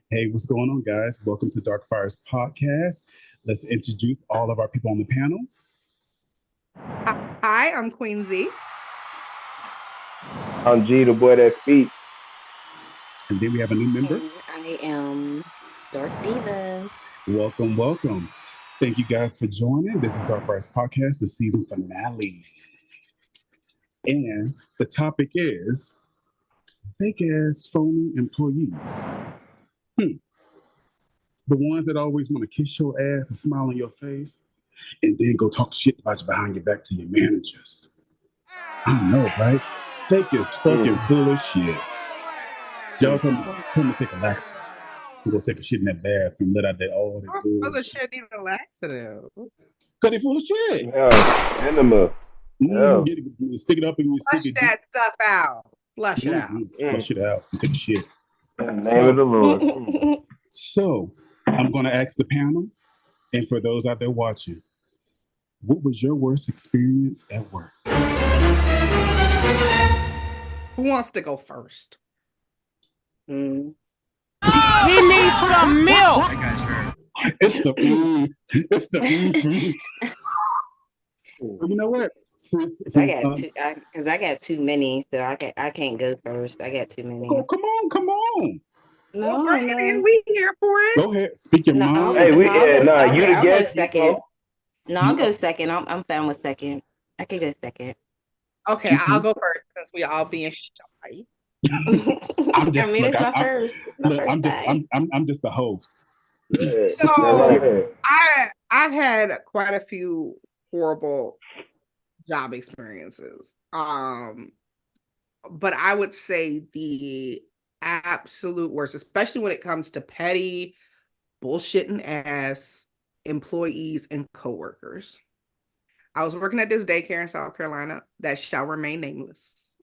Hey, what's going on, guys? Welcome to Dark Fires Podcast. Let's introduce all of our people on the panel. Hi, I'm Queen Z. I'm G, the boy that speaks. And then we have a new member. And I am Dark Diva. Welcome, welcome. Thank you guys for joining. This is Dark Fires Podcast, the season finale. And the topic is fake ass phony employees. The ones that always want to kiss your ass and smile on your face and then go talk shit about you behind your back to your managers. I don't know, right? Fake as fucking full of shit. Y'all tell me to take a laxative. Go take a shit in that bathroom, let out that all that Other shit need a laxative. Cause they full of shit. Yeah, enema. Yeah. Stick it up and you Flush stick it. that stuff out. Flush it out. Flush it out and take a shit. Name of the Lord. So I'm gonna ask the panel, and for those out there watching, what was your worst experience at work? Who wants to go first? He needs some milk. It's the for me. You know what? Because I got too many, so I can't go first. I got too many. Oh, come on. No, we here for it. Go ahead, speak your mind. Hey, you the I'll guest. go second. No, I'll go second. I'm fine with second. I can go second. Okay, I'll go first since we all being shy. I'm just, it's my first. I'm just the host. So I've had quite a few horrible job experiences. But I would say the absolute worst, especially when it comes to petty, bullshitting ass employees and coworkers. I was working at this daycare in South Carolina that shall remain nameless.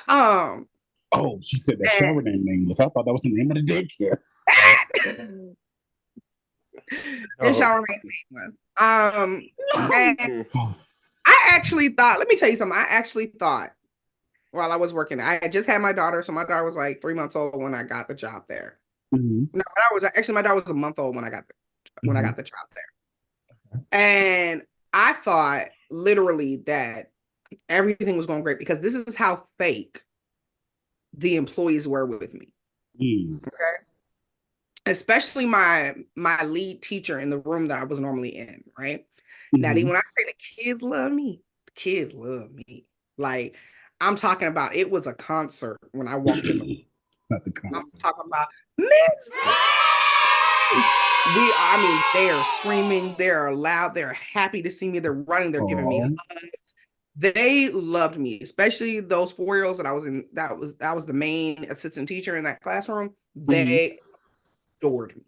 Oh, she said that shall remain nameless. I thought that was the name of the daycare. It shall remain nameless. And I actually thought, let me tell you something. I actually thought while I was working, I just had my daughter. So my daughter was like 3 months old when I got the job there. Mm-hmm. No, my daughter was a month old when I got the job there. And I thought literally that everything was going great because this is how fake the employees were with me. Okay. Especially my lead teacher in the room that I was normally in, right? Now, when I say the kids love me, Like, I'm talking about, it was a concert when I walked in the room. Not the concert. I'm talking about, they are screaming, they're loud, they're happy to see me, they're running, they're giving me hugs. They loved me, especially those 4-year-olds that I was in. That was the main assistant teacher in that classroom. They adored me,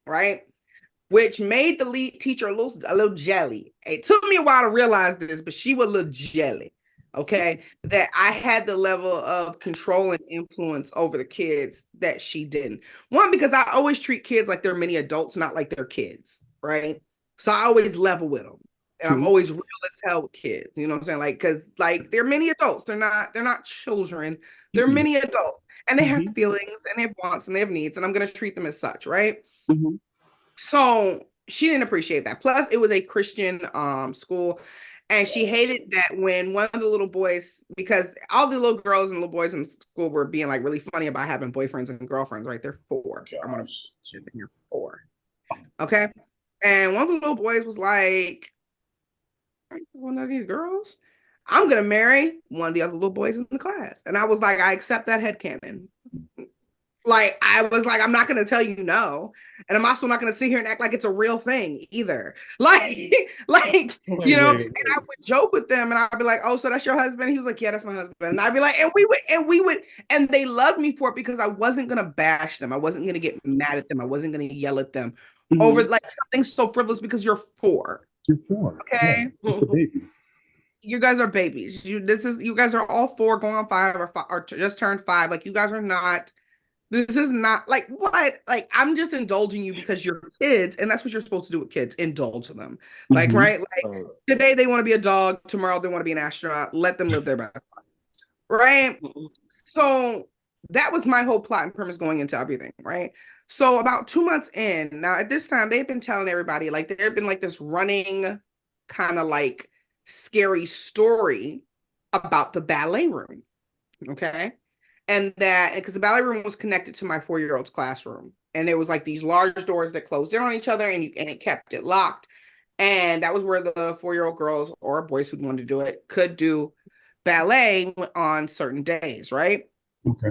right? Which made the lead teacher a little jelly. It took me a while to realize this, but she was a little jelly. Okay, that I had the level of control and influence over the kids that she didn't. One, because I always treat kids like they're mini adults, not like they're kids, right? So I always level with them. And I'm always real as hell with kids, you know what I'm saying? Like, because like they're many adults, they're not children, they're many adults, and they have feelings and they have wants and they have needs, and I'm gonna treat them as such, right? So she didn't appreciate that. Plus, it was a Christian school, and she hated that when one of the little boys, because all the little girls and little boys in school were being like really funny about having boyfriends and girlfriends, right? They're 4. I'm gonna shit in here 4. Okay, and one of the little boys was like, one of these girls, I'm gonna marry one of the other little boys in the class. And I was like, I accept that headcanon. Like, I was like, I'm not gonna tell you no. And I'm also not gonna sit here and act like it's a real thing either. Like, and I would joke with them and I'd be like, oh, so that's your husband? He was like, yeah, that's my husband. And I'd be like, and they loved me for it because I wasn't gonna bash them. I wasn't gonna get mad at them. I wasn't gonna yell at them over like something so frivolous because you're 4. You're 4. Okay. Yeah, it's the baby. You guys are babies. You guys are all 4 going on 5 or just turned 5. Like, you guys are not, this is not like what? Like, I'm just indulging you because you're kids, and that's what you're supposed to do with kids. Indulge them. Like, right? Like, today they want to be a dog, tomorrow they want to be an astronaut. Let them live their best life. Right? So that was my whole plot and premise going into everything, right? So about 2 months in, now at this time, they've been telling everybody, like there had been like this running kind of like scary story about the ballet room. Okay. And that because the ballet room was connected to my 4-year-old's classroom. And there was like these large doors that closed in on each other and it kept it locked. And that was where the 4-year-old girls or boys who wanted to do it could do ballet on certain days, right? Okay.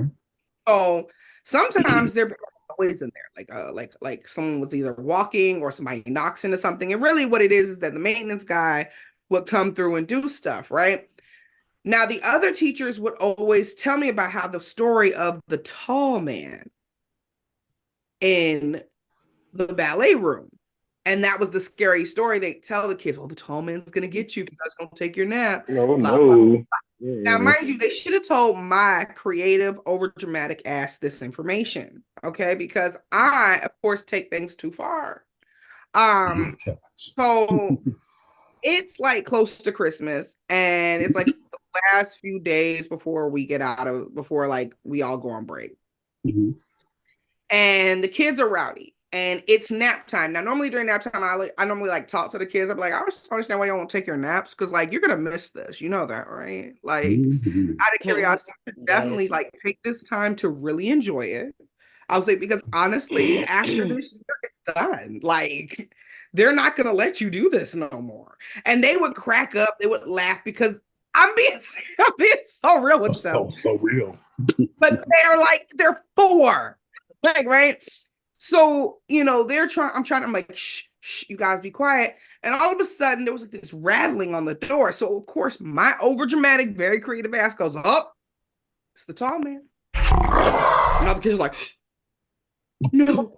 So sometimes they're always in there, like someone was either walking or somebody knocks into something. And really what it is that the maintenance guy would come through and do stuff, right? Now, the other teachers would always tell me about how the story of the tall man in the ballet room. And that was the scary story. They tell the kids, oh, the tall man's going to get you if you guys don't take your nap. No, Blah, blah, no. blah. Now, mind you, they should have told my creative, overdramatic ass this information, okay? Because I, of course, take things too far. So it's like close to Christmas, and it's like the last few days before we get before like we all go on break. Mm-hmm. And the kids are rowdy. And it's nap time. Now, normally during nap time, I normally like talk to the kids. I'm like, I just understand why you won't take your naps because like you're gonna miss this. You know that, right? Like out of curiosity, definitely like take this time to really enjoy it. I was like, because honestly, after this year, it's done. Like they're not gonna let you do this no more. And they would crack up, they would laugh because I'm being so real with them. So real. But they're 4. Like, right? So, I'm like, shh, you guys be quiet. And all of a sudden, there was like this rattling on the door. So, of course, my overdramatic, very creative ass goes, oh, it's the tall man. And all the kids are like, no.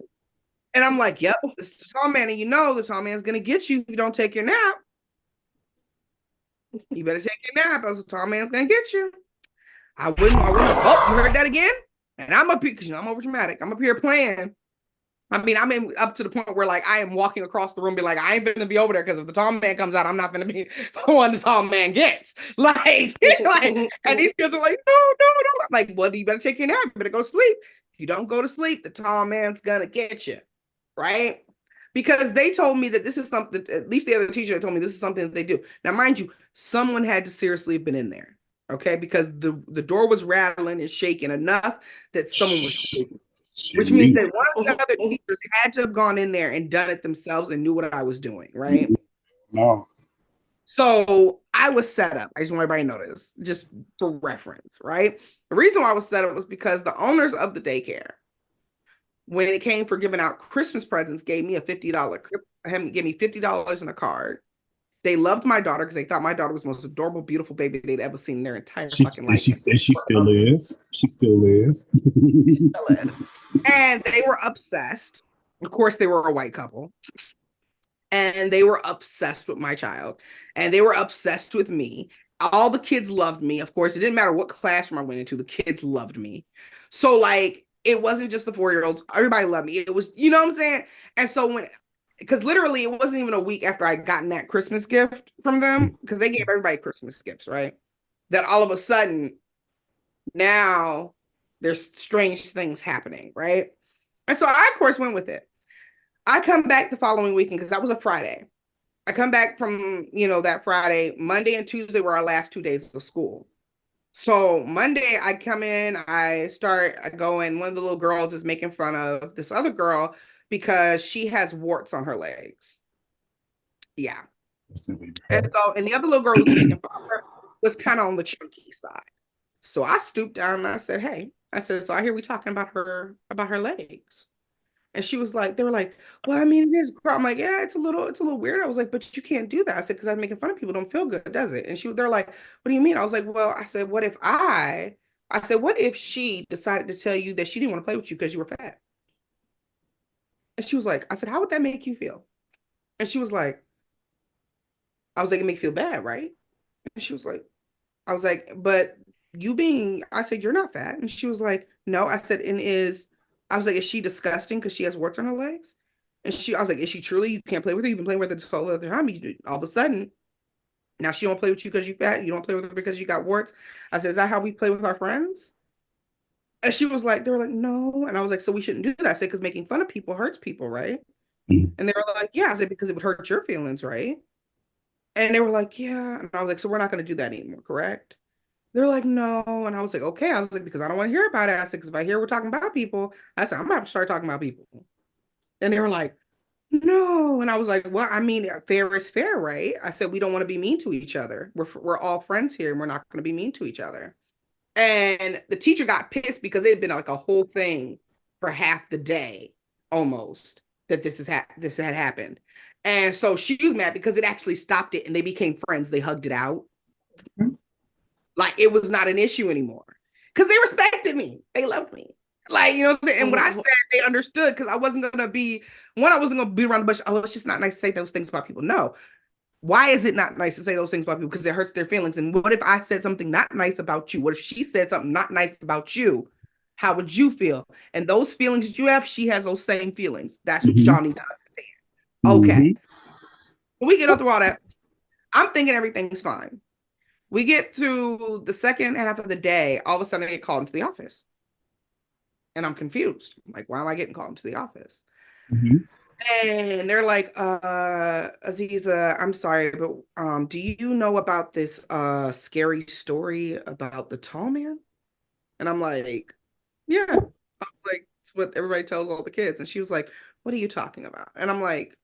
And I'm like, yep, it's the tall man. And the tall man's going to get you if you don't take your nap. You better take your nap, else the tall man's going to get you. I wouldn't. Oh, you heard that again? And I'm up here, because I'm overdramatic. I'm up here playing. I mean, I'm up to the point where like I am walking across the room, be like, I ain't gonna be over there because if the tall man comes out, I'm not gonna be the one the tall man gets. Like, and these kids are like, no. I'm like, well, you better take your nap. You better go to sleep. If you don't go to sleep, the tall man's gonna get you, right? Because they told me that this is something. At least the other teacher told me this is something that they do. Now, mind you, someone had to seriously have been in there, okay? Because the door was rattling and shaking enough that someone was. Which means that one of the other teachers had to have gone in there and done it themselves and knew what I was doing, right? No. So I was set up. I just want everybody to know this, just for reference, right? The reason why I was set up was because the owners of the daycare, when it came for giving out Christmas presents, gave me $50 in a card. They loved my daughter because they thought my daughter was the most adorable, beautiful baby they'd ever seen in their entire fucking life. She still is. She still is. And they were obsessed. Of course, they were a white couple. And they were obsessed with my child. And they were obsessed with me. All the kids loved me. Of course, it didn't matter what classroom I went into. The kids loved me. So, like, it wasn't just the 4-year-olds. Everybody loved me. It was, you know what I'm saying? And so because literally it wasn't even a week after I gotten that Christmas gift from them, because they gave everybody Christmas gifts, right? That all of a sudden, now there's strange things happening, right? And so I, of course, went with it. I come back the following weekend because that was a Friday. I come back from, that Friday. Monday and Tuesday were our last 2 days of school. So Monday I come in, I go in. One of the little girls is making fun of this other girl because she has warts on her legs. Yeah. And the other little girl was making fun of her was kind of on the chunky side. So I stooped down and I said, hey, so I hear we talking about her legs. And she was like, they were like, well, I mean, it is. I'm like, yeah, it's a little weird. I was like, but you can't do that. I said, because I'm making fun of people don't feel good, does it? And they're like, what do you mean? I was like, well, I said, what if she decided to tell you that she didn't want to play with you because you were fat? And she was like, I said, how would that make you feel? And she was like, I was like, it make you feel bad, right? And she was like, I was like, but I said, you're not fat. And she was like, no. I said, I was like, is she disgusting because she has warts on her legs? And I was like, is she truly? You can't play with her. You've been playing with her this whole other time. All of a sudden, now she don't play with you because you're fat. You don't play with her because you got warts. I said, is that how we play with our friends? And she was like, they were like, no. And I was like, so we shouldn't do that. I said, because making fun of people hurts people, right? Mhm. And they were like, yeah. I said, because it would hurt your feelings, right? And they were like, yeah. And I was like, so we're not going to do that anymore, correct? They're like, no. And I was like, okay. I was like, because I don't want to hear about it. I said, because if I hear we're talking about people, I said, I'm going to have to start talking about people. And they were like, no. And I was like, well, I mean, fair is fair, right? I said, we don't want to be mean to each other. We're all friends here and we're not going to be mean to each other. And the teacher got pissed because it had been like a whole thing for half the day almost that this had happened. And so she was mad because it actually stopped it and they became friends. They hugged it out. Like it was not an issue anymore. Because they respected me. They loved me. Like, you know what I'm saying? And when I said they understood, because I wasn't gonna be around the bush. Oh, it's just not nice to say those things about people. No. Why is it not nice to say those things about people? Because it hurts their feelings. And what if I said something not nice about you? What if she said something not nice about you? How would you feel? And those feelings that you have, she has those same feelings. That's what y'all need to understand. Okay. When we get through all that, I'm thinking everything's fine. We get to the second half of the day, all of a sudden I get called into the office. And I'm confused. I'm like, why am I getting called into the office? And they're like, Aziza, I'm sorry, but do you know about this scary story about the tall man? And I'm like, yeah. I'm like, it's what everybody tells all the kids. And she was like, what are you talking about? And I'm like,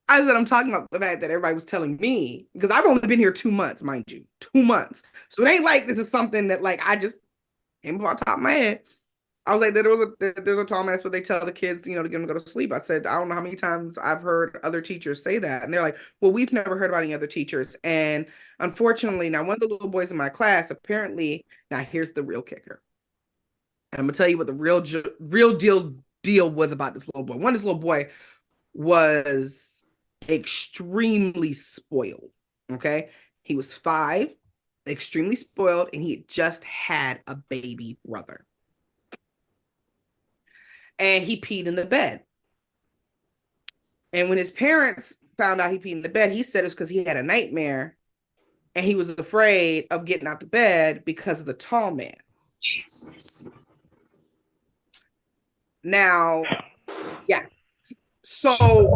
I said, I'm talking about the fact that everybody was telling me, because I've only been here 2 months, mind you, 2 months. So it ain't like this is something that like I just came off the top of my head. I was like, there's a tall man. That's what they tell the kids, you know, to get them to go to sleep. I said, I don't know how many times I've heard other teachers say that. And they're like, well, we've never heard about any other teachers. And unfortunately, now one of the little boys in my class, apparently, now here's the real kicker. And I'm gonna tell you what the real deal was about this little boy. This little boy was extremely spoiled. Okay. He was 5, extremely spoiled, and he had just had a baby brother. And he peed in the bed. And when his parents found out he peed in the bed, he said it's because he had a nightmare and he was afraid of getting out the bed because of the tall man. Jesus. Now, yeah. So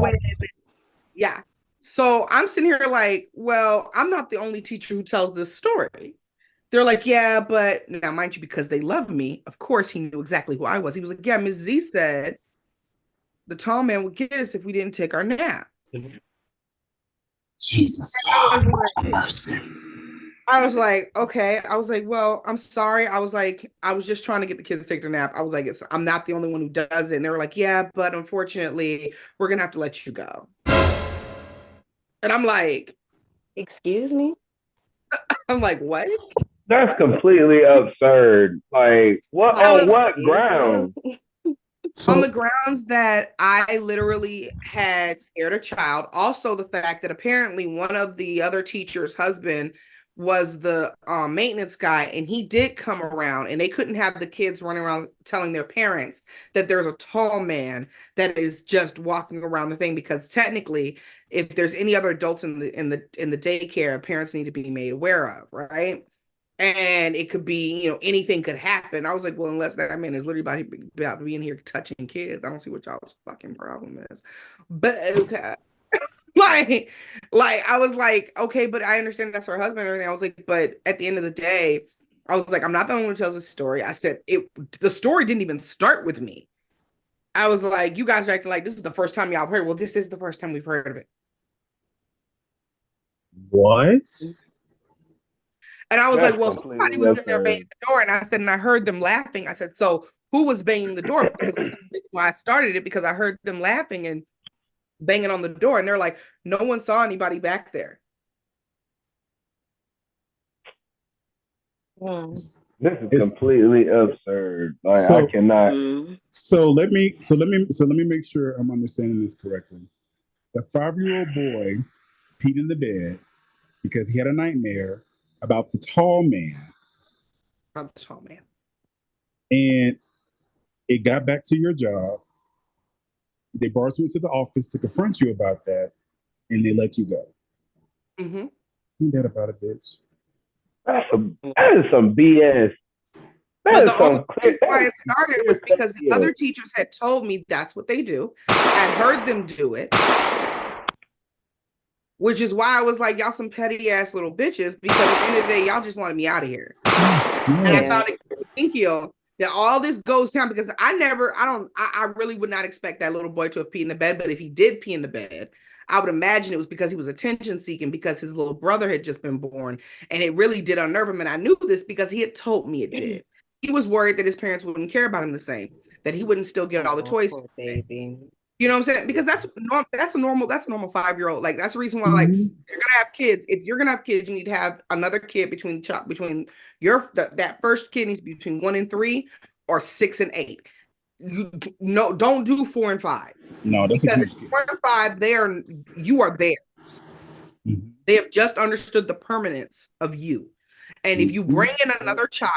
So I'm sitting here like, well, I'm not the only teacher who tells this story. They're like, yeah, but now, mind you, because they love me, of course, he knew exactly who I was. He was like, yeah, Ms. Z said the tall man would get us if we didn't take our nap. Jesus. Mercy. I was like, okay. I was like, well, I'm sorry. I was like, I was just trying to get the kids to take their nap. I was like, I'm not the only one who does it. And they were like, yeah, but unfortunately, we're going to have to let you go. And I'm like, excuse me? I'm like, what? That's completely absurd. Like, what on what ground? On the grounds that I literally had scared a child. Also, the fact that apparently one of the other teacher's husband was the maintenance guy, and he did come around, and they couldn't have the kids running around telling their parents that there's a tall man that is just walking around the thing, because technically, if there's any other adults in the daycare, parents need to be made aware of, right? And it could be, you know, anything could happen. I was like, well, unless that man is literally about to be in here touching kids, I don't see what y'all's fucking problem is. But okay. like I was like, okay, but I understand that's her husband and everything. I was like, but at the end of the day, I was like, I'm not the only one who tells this story. I said the story didn't even start with me. I was like, you guys are acting like this is the first time y'all heard it. Well, this is the first time we've heard of it. What? And I was like, well, somebody was in there banging the door. And I said, and I heard them laughing. I said, so who was banging the door? Because that's why I started it, because I heard them laughing and banging on the door. And they're like, no one saw anybody back there. This is completely absurd. Like, I cannot. So let me make sure I'm understanding this correctly. The 5-year-old boy peed in the bed because he had a nightmare about the tall man. About the tall man. And it got back to your job. They brought you into the office to confront you about that, and they let you go. Mm-hmm. Ain't that about a bitch? That is some BS. But That is the only some clear. reason why it started was because the other teachers had told me that's what they do. I heard them do it, which is why I was like, y'all some petty ass little bitches, because at the end of the day, y'all just wanted me out of here. And I found it ridiculous that all this goes down, because I really would not expect that little boy to have peed in the bed. But if he did pee in the bed, I would imagine it was because he was attention seeking, because his little brother had just been born, and it really did unnerve him. And I knew this because he had told me it did. He was worried that his parents wouldn't care about him the same, that he wouldn't still get all the toys. Poor baby. You know what I'm saying? Because that's a normal 5-year-old. Like, that's the reason why, like, if you're gonna have kids, you need to have another kid between that first kid needs to be between 1 and 3 or 6 and 8. Don't do 4 and 5. No, that's because 4 and 5, you are theirs. Mm-hmm. They have just understood the permanence of you. And if you bring in another child,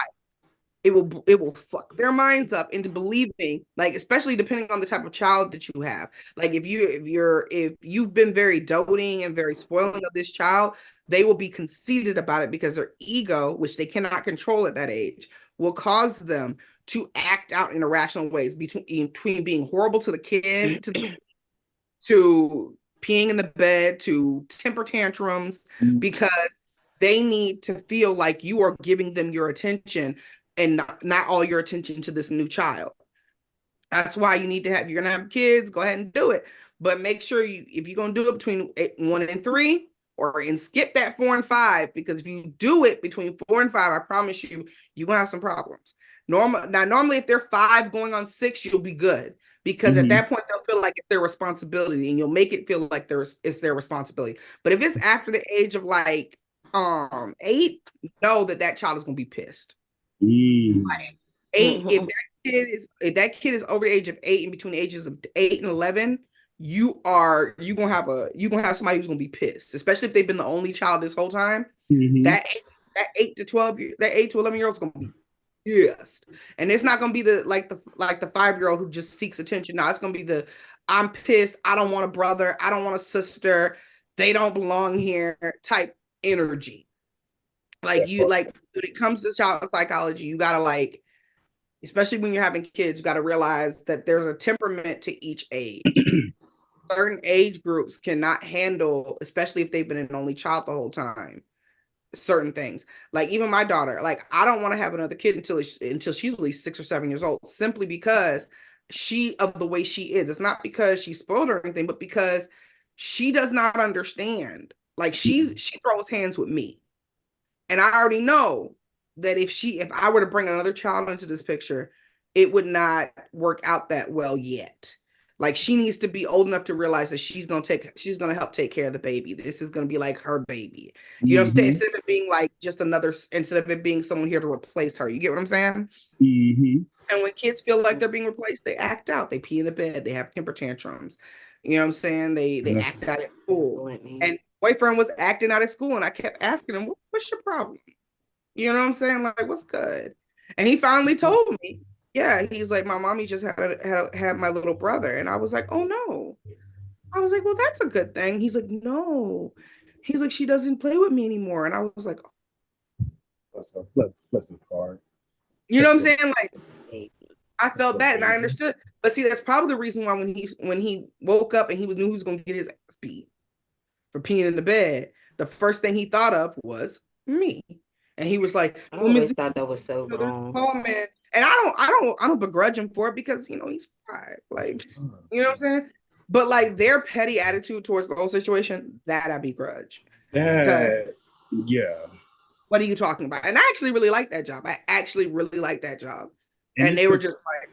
it will fuck their minds up into believing, like, especially depending on the type of child that you have. Like, if you've been very doting and very spoiling of this child, they will be conceited about it, because their ego, which they cannot control at that age, will cause them to act out in irrational ways, between being horrible to the kid, to peeing in the bed, to temper tantrums, because they need to feel like you are giving them your attention, and not all your attention to this new child. That's why you need to have, if you're going to have kids, go ahead and do it. But make sure if you're going to do it between 1 and 3, and skip that 4 and 5, because if you do it between 4 and 5, I promise you're going to have some problems. Normally, if they're 5 going on 6, you'll be good, because at that point, they'll feel like it's their responsibility, and you'll make it feel like it's their responsibility. But if it's after the age of like 8, know that child is going to be pissed. Like, 8, if that kid is over the age of 8, and between the ages of 8 and 11, you're gonna have somebody who's gonna be pissed, especially if they've been the only child this whole time. That 8 to 11-year old is gonna be pissed, and it's not gonna be the 5-year-old who just seeks attention. No, it's gonna be I'm pissed, I don't want a brother, I don't want a sister, they don't belong here type energy. Like, when it comes to child psychology, you gotta, especially when you're having kids, you gotta realize that there's a temperament to each age. Certain age groups cannot handle, especially if they've been an only child the whole time, certain things. Like, even my daughter, like, I don't want to have another kid until she's at least 6 or 7 years old, simply because of the way she is. It's not because she's spoiled or anything, but because she does not understand. Like, she throws hands with me. And I already know that if I were to bring another child into this picture, it would not work out that well yet. Like, she needs to be old enough to realize that she's gonna help take care of the baby. This is gonna be like her baby. You know what I'm saying? Instead of it being like instead of it being someone here to replace her. You get what I'm saying? And when kids feel like they're being replaced, they act out. They pee in the bed. They have temper tantrums. You know what I'm saying? They act out at school. And boyfriend was acting out at school, and I kept asking him, "What's your problem?" You know what I'm saying? Like, what's good? And he finally told me. Yeah, he's like, my mommy just had my little brother. And I was like, oh no. I was like, well, that's a good thing. He's like, no. He's like, she doesn't play with me anymore. And I was like, bless his heart. You know what I'm saying? Like, I felt bad, and I understood. But see, that's probably the reason why when he woke up and knew he was going to get his ass beat for peeing in the bed, the first thing he thought of was me. And he was like, I always thought that was so wrong. Oh man. And I don't begrudge him for it, because he's 5. Like, you know what I'm saying? But like, their petty attitude towards the whole situation, that I begrudge. Yeah. What are you talking about? And I actually really like that job. And they were just like,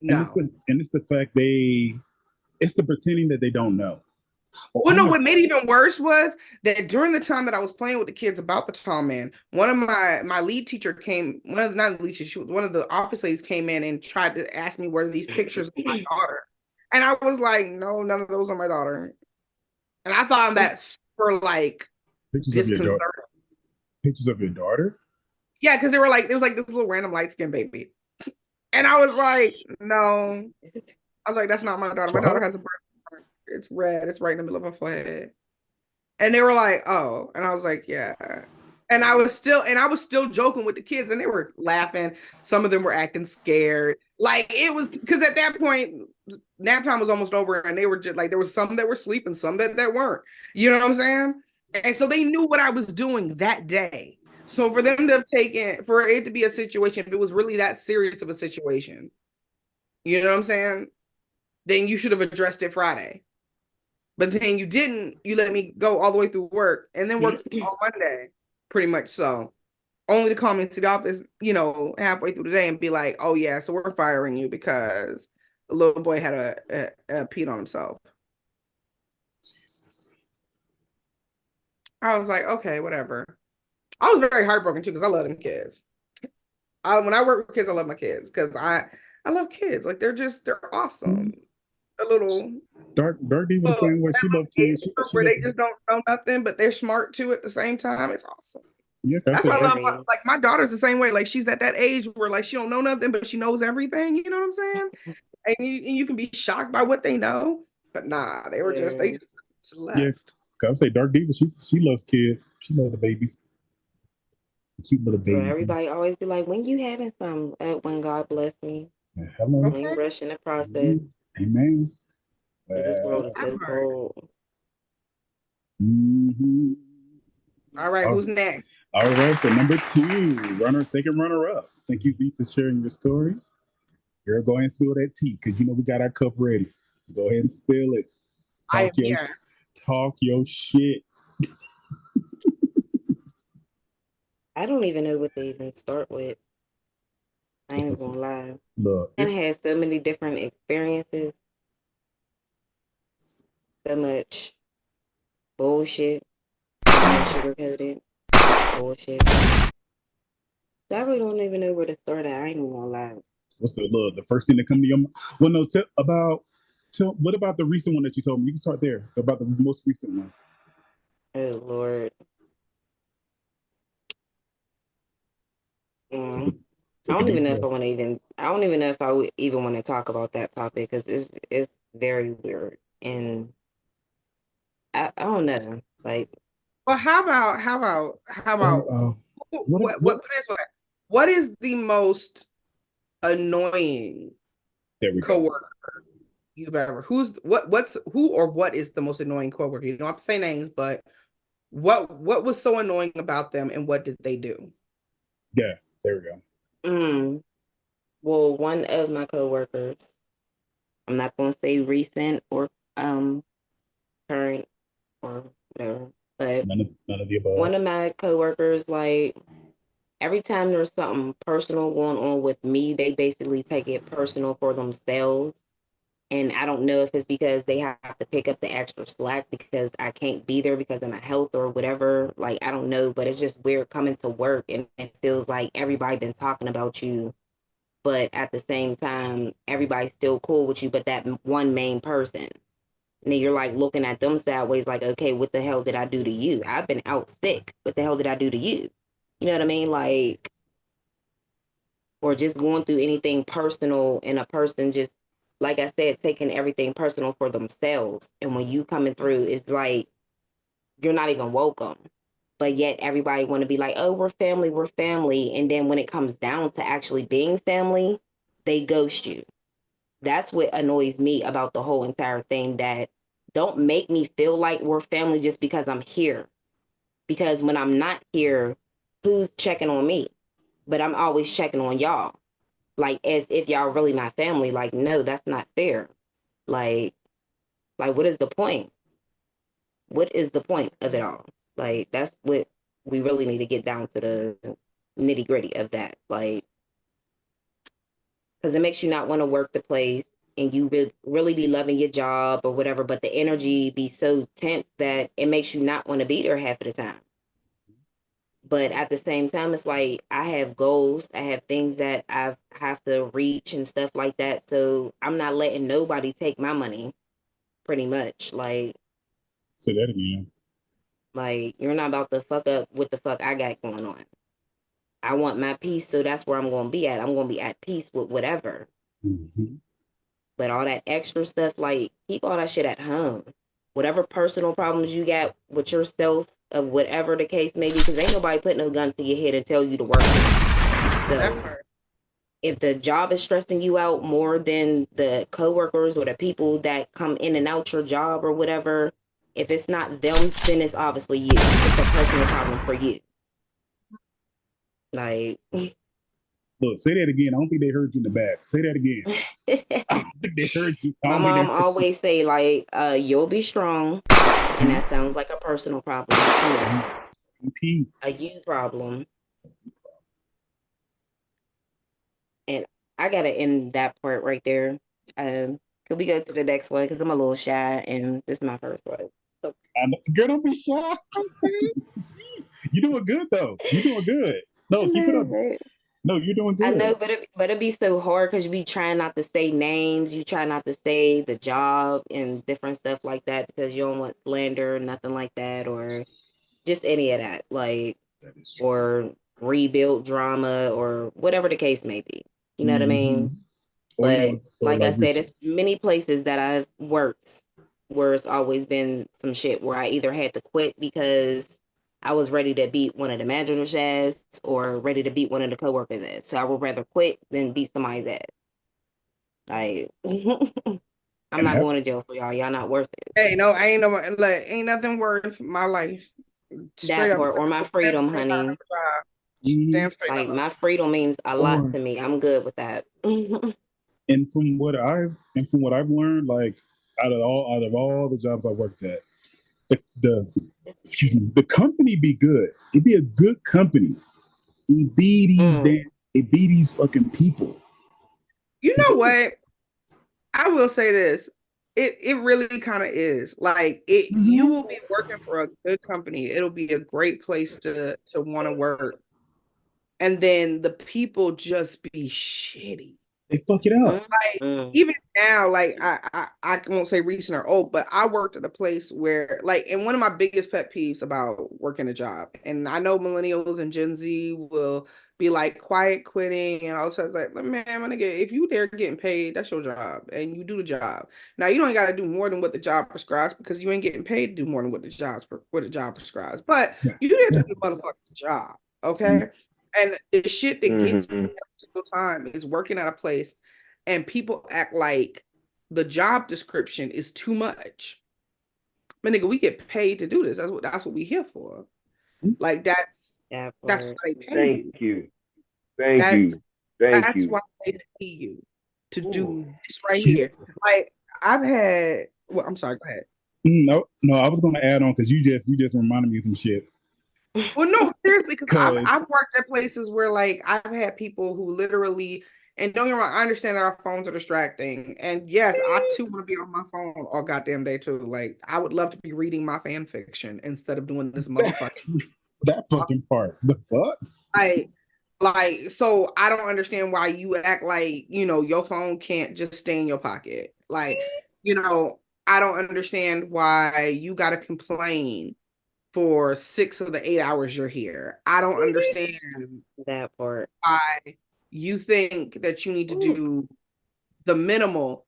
no. And it's the fact it's the pretending that they don't know. Well, no, what made it even worse was that during the time that I was playing with the kids about the tall man, one of my lead teacher came, one of the office ladies came in and tried to ask me where these pictures of my daughter. And I was like, no, none of those are my daughter. And I found that super disconcerting. Pictures of your daughter? Yeah, because it was like this little random light-skinned baby. And I was like, no. I was like, that's not my daughter. My daughter has a birthmark. It's red. It's right in the middle of her forehead. And they were like, oh. And I was like, yeah. And I was still joking with the kids, and they were laughing. Some of them were acting scared. Like it was because at that point, nap time was almost over, and they were just like there was some that were sleeping, some that weren't. You know what I'm saying? And so they knew what I was doing that day. So for them to have taken for it to be a situation, if it was really that serious of a situation, you know what I'm saying? Then you should have addressed it Friday. But then you didn't. You let me go all the way through work and then work on Monday, pretty much so. Only to call me to the office, halfway through the day and be like, "Oh yeah, so we're firing you because the little boy had a peed on himself." Jesus. I was like, okay, whatever. I was very heartbroken too because I love them kids. When I work with kids, I love my kids because I love kids. Like they're awesome. A little Dark Diva the same way. She loves kids. Where they just don't know nothing, but they're smart too at the same time. It's awesome. Yeah, that's why I love my daughter's the same way. Like she's at that age where like she don't know nothing, but she knows everything. You know what I'm saying? And you can be shocked by what they know, but nah, they were just left. Yeah, I would say Dark Diva. She loves kids. She loves the babies. Cute little babies. So everybody always be like, "When you having some?" When God bless me. Yeah, hello. Okay. When rushing the process. Amen. This world is so cold. Mm-hmm. All right, who's next? All right, so number 2, second runner up. Thank you, Z, for sharing your story. Girl, go ahead and spill that tea because we got our cup ready. Go ahead and spill it. Talk your shit. I don't even know what to even start with. I ain't gonna lie. Look, and had so many different experiences. So much bullshit. Sugar-coated bullshit. So I really don't even know where to start at. I ain't even gonna lie. What's the first thing that come to your mind? Well, no, what about the recent one that you told me? You can start there. About the most recent one. Oh Lord. I don't even know if I want to even. I don't even know if I would even want to talk about that topic because it's very weird and I don't know. Like, well, how about what is the most annoying coworker you've ever? What is the most annoying coworker? You don't have to say names, but what was so annoying about them and what did they do? Yeah, there we go. Well, one of my coworkers, I'm not going to say recent or current or whatever, but none of the above. One of my coworkers, like every time there's something personal going on with me, they basically take it personal for themselves. And I don't know if it's because they have to pick up the extra slack because I can't be there because of my health or whatever. Like, I don't know, but it's just weird coming to work and it feels like everybody been talking about you. But at the same time, everybody's still cool with you, but that one main person. And then you're like looking at them sideways like, okay, what the hell did I do to you? I've been out sick. What the hell did I do to you? You know what I mean? Like, or just going through anything personal and a person just, like I said, taking everything personal for themselves. And when you coming through, it's like, you're not even welcome. But yet everybody want to be like, oh, we're family, we're family. And then when it comes down to actually being family, they ghost you. That's what annoys me about the whole entire thing, that don't make me feel like we're family just because I'm here. Because when I'm not here, who's checking on me? But I'm always checking on y'all. Like, as if y'all really my family. Like, no, that's not fair. Like, what is the point? What is the point of it all? Like, that's what we really need to get down to the nitty gritty of that. Like, because it makes you not want to work the place and you really be loving your job or whatever, but the energy be so tense that it makes you not want to be there half of the time. But at the same time, it's like I have goals, I have things that I have to reach and stuff like that. So I'm not letting nobody take my money, pretty much. Like, say that again. Like, you're not about to fuck up what the fuck I got going on. I want my peace, so that's where I'm going to be at. I'm going to be at peace with whatever. Mm-hmm. But all that extra stuff, like, keep all that shit at home. Whatever personal problems you got with yourself of whatever the case may be, because ain't nobody put no gun to your head and tell you to work. So if the job is stressing you out more than the coworkers or the people that come in and out your job or whatever, if it's not them, then it's obviously you. It's a personal problem for you. Like, look, say that again. I don't think they heard you in the back. Say that again. I don't think they heard you. My mom always say, like, you'll be strong. And that sounds like a personal problem. A you problem. And I gotta end that part right there. Could we go to the next one? Because I'm a little shy and this is my first one. So, girl, don't be shy. You're doing good though. You're doing good. No, keep it up. No, you're doing good. I know, but it'd be so hard because you be trying not to say names. You try not to say the job and different stuff like that because you don't want slander or nothing like that, or just any of that, like, or rebuild drama or whatever the case may be. You know what I mean? But like I said, it's many places that I've worked where it's always been some shit where I either had to quit because I was ready to beat one of the managers' ass or ready to beat one of the coworkers' ass. So I would rather quit than beat somebody's ass. Like, I'm not going to jail for y'all. Y'all not worth it. Hey, no, ain't nothing worth my life. Straight that part, or my freedom, honey. Damn straight. Like, my freedom means a lot to me. I'm good with that. And from what I've learned, like out of all the jobs I worked at, the company be good. It be a good company. It be these fucking people. You know what? I will say this. It really kind of is. Like you will be working for a good company. It'll be a great place to want to work. And then the people just be shitty. They fuck it up. Like even now, like I won't say recent or old, but I worked at a place where, like, and one of my biggest pet peeves about working a job, and I know millennials and Gen Z will be like quiet quitting and all of a sudden, like, man, if you there getting paid, that's your job, and you do the job. Now you don't got to do more than what the job prescribes because you ain't getting paid to do more than what the job prescribes, but you did the motherfucking job, okay? And the shit that gets me every single time is working at a place and people act like the job description is too much. Man, nigga, we get paid to do this. That's what we here for. Like that's why they pay you. Thank you. That's why they pay you to do this right here. Like I've had. Well, I'm sorry. Go ahead. No, I was going to add on because you just reminded me of some shit. Well, no, seriously, because I've worked at places where, like, I've had people who literally, and don't get me wrong, I understand that our phones are distracting, and yes, I too want to be on my phone all goddamn day too. Like, I would love to be reading my fan fiction instead of doing this motherfucking that fucking part. The fuck? Like, so I don't understand why you act like, you know, your phone can't just stay in your pocket. Like, you know, I don't understand why you got to complain for 6 of the 8 hours you're here. I don't understand that part. Why you think that you need to do the minimal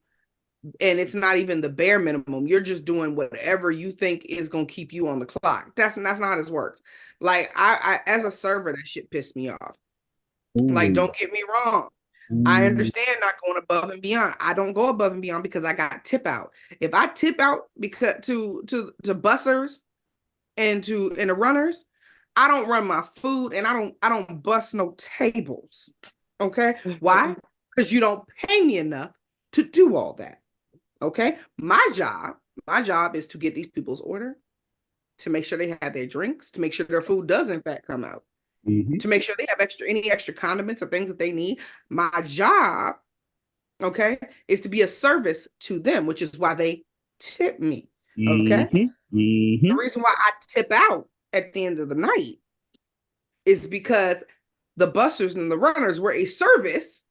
and it's not even the bare minimum. You're just doing whatever you think is going to keep you on the clock. That's not how this works. Like I as a server, that shit pissed me off. Like, don't get me wrong. I understand not going above and beyond. I don't go above and beyond because I got tip out. If I tip out because to bussers and the runners, I don't run my food and I don't bust no tables. Okay? Why? Because you don't pay me enough to do all that. Okay? My job is to get these people's order, to make sure they have their drinks, to make sure their food does in fact come out, to make sure they have any extra condiments or things that they need. My job, okay, is to be a service to them, which is why they tip me. Okay? The reason why I tip out at the end of the night is because the bussers and the runners were a service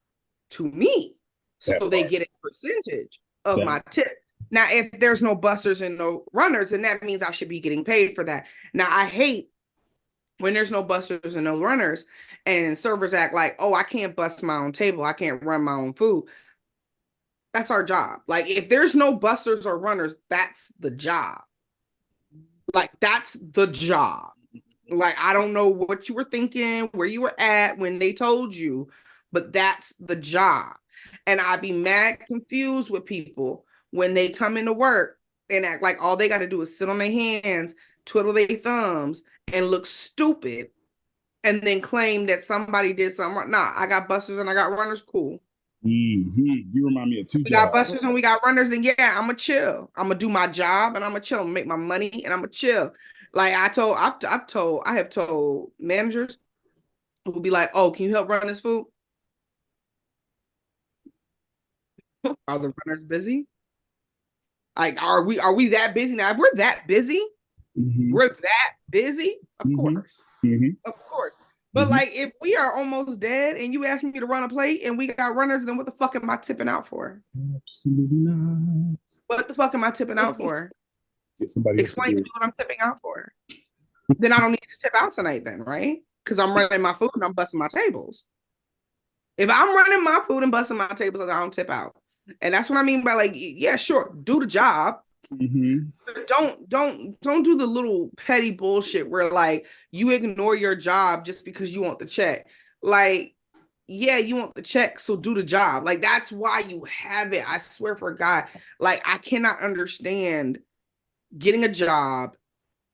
to me. So they get a percentage of my tip. Now, if there's no bussers and no runners, then that means I should be getting paid for that. Now, I hate when there's no bussers and no runners and servers act like, oh, I can't bust my own table. I can't run my own food. That's our job. Like, if there's no bussers or runners, that's the job. Like, that's the job. Like, I don't know what you were thinking, where you were at when they told you, but that's the job. And I'd be mad confused with people when they come into work and act like all they got to do is sit on their hands, twiddle their thumbs, and look stupid, and then claim that somebody did something wrong. Nah, I got busters and I got runners, cool. You remind me of two jobs. We got busters and we got runners, and yeah, I'm gonna chill. I'm gonna do my job and I'm gonna chill, and make my money, and I'm gonna chill. Like I have told managers who will be like, "Oh, can you help run this food? Are the runners busy? Like, are we that busy now? If we're that busy, we're that busy, of course, of course. But like, if we are almost dead and you ask me to run a plate and we got runners, then what the fuck am I tipping out for? Absolutely not. What the fuck am I tipping out for? Get somebody Explain to me what I'm tipping out for. Then I don't need to tip out tonight, then, right? Because I'm running my food and I'm busting my tables. If I'm running my food and busting my tables, I don't tip out. And that's what I mean by, like, yeah, sure, do the job. But don't do the little petty bullshit where, like, you ignore your job just because you want the check. Like, yeah, you want the check, so do the job. Like, that's why you have it. I swear for God, like, I cannot understand getting a job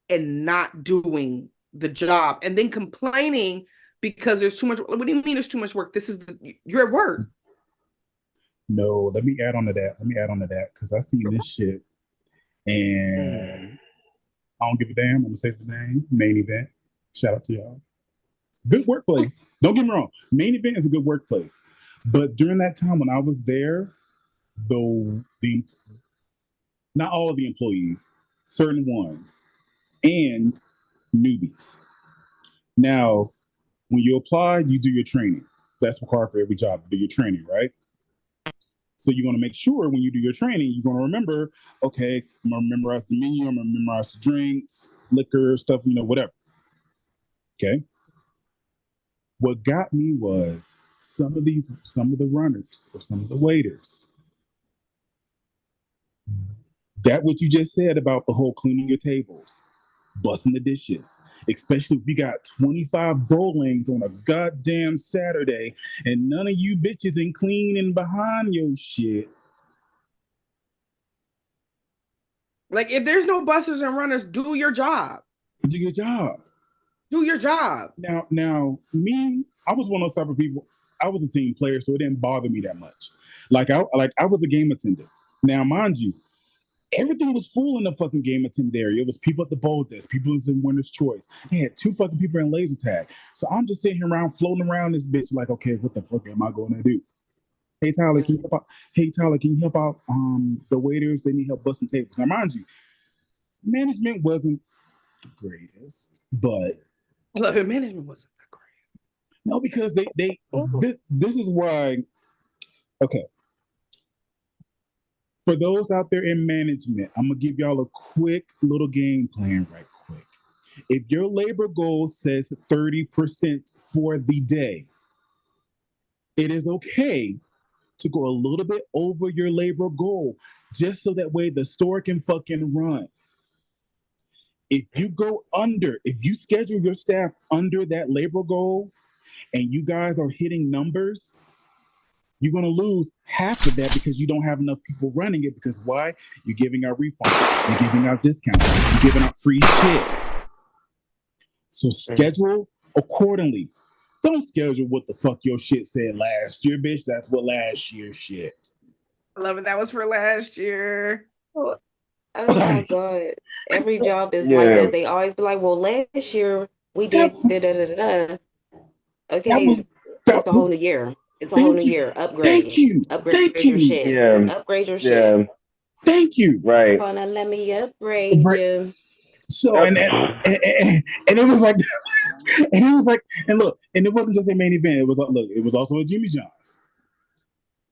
and not doing the job and then complaining because there's too much. What do you mean there's too much work? You're at work. No, let me add on to that because I seen this shit and I don't give a damn. I'm gonna say the name. Main Event. Shout out to y'all. Good workplace. Don't get me wrong. Main Event is a good workplace, but during that time when I was there, though, not all of the employees, certain ones, and newbies. Now, when you apply, you do your training. That's required for every job to do your training, right? So you're going to make sure when you do your training, you're going to remember, okay, I'm going to memorize the menu, I'm going to memorize the drinks, liquor, stuff, whatever. Okay. What got me was some of the runners or some of the waiters. That what you just said about the whole cleaning your tables, busting the dishes, especially if you got 25 bowlings on a goddamn Saturday and none of you bitches ain't cleaning behind your shit. Like, if there's no busters and runners, do your job. Do your job. Do your job. Now, me, I was one of those type of people. I was a team player, so it didn't bother me that much. Like I was a game attendant. Now, mind you, everything was full in the fucking game attendant area. It was people at the bowl desk, people in winner's choice. They had 2 fucking people in laser tag. So I'm just sitting here around, floating around this bitch like, okay, what the fuck am I going to do? Hey, Tyler, can you help out? Hey, Tyler, can you help out the waiters? They need help busting tables. Now, mind you, management wasn't the greatest, but... I love it. Management wasn't that great. No, because this is why... Okay. For those out there in management, I'm going to give y'all a quick little game plan right quick. If your labor goal says 30% for the day, it is okay to go a little bit over your labor goal just so that way the store can fucking run. If you schedule your staff under that labor goal and you guys are hitting numbers, you're going to lose half of that because you don't have enough people running it. Because why? You're giving out refunds. You're giving out discounts. You're giving out free shit. So schedule accordingly. Don't schedule what the fuck your shit said last year, bitch. That's what last year shit. I love it. That was for last year. Oh my God. Every job is like that. They always be like, well, last year we did da-da-da-da-da. Okay, it's a whole new year. It's a whole new year. Upgrade. Thank you. Upgrade your shit. Yeah. Upgrade your shit. Thank you. Right. Gonna let me upgrade you. So and it was like, and it was like, and look, and it wasn't just a main event. It was it was also a Jimmy John's.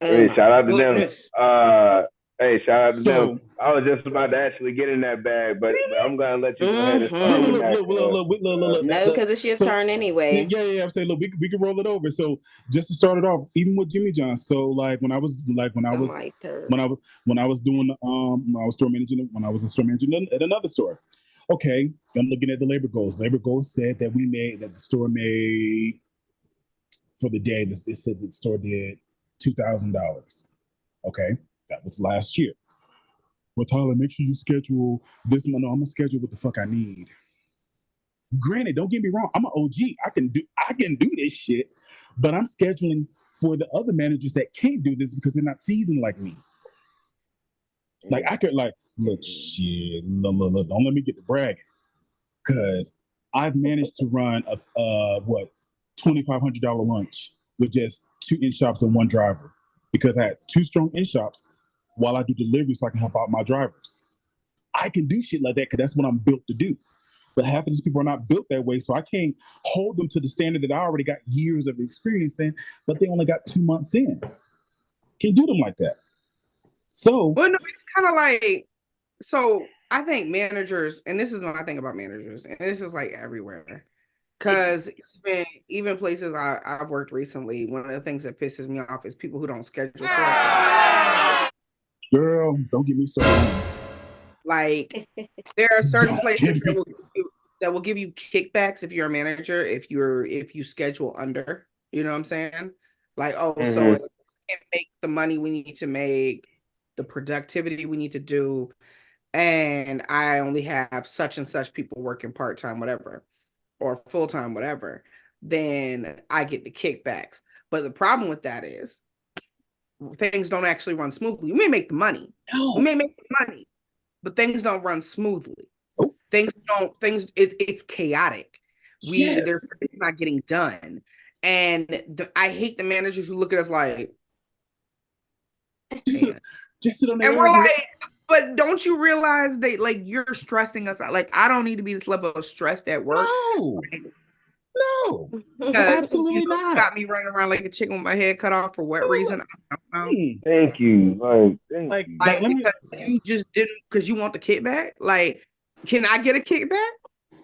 Hey, shout out to them. Hey, shout out to them. I was just about to actually get in that bag, but I'm gonna let you go ahead and start. Look. No, because it's your turn anyway. Yeah. I'm saying, look, we can roll it over. So just to start it off, even with Jimmy John's. So when I was store manager, when I was a store manager at another store, Okay, I'm looking at the labor goals. Labor goals said that the store made for the day. It said the store did $2,000. Okay, that was last year. Well, Tyler, make sure you schedule this month. No, I'm gonna schedule what the fuck I need. Granted, don't get me wrong. I'm an OG. I can do this shit, but I'm scheduling for the other managers that can't do this because they're not seasoned like me. Like I could look shit. Look, don't let me get to bragging, because I've managed to run a $2,500 lunch with just 2 in shops and 1 driver, because I had 2 strong in shops while I do delivery so I can help out my drivers. I can do shit like that because that's what I'm built to do. But half of these people are not built that way, so I can't hold them to the standard that I already got years of experience in, but they only got 2 months in. Can't do them like that. So, well, no, it's kind of like, so I think managers, and this is what I think about managers, and this is like everywhere, because even places I've worked recently, one of the things that pisses me off is people who don't schedule correctly. Girl, don't get me started. Like, there are certain places that will give you kickbacks if you're a manager, if you schedule under, you know what I'm saying? Like, so if we can't make the money we need to make, the productivity we need to do, and I only have such and such people working part-time, whatever, or full-time, whatever, then I get the kickbacks. But the problem with that is things don't actually run smoothly. We may make the money. No. We may make the money, but things don't run smoothly. Oh. It's chaotic. There's not getting done. And I hate the managers who look at us like, just sit on and we're like, but don't you realize that you're stressing us out? Like, I don't need to be this level of stressed at work. No, absolutely not. Got me running around like a chicken with my head cut off for what reason? I don't know. Thank you. Because you just didn't, because you want the kickback. Like, can I get a kickback?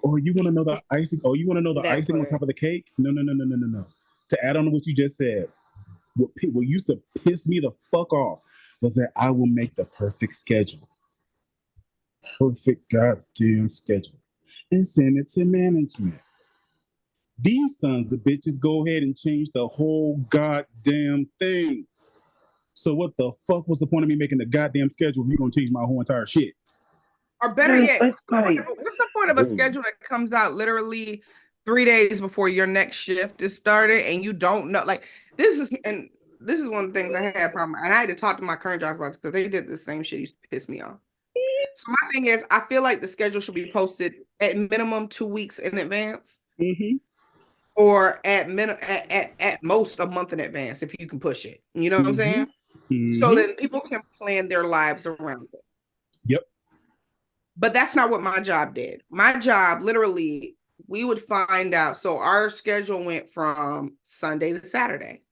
Oh, you want to know the icing? Oh, you want to know the icing on top of the cake? No. To add on to what you just said, what used to piss me the fuck off was that I will make the perfect schedule. Perfect goddamn schedule. And send it to management. These sons of bitches go ahead and change the whole goddamn thing. So what the fuck was the point of me making the goddamn schedule if you're going to change my whole entire shit? Or better yet, what's the point of a schedule that comes out literally 3 days before your next shift is started and you don't know? Like, this is one of the things I had a problem, and I had to talk to my current job about, because they did the same shit used to piss me off. So my thing is, I feel like the schedule should be posted at minimum 2 weeks in advance. Mm-hmm. Or at most a month in advance if you can push it. You know what I'm saying? Mm-hmm. So that people can plan their lives around it. Yep. But that's not what my job did. My job, literally, we would find out. So our schedule went from Sunday to Saturday.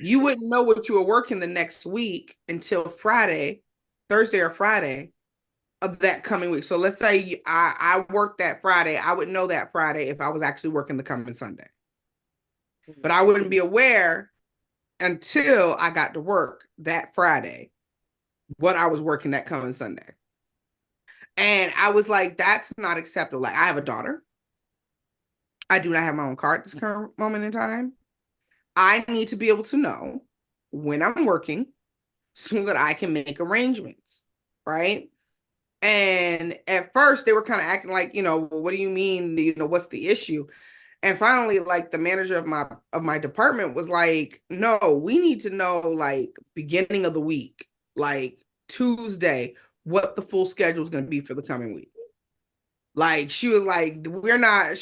You wouldn't know what you were working the next week until Thursday or Friday of that coming week. So let's say I worked that Friday. I would know that Friday if I was actually working the coming Sunday. But I wouldn't be aware until I got to work that Friday what I was working that coming Sunday. And I was like, that's not acceptable. Like, I have a daughter. I do not have my own car at this current moment in time. I need to be able to know when I'm working so that I can make arrangements, right? And at first they were kind of acting like, what do you mean? What's the issue? And finally, like, the manager of my department was like, no, we need to know, like, beginning of the week, like Tuesday, what the full schedule is going to be for the coming week. Like, she was like, I'm not,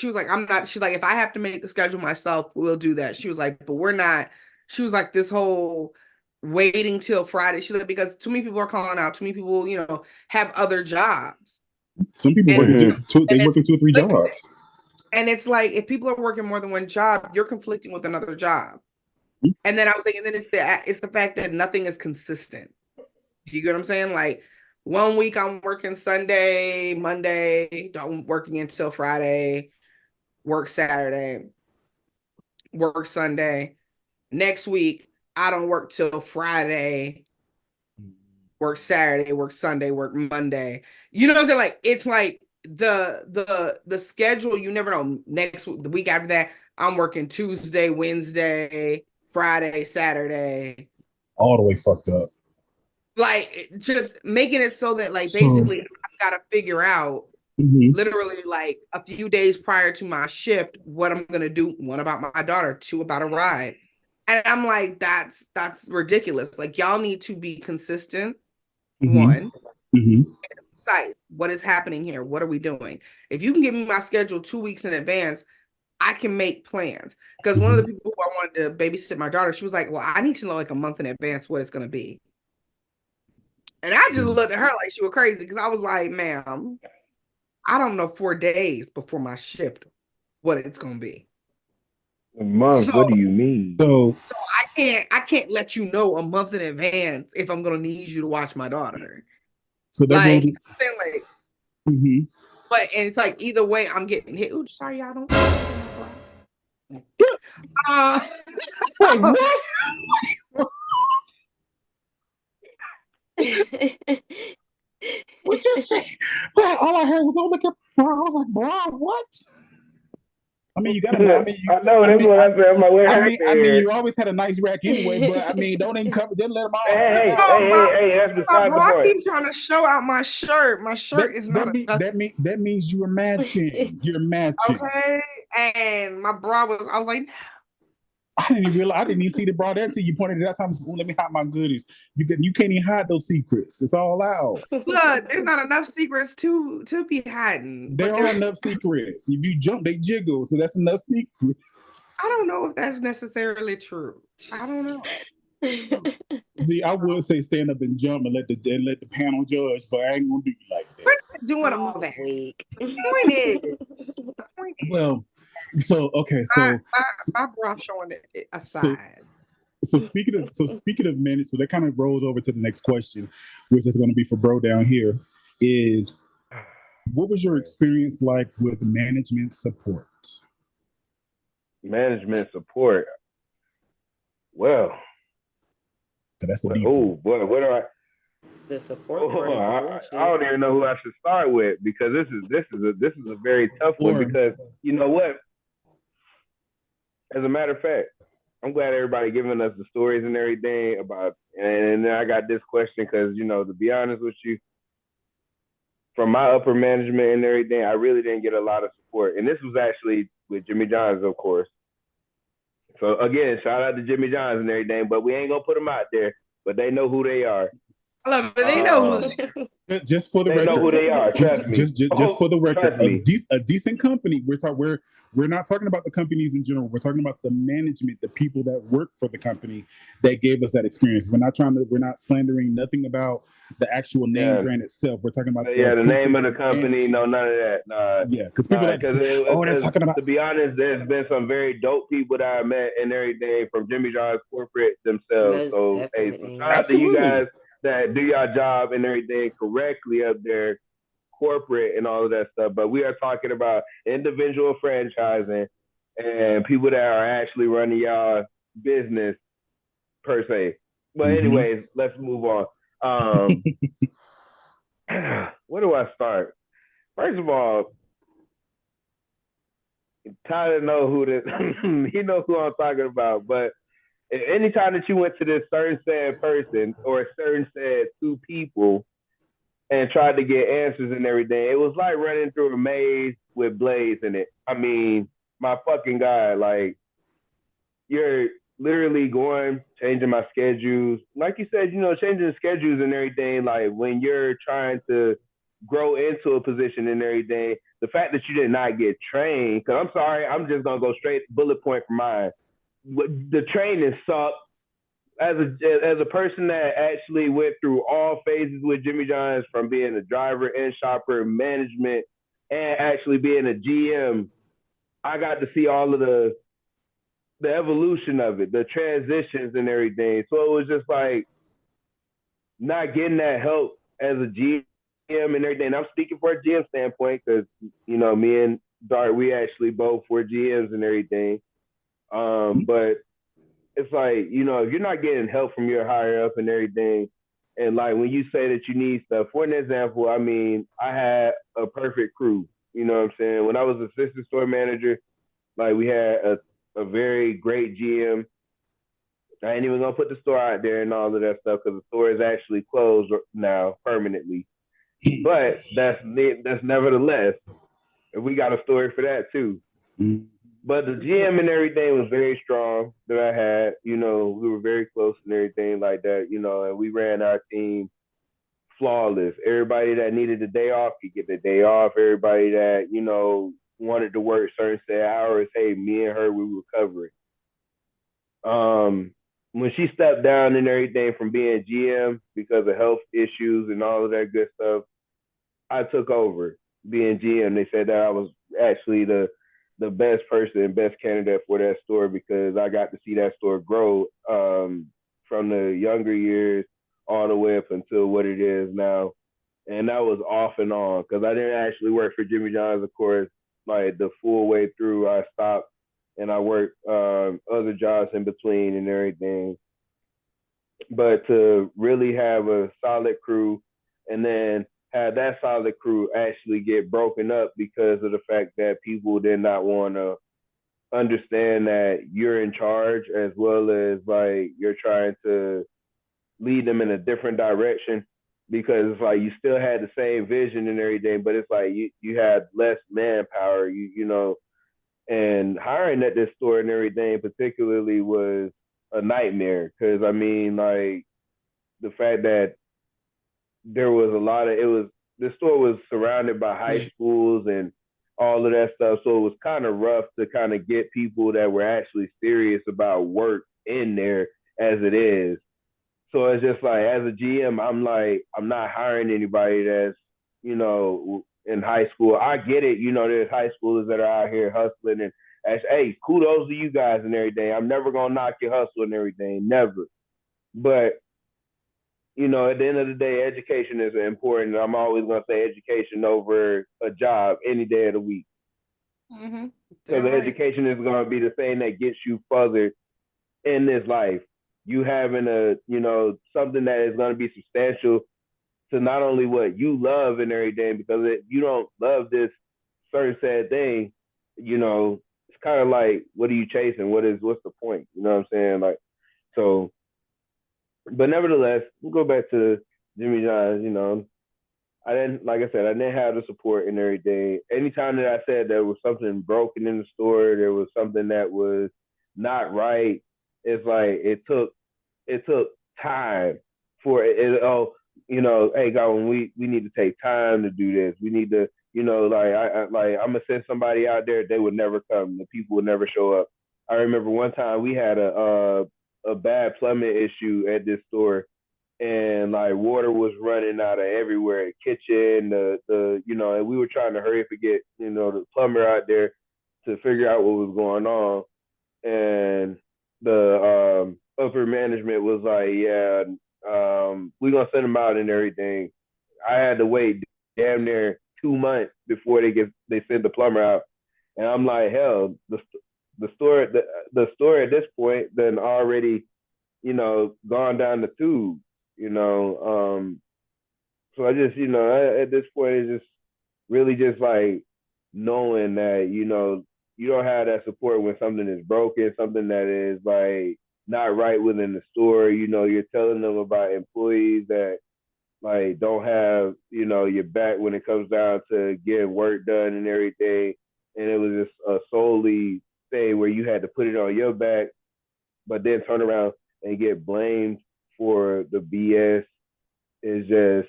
she's like, if I have to make the schedule myself, we'll do that. She was like, but we're not, she was like, this whole waiting till Friday. She's like, because too many people are calling out, too many people, have other jobs. Some people working two or three jobs. And it's like, if people are working more than one job, you're conflicting with another job. Mm-hmm. And then I was thinking, then it's the fact that nothing is consistent. You get what I'm saying? Like, 1 week I'm working Sunday, Monday, don't working until Friday, work Saturday, work Sunday. Next week, I don't work till Friday, work Saturday, work Sunday, work Monday. You know what I'm saying? Like it's like the schedule, you never know. The week after that, I'm working Tuesday, Wednesday, Friday, Saturday. All the way fucked up. Like just making it so that like basically I've got to figure out literally like a few days prior to my shift what I'm gonna do. One, about my daughter. Two, about a ride. And I'm like, that's ridiculous. Like y'all need to be consistent. One, precise. What is happening here? What are we doing? If you can give me my schedule 2 weeks in advance, I can make plans. Because one of the people who I wanted to babysit my daughter, she was like, well, I need to know like a month in advance what it's going to be. And I just looked at her like she was crazy because I was like, ma'am, I don't know 4 days before my shift what it's going to be. A month? So, what do you mean? So I can't let you know a month in advance if I'm going to need you to watch my daughter. So that like, goes. But and it's like either way, I'm getting hit. Ooh, sorry, y'all don't. Wait, what? What you say? All I heard was, "Oh, look at." I was like, "Bro, what?" I mean, you gotta know. I mean, I know that's what I said. I'm like, I mean, you always had a nice rack anyway, but I mean, don't even cover. Just let them all. Hey, that's my bro, I keep trying to show out my shirt. My shirt is not. That means you were matching. You're matching. Okay, and my bra was. I was like, I didn't even see the bra there until you pointed it out. Time, let me hide my goodies. You can't even hide those secrets. It's all out. Look, there's not enough secrets to be hiding. There are enough secrets. If you jump, they jiggle. So that's enough secret. I don't know if that's necessarily true. I don't know. See, I would say stand up and jump and let the panel judge, but I ain't gonna do it like that. We're not doing all that. The point is. Well, so okay, so my bra showing it aside. So speaking of minutes, so that kind of rolls over to the next question, which is going to be for bro down here. Is what was your experience like with management support? Management support. Well, that's a deep. Oh boy, what do I? The support. I don't even know who I should start with because this is a very tough one because you know what? As a matter of fact, I'm glad everybody giving us the stories and everything about, and then I got this question because, you know, to be honest with you, from my upper management and everything, I really didn't get a lot of support. And this was actually with Jimmy Johns, of course. So again, shout out to Jimmy Johns and everything, but we ain't gonna put them out there, but they know who they are. I love it. They know who. Just for the record, they know who they are. Trust me. Just for the record, a decent company. We're not talking about the companies in general. We're talking about the management, the people that work for the company that gave us that experience. We're not slandering nothing about the actual name brand itself. We're talking about the name of the company. No, none of that. Because people like to say, they're talking about. To be honest, there's been some very dope people that I met and everything from Jimmy John's corporate themselves. So hey, shout out to you guys that do your job and everything correctly up there, corporate and all of that stuff. But we are talking about individual franchising and people that are actually running y'all business per se. But anyways, let's move on. Where do I start? First of all, Tyler know who this, he knows who I'm talking about, but anytime that you went to this certain said person or a certain said two people and tried to get answers and everything, it was like running through a maze with blades in it. I mean, my fucking God, like, you're literally changing my schedules. Like you said, you know, changing the schedules and everything, like when you're trying to grow into a position and everything, the fact that you did not get trained, because I'm sorry, I'm just going to go straight bullet point for mine. The training sucked. As a person that actually went through all phases with Jimmy John's, from being a driver and shopper, management, and actually being a GM, I got to see all of the evolution of it, the transitions and everything. So it was just like not getting that help as a GM and everything. I'm speaking for a GM standpoint because, you know, me and Dart, we actually both were GMs and everything. But it's like, you know, if you're not getting help from your higher up and everything, And like when you say that you need stuff, for an example, I mean, I had a perfect crew. You know what I'm saying? When I was assistant store manager, like we had a very great GM. I ain't even gonna put the store out there and all of that stuff because the store is actually closed now permanently. But that's nevertheless, we got a story for that too. But the GM and everything was very strong that I had. You know, we were very close and everything like that. You know, and we ran our team flawless. Everybody that needed the day off could get the day off. Everybody that wanted to work certain set hours, hey, me and her, we were covering. When she stepped down and everything from being GM because of health issues and all of that good stuff, I took over being GM. They said that I was actually the best person and best candidate for that store because I got to see that store grow from the younger years all the way up until what it is now. And that was off and on because I didn't actually work for Jimmy John's, of course, like the full way through. I stopped and I worked other jobs in between and everything. But to really have a solid crew and then have that solid crew actually get broken up because of the fact that people did not want to understand that you're in charge as well as like you're trying to lead them in a different direction because it's like you still had the same vision and everything, but it's like you had less manpower, and hiring at this store and everything particularly was a nightmare because I mean like the fact that there was the store was surrounded by high schools and all of that stuff, so it was kind of rough to kind of get people that were actually serious about work in there as it is. So it's just like as a GM, I'm not hiring anybody that's in high school. I get it, there's high schoolers that are out here hustling and hey, kudos to you guys and everything. I'm never gonna knock your hustle and everything, never. But at the end of the day, education is important. I'm always gonna say education over a job any day of the week. Mm-hmm. So the education is gonna be the thing that gets you further in this life. You having something that is gonna be substantial to not only what you love and everything, because if you don't love this certain sad thing, it's kind of like, what are you chasing? What's the point? You know what I'm saying? Like, so, but nevertheless, we'll go back to Jimmy John's. I didn't have the support and everything. Anytime that I said there was something broken in the store, there was something that was not right, it's like it took time for it. Hey, Godwin, we need to take time to do this. We need to, I'm gonna send somebody out there. They would never come. The people would never show up. I remember one time we had a bad plumbing issue at this store, and like water was running out of everywhere, the kitchen, and we were trying to hurry up and get the plumber out there to figure out what was going on, and the upper management was like, yeah, we're gonna send them out and everything. I had to wait damn near 2 months before they send the plumber out, and I'm like, hell, the store at this point then already gone down the tube. So I just at this point it's just really just like knowing that you don't have that support when something is broken, something that is like not right within the store. You're telling them about employees that like don't have your back when it comes down to getting work done and everything, and it was just a solely thing where you had to put it on your back, but then turn around and get blamed for the BS is just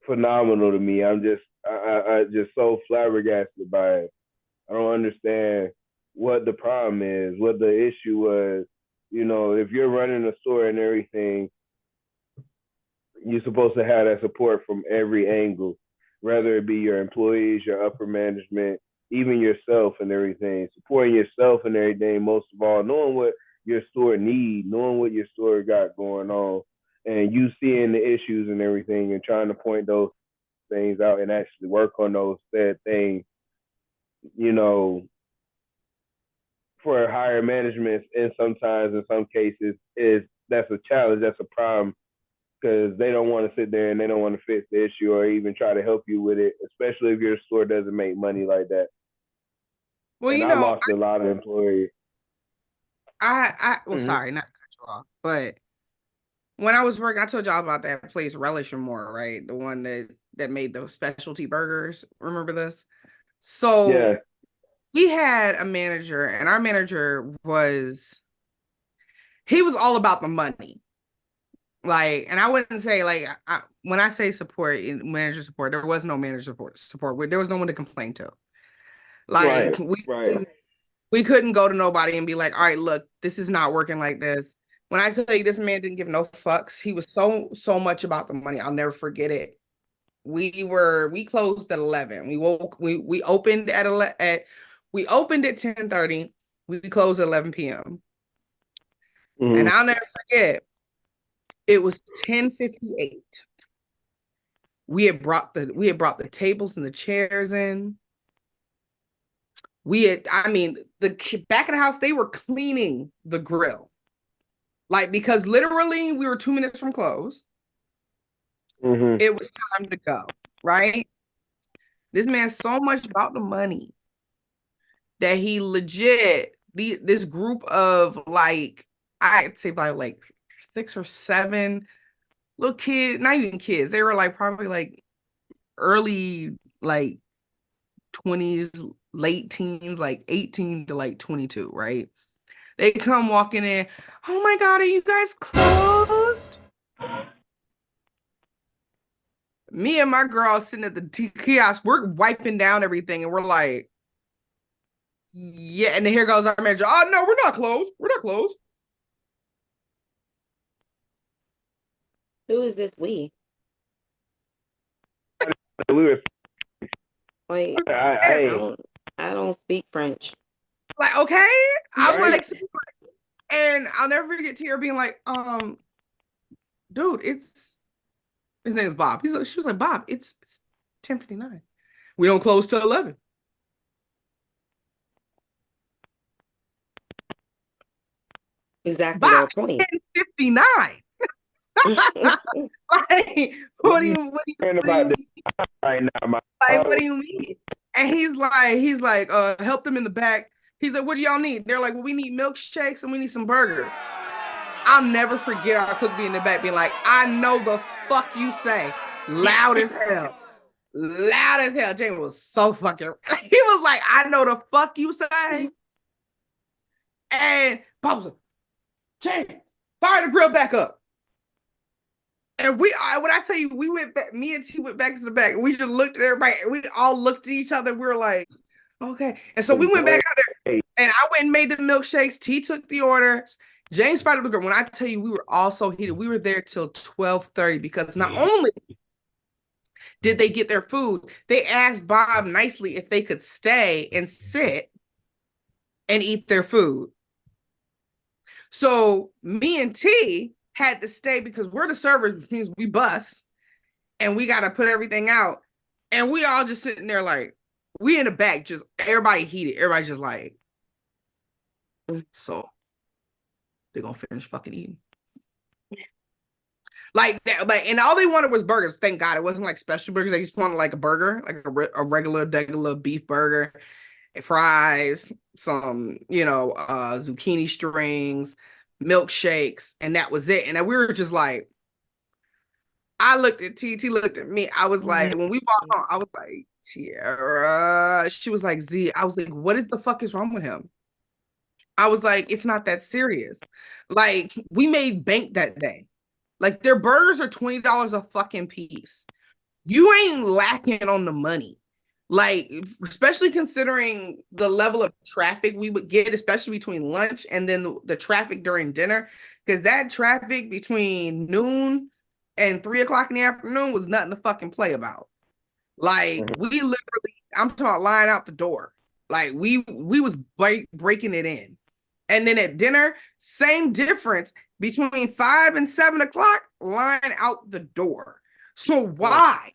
phenomenal to me. I'm just so flabbergasted by it. I don't understand what the problem is, what the issue was. If you're running a store and everything, you're supposed to have that support from every angle, whether it be your employees, your upper management, even yourself and everything. Supporting yourself and everything, most of all, knowing what your store needs, knowing what your store got going on, and you seeing the issues and everything and trying to point those things out and actually work on those said things, for higher management, and sometimes in some cases that's a challenge, that's a problem because they don't want to sit there and they don't want to fix the issue or even try to help you with it, especially if your store doesn't make money like that. Well, and you I know, lost a lot of employees. Sorry, not to cut you off, but when I was working, I told y'all about that place, Relish and More, right? The one that made the specialty burgers. Remember this? So Yeah. we had a manager, and our manager he was all about the money. Like, and I wouldn't say like when I say support, manager support, there was no manager support. There was no one to complain to. Like we couldn't go to nobody and be like, all right, look, this is not working like this. When I tell you this man didn't give no fucks, he was so much about the money. I'll never forget it. We closed at 11. We opened at 11 we opened at 10:30. We closed at 11 p.m. And I'll never forget, it was 10:58. We had brought the tables and the chairs in. The back of the house, they were cleaning the grill. Like, because literally we were 2 minutes from close. It was time to go, right? This man's so much about the money that he legit, this group of like, I'd say by like 6 or 7 little kids, not even kids, they were like probably like early like 20s, late teens, like 18 to like 22, right? They come walking in. Oh my God, are you guys closed? Me and my girl sitting at the kiosk, we're wiping down everything, and we're like, yeah. And then here goes our manager. Oh no, we're not closed. We're not closed. Who is this we? We were. Wait, I don't speak French. Like, okay. I'm like, and I'll never forget Tierra being like, dude, his name is Bob. She was like, Bob, it's 10:59. We don't close till 11. Exactly Bob, their point. 10:59. Like, what do you about this right now? Like, what do you mean? And he's like, help them in the back. He's like, what do y'all need? They're like, well, we need milkshakes and we need some burgers. I'll never forget our cook being in the back being like, I know the fuck you say. Loud as hell. Loud as hell. Jamie was so fucking, he was like, I know the fuck you say. And Pop was like, Jamie, fire the grill back up. And when I tell you, we went back, me and T went back to the back, and we just looked at everybody, and we all looked at each other, and we were like, okay. And so we went back out there, and I went and made the milkshakes. T took the orders. James fired the girl. When I tell you, we were all so heated. We were there till 12:30 because not only did they get their food, they asked Bob nicely if they could stay and sit and eat their food. So me and T had to stay because we're the servers, which means we bust and we got to put everything out. And we all just sitting there like, we in the back, just everybody heated. Everybody's just like, so they're going to finish fucking eating. Like that, and all they wanted was burgers. Thank God it wasn't like special burgers. They just wanted like a burger, like a regular beef burger, fries, some, zucchini strings, milkshakes, and that was it. And we were just like, I looked at T looked at me. I was like, when we walked on, I was like, Tierra. She was like, Z. I was like, what the fuck is wrong with him? I was like, it's not that serious. Like, we made bank that day. Like, their burgers are $20 a fucking piece. You ain't lacking on the money. Like, especially considering the level of traffic we would get, especially between lunch and then the traffic during dinner, because that traffic between noon and 3:00 in the afternoon was nothing to fucking play about. Like, we literally, I'm talking about lying out the door. Like, we was breaking it in. And then at dinner, same difference between 5 and 7 o'clock, line out the door. So why?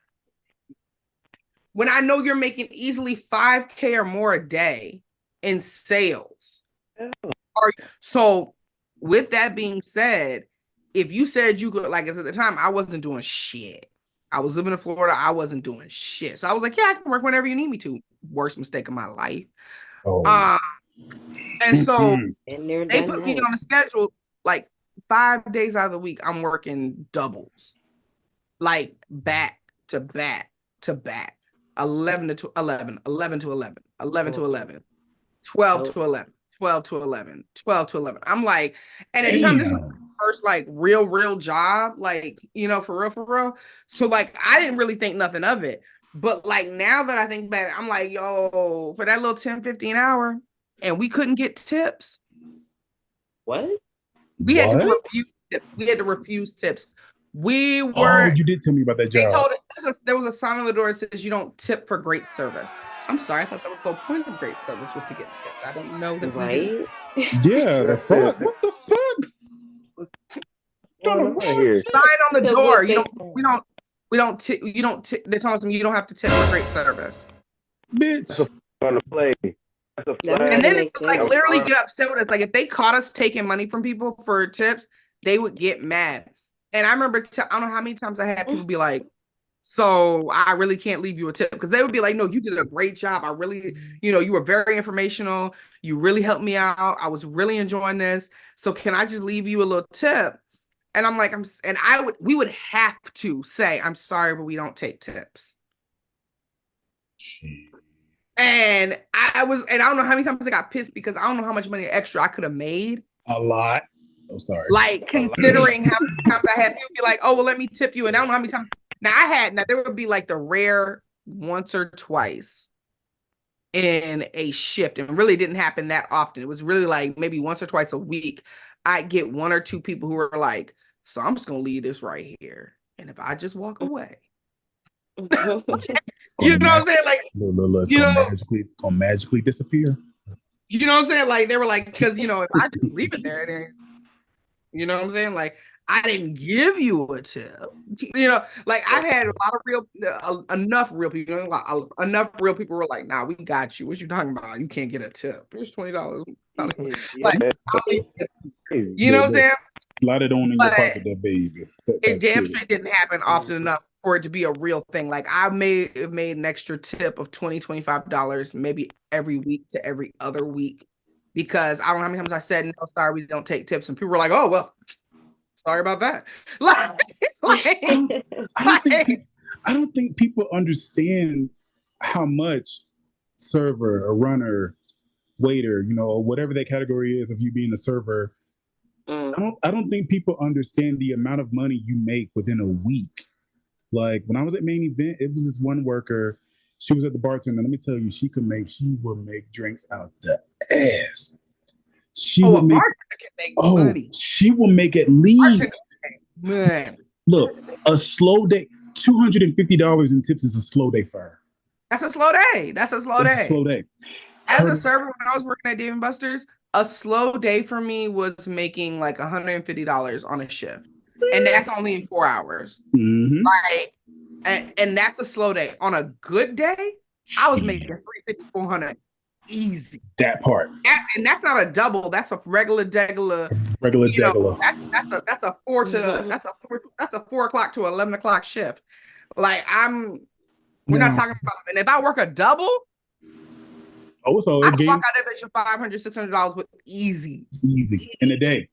When I know you're making easily $5K or more a day in sales. So with that being said, if you said you could, like, at the time, I wasn't doing shit. I was living in Florida. I wasn't doing shit. So I was like, yeah, I can work whenever you need me to. Worst mistake of my life. Oh. And so they put me on a schedule, like 5 days out of the week, I'm working doubles, like back to back to back, 11 to 11, 11 to 11, 11 to 11, 12 to 11, 12 to 11, 12 to 11. I'm like, and at the time, this was my first like real job, like, you know, for real. So like, I didn't really think nothing of it. But like, now that I think back, I'm like, yo, for that little 10, 15 hour, and we couldn't get tips. What? We had to refuse tips. We had to refuse tips. We were. Oh, you did tell me about that job. They told us there was a sign on the door that says you don't tip for great service. I'm sorry, I thought that was the point of great service was to get tipped. I didn't know that. Right? Yeah, the fuck. What the fuck? Sign on the door. We don't tip. You don't tip. They're telling us you don't have to tip for great service. Bitch. On the play. And then it's like literally get upset with us. Like if they caught us taking money from people for tips, they would get mad. And I remember, I don't know how many times I had people be like, so I really can't leave you a tip. Because they would be like, no, you did a great job. I really, you know, you were very informational. You really helped me out. I was really enjoying this. So can I just leave you a little tip? And I'm like, we would have to say, I'm sorry, but we don't take tips. And I don't know how many times I got pissed because I don't know how much money extra I could have made. A lot. Oh, sorry. Like considering how many times I had people be like, oh, well, let me tip you. And I don't know how many times. Now there would be like the rare once or twice in a shift. And really didn't happen that often. It was really like maybe once or twice a week. I'd get one or two people who were like, so I'm just going to leave this right here. And if I just walk away. You know what I'm saying? Like, it's gonna magically disappear. You know what I'm saying? Like, they were like, because, you know, if I just leave it there, then, you know what I'm saying? Like, I didn't give you a tip. You know, like, I've had a lot of enough real people, you know, enough real people were like, nah, we got you. What you talking about? You can't get a tip. Here's $20. Like, you know what I'm saying? Slide it on in your pocket, that baby. It damn straight didn't happen often enough for it to be a real thing. Like, I may have made an extra tip of $20, $25, maybe every week to every other week, because I don't know how many times I said, no, sorry, we don't take tips. And people were like, oh, well, sorry about that. I don't think people understand how much server, a runner, waiter, you know, whatever that category is of you being a server. I don't think people understand the amount of money you make within a week. Like when I was at Main Event, it was this one worker. She was at the bartender. Let me tell you, she would make drinks out the ass. She will make at least. Man. Look, a slow day, $250 in tips is a slow day for her. That's a slow day. That's a slow day. As a server, when I was working at Dave & Buster's, a slow day for me was making like $150 on a shift. And that's only in 4 hours. Mm-hmm. Like, and that's a slow day. On a good day, I was making $350, $400 easy. That part. That's not a double. That's a regular degular. That's a 4 o'clock to 11 o'clock shift. Like we're not talking about. And if I work a double, so I can walk out of it for $500, $600 with easy in a day.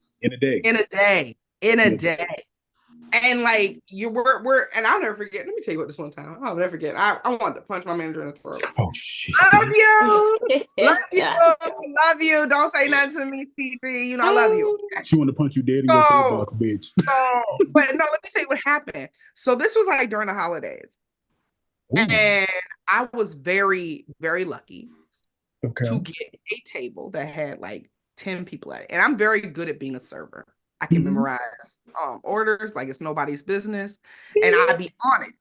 And like we're and I'll never forget. Let me tell you what this one time. I'll never forget. I wanted to punch my manager in the throat. Oh shit. Love you. Don't say nothing to me, TT. You know I love you. She wanted to punch you dead in your food box, bitch. But no, let me tell you what happened. So this was like during the holidays. Ooh. And I was very, very lucky to get a table that had like 10 people at it. And I'm very good at being a server. I can memorize orders like it's nobody's business, and I'd be on it.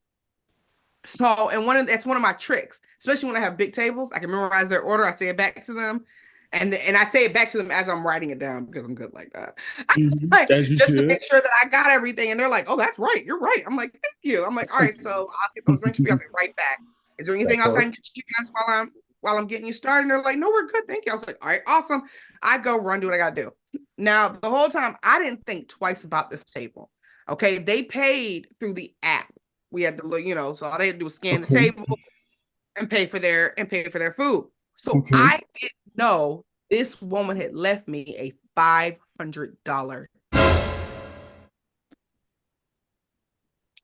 So, and that's one of my tricks, especially when I have big tables. I can memorize their order. I say it back to them, and I say it back to them as I'm writing it down because I'm good like that. To make sure that I got everything. And they're like, "Oh, that's right. You're right." I'm like, "Thank you." I'm like, "All right, so I'll get those drinks. I'll be right back. Is there anything else I can get you guys while I'm getting you started?" And they're like, "No, we're good. Thank you." I was like, "All right, awesome." I go run, do what I gotta do. Now, the whole time, I didn't think twice about this table. Okay, they paid through the app. We had to look, so all they had to do was scan the table and pay for their food. So I didn't know this woman had left me a $500.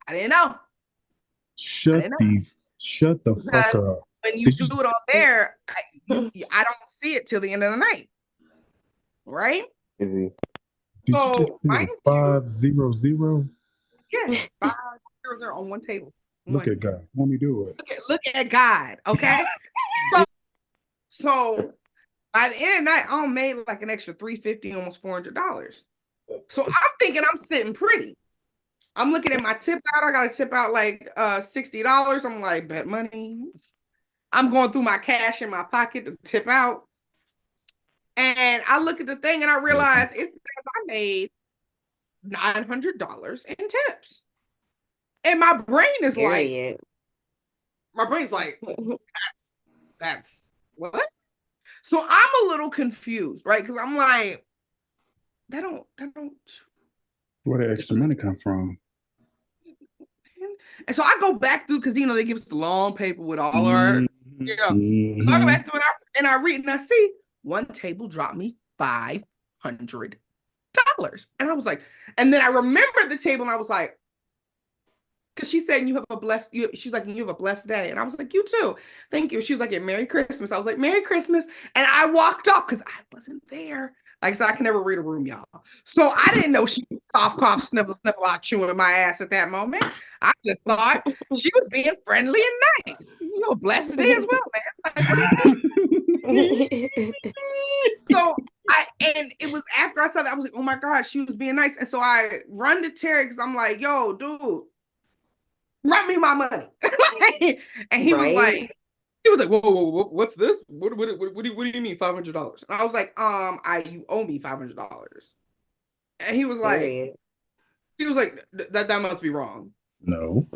I didn't know. Shut the fuck up. When you do it on there, I don't see it till the end of the night. Right? Did you just say 500? Yeah, 500 on one table. Look at God. Let me do it. Look at God. Okay. so by the end of the night, I made like an extra $350, almost $400. So I'm thinking I'm sitting pretty. I'm looking at my tip out. I gotta tip out like $60. I'm like, bet money. I'm going through my cash in my pocket to tip out. And I look at the thing and I realize it's because I made $900 in tips. And my brain is like, that's what? So I'm a little confused, right? Because I'm like, that don't. Where the extra money come from? And so I go back through because they give us the long paper with all our, So I go back through and I read and I see one table dropped me $500. And I was like, and then I remembered the table and I was like, because she said she's like, you have a blessed day. And I was like, you too. Thank you. She was like, yeah, Merry Christmas. I was like, Merry Christmas. And I walked off because I wasn't there. Like I said, I can never read a room, y'all. So I didn't know she was cough, sniffle, out chewing my ass at that moment. I just thought she was being friendly and nice. Blessed day as well, man. So and it was after I saw that, I was like, oh my God, she was being nice. And so I run to Terry because I'm like, yo, dude, run me my money. And he was like, whoa, what's this? What do you mean $500? And I was like, you owe me $500. And he was like, that must be wrong. No.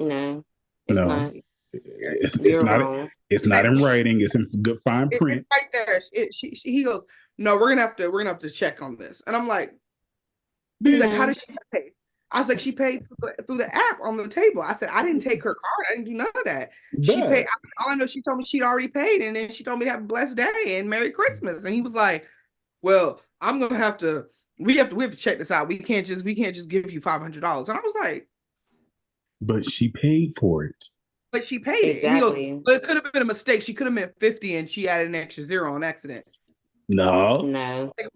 Not. It's not in writing. It's in good fine print. It's right there. He goes, no, we're gonna have to check on this. And I'm like, he's like, how did she pay? I was like, she paid through the app on the table. I said, I didn't take her card. I didn't do none of that. She paid. All I know, she told me she'd already paid, and then she told me to have a blessed day and Merry Christmas. And he was like, well, we have to check this out. We can't just give you $500. And I was like, but she paid for it. But she paid it. And he goes, but it could have been a mistake. She could have meant 50 and she added an extra 0 on accident. No.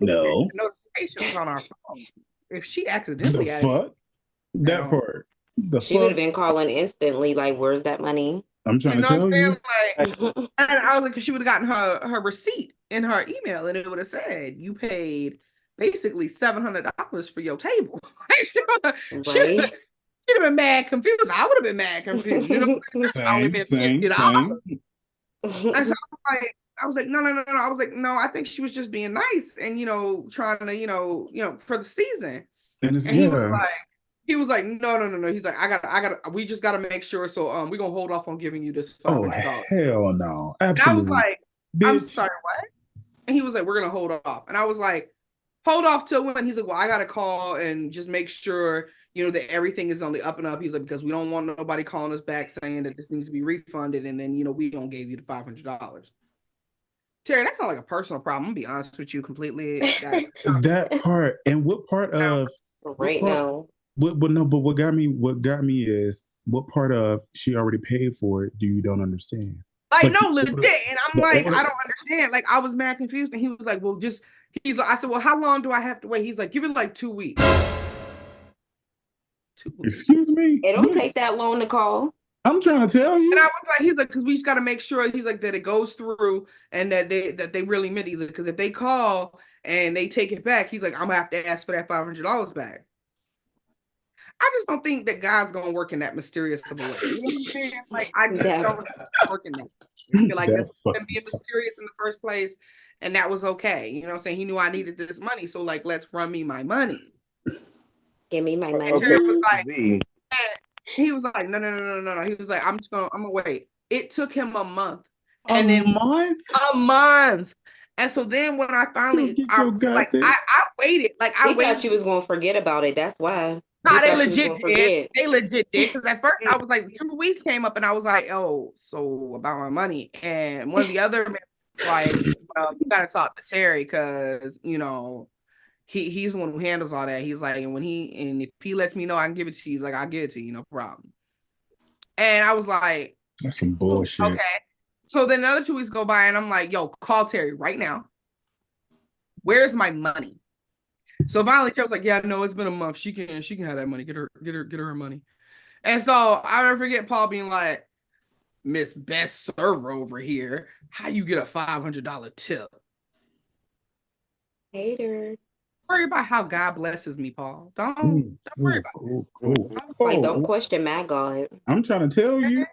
Notifications on our phone. If she accidentally added that part. She would have been calling instantly, like, where's that money? I'm trying to tell you. And I was like, she would have gotten her receipt in her email, and it would have said, you paid basically $700 for your table. She'd have been mad confused. I would have been mad confused. Same. And so I was like, no. I was like, no, I think she was just being nice and trying to, for the season. And he was like, no. He's like, I got we just gotta make sure. So we're gonna hold off on giving you this $500. Hell no. Absolutely. And I was like, bitch. I'm sorry, what? And he was like, we're gonna hold off. And I was like, hold off till when? He's like, well, I gotta call and just make sure that everything is on the up and up. He's like, because we don't want nobody calling us back saying that this needs to be refunded, and then we don't give you the $500. Terry, that's not like a personal problem. I'm gonna be honest with you completely. That part, and what part of now? But what got me is what part of she already paid for it do you don't understand? Like, no, legit. And I'm like, I don't understand. Like, I was mad confused, and he was like, well, I said, well, how long do I have to wait? He's like, give it like 2 weeks. 2 weeks. Excuse me? It don't take that long to call. I'm trying to tell you. And I was like, he's like, because we just got to make sure, he's like, that it goes through and that they really meant it. He's like, because if they call and they take it back, he's like, I'm going to have to ask for that $500 back. I just don't think that God's going to work in that mysterious of a way. You know what I'm saying? Like, I just don't work in that. I feel like that's being mysterious in the first place, and that was okay. You know what I'm saying? He knew I needed this money, so like, let's run me my money. Give me my money. And Terry was like, he was like, no. He was like, I'm gonna wait. It took him a month. A month. And so then when I finally, Get your goddamn. I waited, I thought you was gonna forget about it. That's why. Nah, they thought you was legit gonna did. forget. They legit did. Because at first I was like, 2 weeks came up and I was like, oh, so about my money. And one of the other men was like, well, you gotta talk to Terry because he's the one who handles all that. He's like, and if he lets me know I can give it to you, he's like, I'll give it to you, no problem. And I was like, that's some bullshit. Okay. So then another 2 weeks go by and I'm like, yo, call Terry right now. Where's my money? So finally Terry was like, yeah, no, it's been a month. She can have that money. Get her money. And so I'll never forget Paul being like, Miss Best Server over here, how you get a $500 tip? Hater. Worry about how God blesses me, Paul. Don't worry about it. Like, don't question my God. I'm trying to tell you.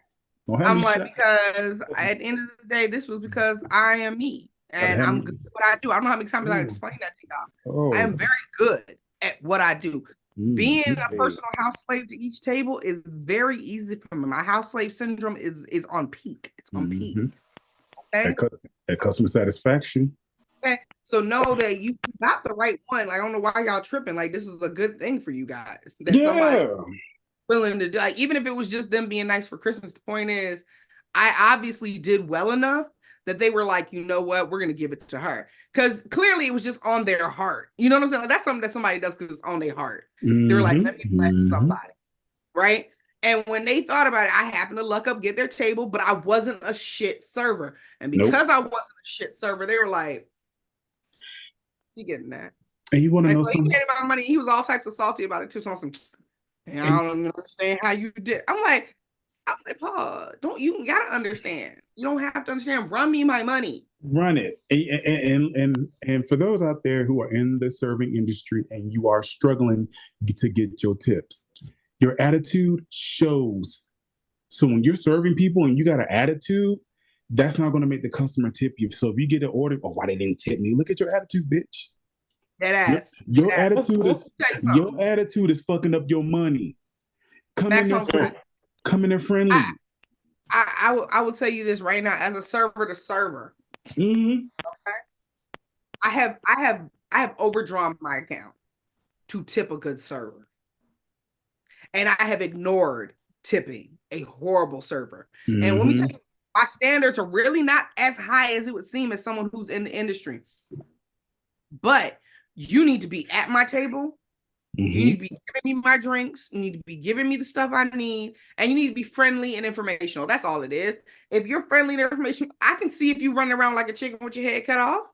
I'm like, because at the end of the day, this was because I am me. And I'm good at what I do. I don't know how many times I explain that to y'all. I am very good at what I do. Being a personal house slave to each table is very easy for me. My house slave syndrome is on peak. It's on peak. Okay. That customer satisfaction. Okay. So know that you got the right one. Like, I don't know why y'all tripping. Like, this is a good thing for you guys. That somebody willing to do. Like, even if it was just them being nice for Christmas, the point is, I obviously did well enough that they were like, you know what, we're gonna give it to her. Because clearly it was just on their heart. You know what I'm saying? Like, that's something that somebody does because it's on their heart. They were like, let me bless somebody. Right? And when they thought about it, I happened to luck up, get their table, but I wasn't a shit server. And because I wasn't a shit server, they were like, you getting that? And you want to know something? He paid my money. He was all types of salty about it too. So I don't understand how you did. I'm like, Paul, you gotta understand. You don't have to understand. Run me my money. Run it. And for those out there who are in the serving industry and you are struggling to get your tips, your attitude shows. So when you're serving people and you got an attitude, that's not going to make the customer tip you. So if you get an order, why they didn't tip me? Look at your attitude, bitch. That ass. Your attitude is fucking up your money. Come in there friendly. I will tell you this right now, as a server to server. Okay. I have overdrawn my account to tip a good server. And I have ignored tipping a horrible server. And let me tell you, my standards are really not as high as it would seem as someone who's in the industry. But you need to be at my table. You need to be giving me my drinks. You need to be giving me the stuff I need. And you need to be friendly and informational. That's all it is. If you're friendly and informational, I can see if you run around like a chicken with your head cut off.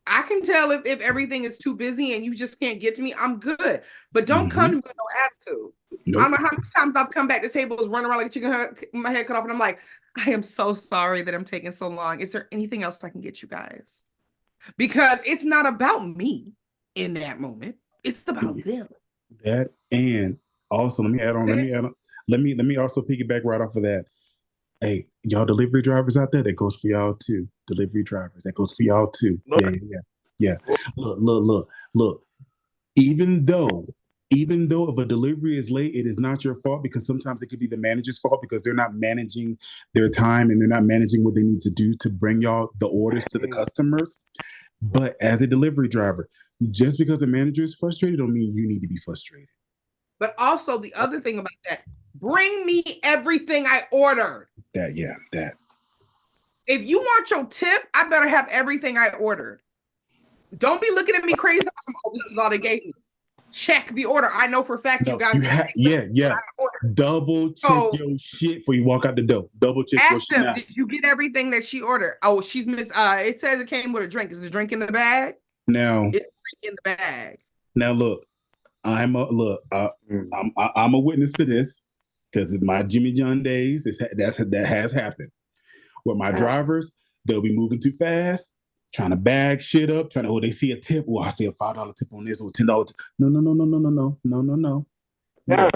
I can tell if everything is too busy and you just can't get to me. I'm good. But don't come to me with no attitude. Nope. I don't know how many times I've come back to tables, run around like a chicken, my head cut off, and I'm like, I am so sorry that I'm taking so long. Is there anything else I can get you guys? Because it's not about me in that moment. It's about them. That, and also let me also piggyback right off of that. Hey, y'all delivery drivers out there, that goes for y'all too. Delivery drivers, that goes for y'all too. Yeah. Look. Even though if a delivery is late, it is not your fault, because sometimes it could be the manager's fault because they're not managing their time and they're not managing what they need to do to bring y'all the orders to the customers. But as a delivery driver, just because the manager is frustrated don't mean you need to be frustrated. But also the other thing about that, bring me everything I ordered. That. If you want your tip, I better have everything I ordered. Don't be looking at me crazy. This is all they gave me. Check the order. I know for a fact you guys. Double check your shit before you walk out the door. Double check your shit. Did you get everything that she ordered? Oh, she's missed. It says it came with a drink. Is the drink in the bag? Now it's in the bag. Now look, I'm a witness to this because in my Jimmy John days, that has happened. With my drivers, they'll be moving too fast, trying to bag shit up, they see a tip. Well, I see a $5 tip on this or $10 tip. No. Yeah.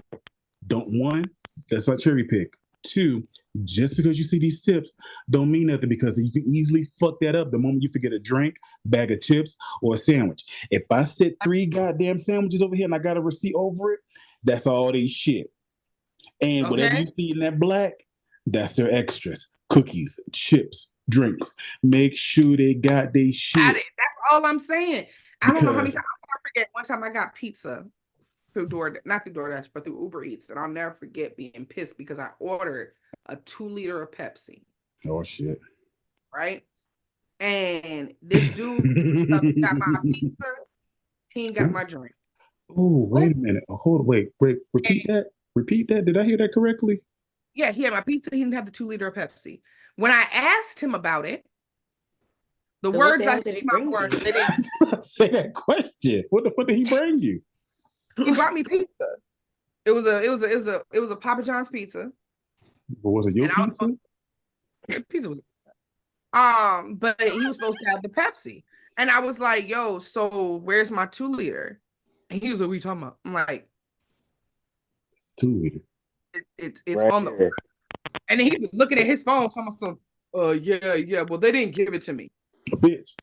One, that's not cherry pick. Two, just because you see these tips don't mean nothing, because you can easily fuck that up the moment you forget a drink, bag of chips, or a sandwich. If I set 3 goddamn sandwiches over here and I got a receipt over it, that's all they shit. And whatever you see in that black, that's their extras. Cookies, chips, drinks. Make sure they got their shit. That's all I'm saying. I don't know how many times. I'll never forget one time I got pizza through not through DoorDash, but through Uber Eats, and I'll never forget being pissed because I ordered a 2-liter of Pepsi. Oh shit! Right, and this dude got my pizza. He ain't got my drink. Oh, wait a minute. Wait. Repeat that. Repeat that. Did I hear that correctly? Yeah, he had my pizza. He didn't have the 2-liter of Pepsi. When I asked him about it, the words I came out were, say that question. What the fuck did he bring you? He brought me pizza. It was a Papa John's pizza. But was it your pizza? Pizza was but he was supposed to have the Pepsi. And I was like, yo, so where's my 2-liter? And he was like, what are you talking about? I'm like, 2-liter. It's right on the order. And then he was looking at his phone, talking about yeah. Well, they didn't give it to me. A bitch.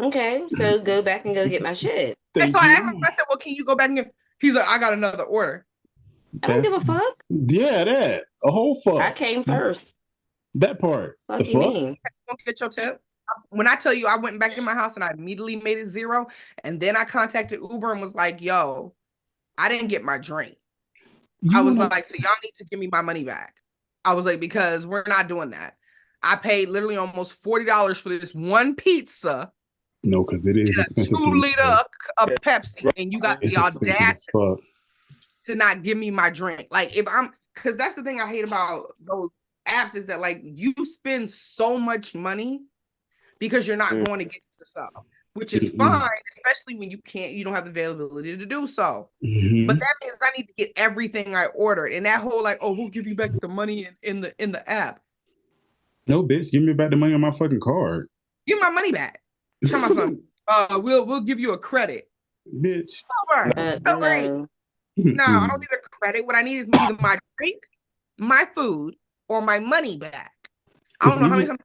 Okay, so go back and go get my shit. And so I asked him, I said, well, can you go back and get? He's like, I got another order. I don't give a fuck. Yeah, that. A whole fuck. I came first. That part. What the do you fuck? mean? Don't get your tip. When I tell you I went back in my house and I immediately made it 0, and then I contacted Uber and was like, yo, I didn't get my drink. I was like, so y'all need to give me my money back. I was like, because we're not doing that. I paid literally almost $40 for this one pizza. No, because it is expensive. 2-liter of Pepsi, and you got the audacity to not give me my drink. Like, because that's the thing I hate about those apps is that, like, you spend so much money because you're not going to get it yourself, which is fine, especially when you don't have the availability to do so. But that means I need to get everything I ordered, and that whole like, oh, we'll give you back the money in the app. No, bitch, give me back the money on my fucking card. Give me my money back. Tell my son, we'll give you a credit, bitch. No, I don't need a credit. What I need is either my drink, my food, or my money back. I don't know how many times.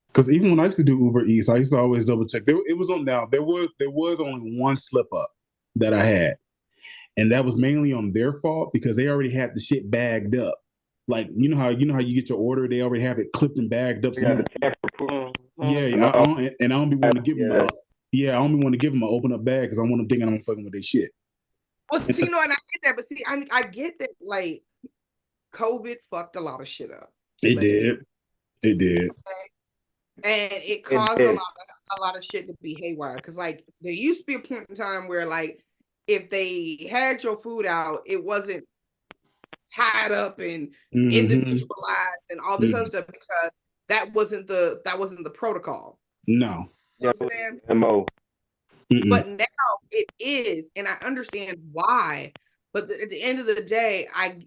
Because even when I used to do Uber Eats, I used to always double check. It was on now. There was only one slip up that I had, and that was mainly on their fault because they already had the shit bagged up. Like you know how you get your order, they already have it clipped and bagged up. So I don't be wanting to give them. I don't be want to give them an open up bag because I want them thinking I'm fucking with their shit. Well, see, and I get that, but see, I get that. Like, COVID fucked a lot of shit up. It did. Okay? And it caused a lot of shit to be haywire. Because, like, there used to be a point in time where, like, if they had your food out, it wasn't tied up and individualized and all this other stuff because that wasn't the protocol. No. You know what I'm saying? But now it is, and I understand why. But at the end of the day, I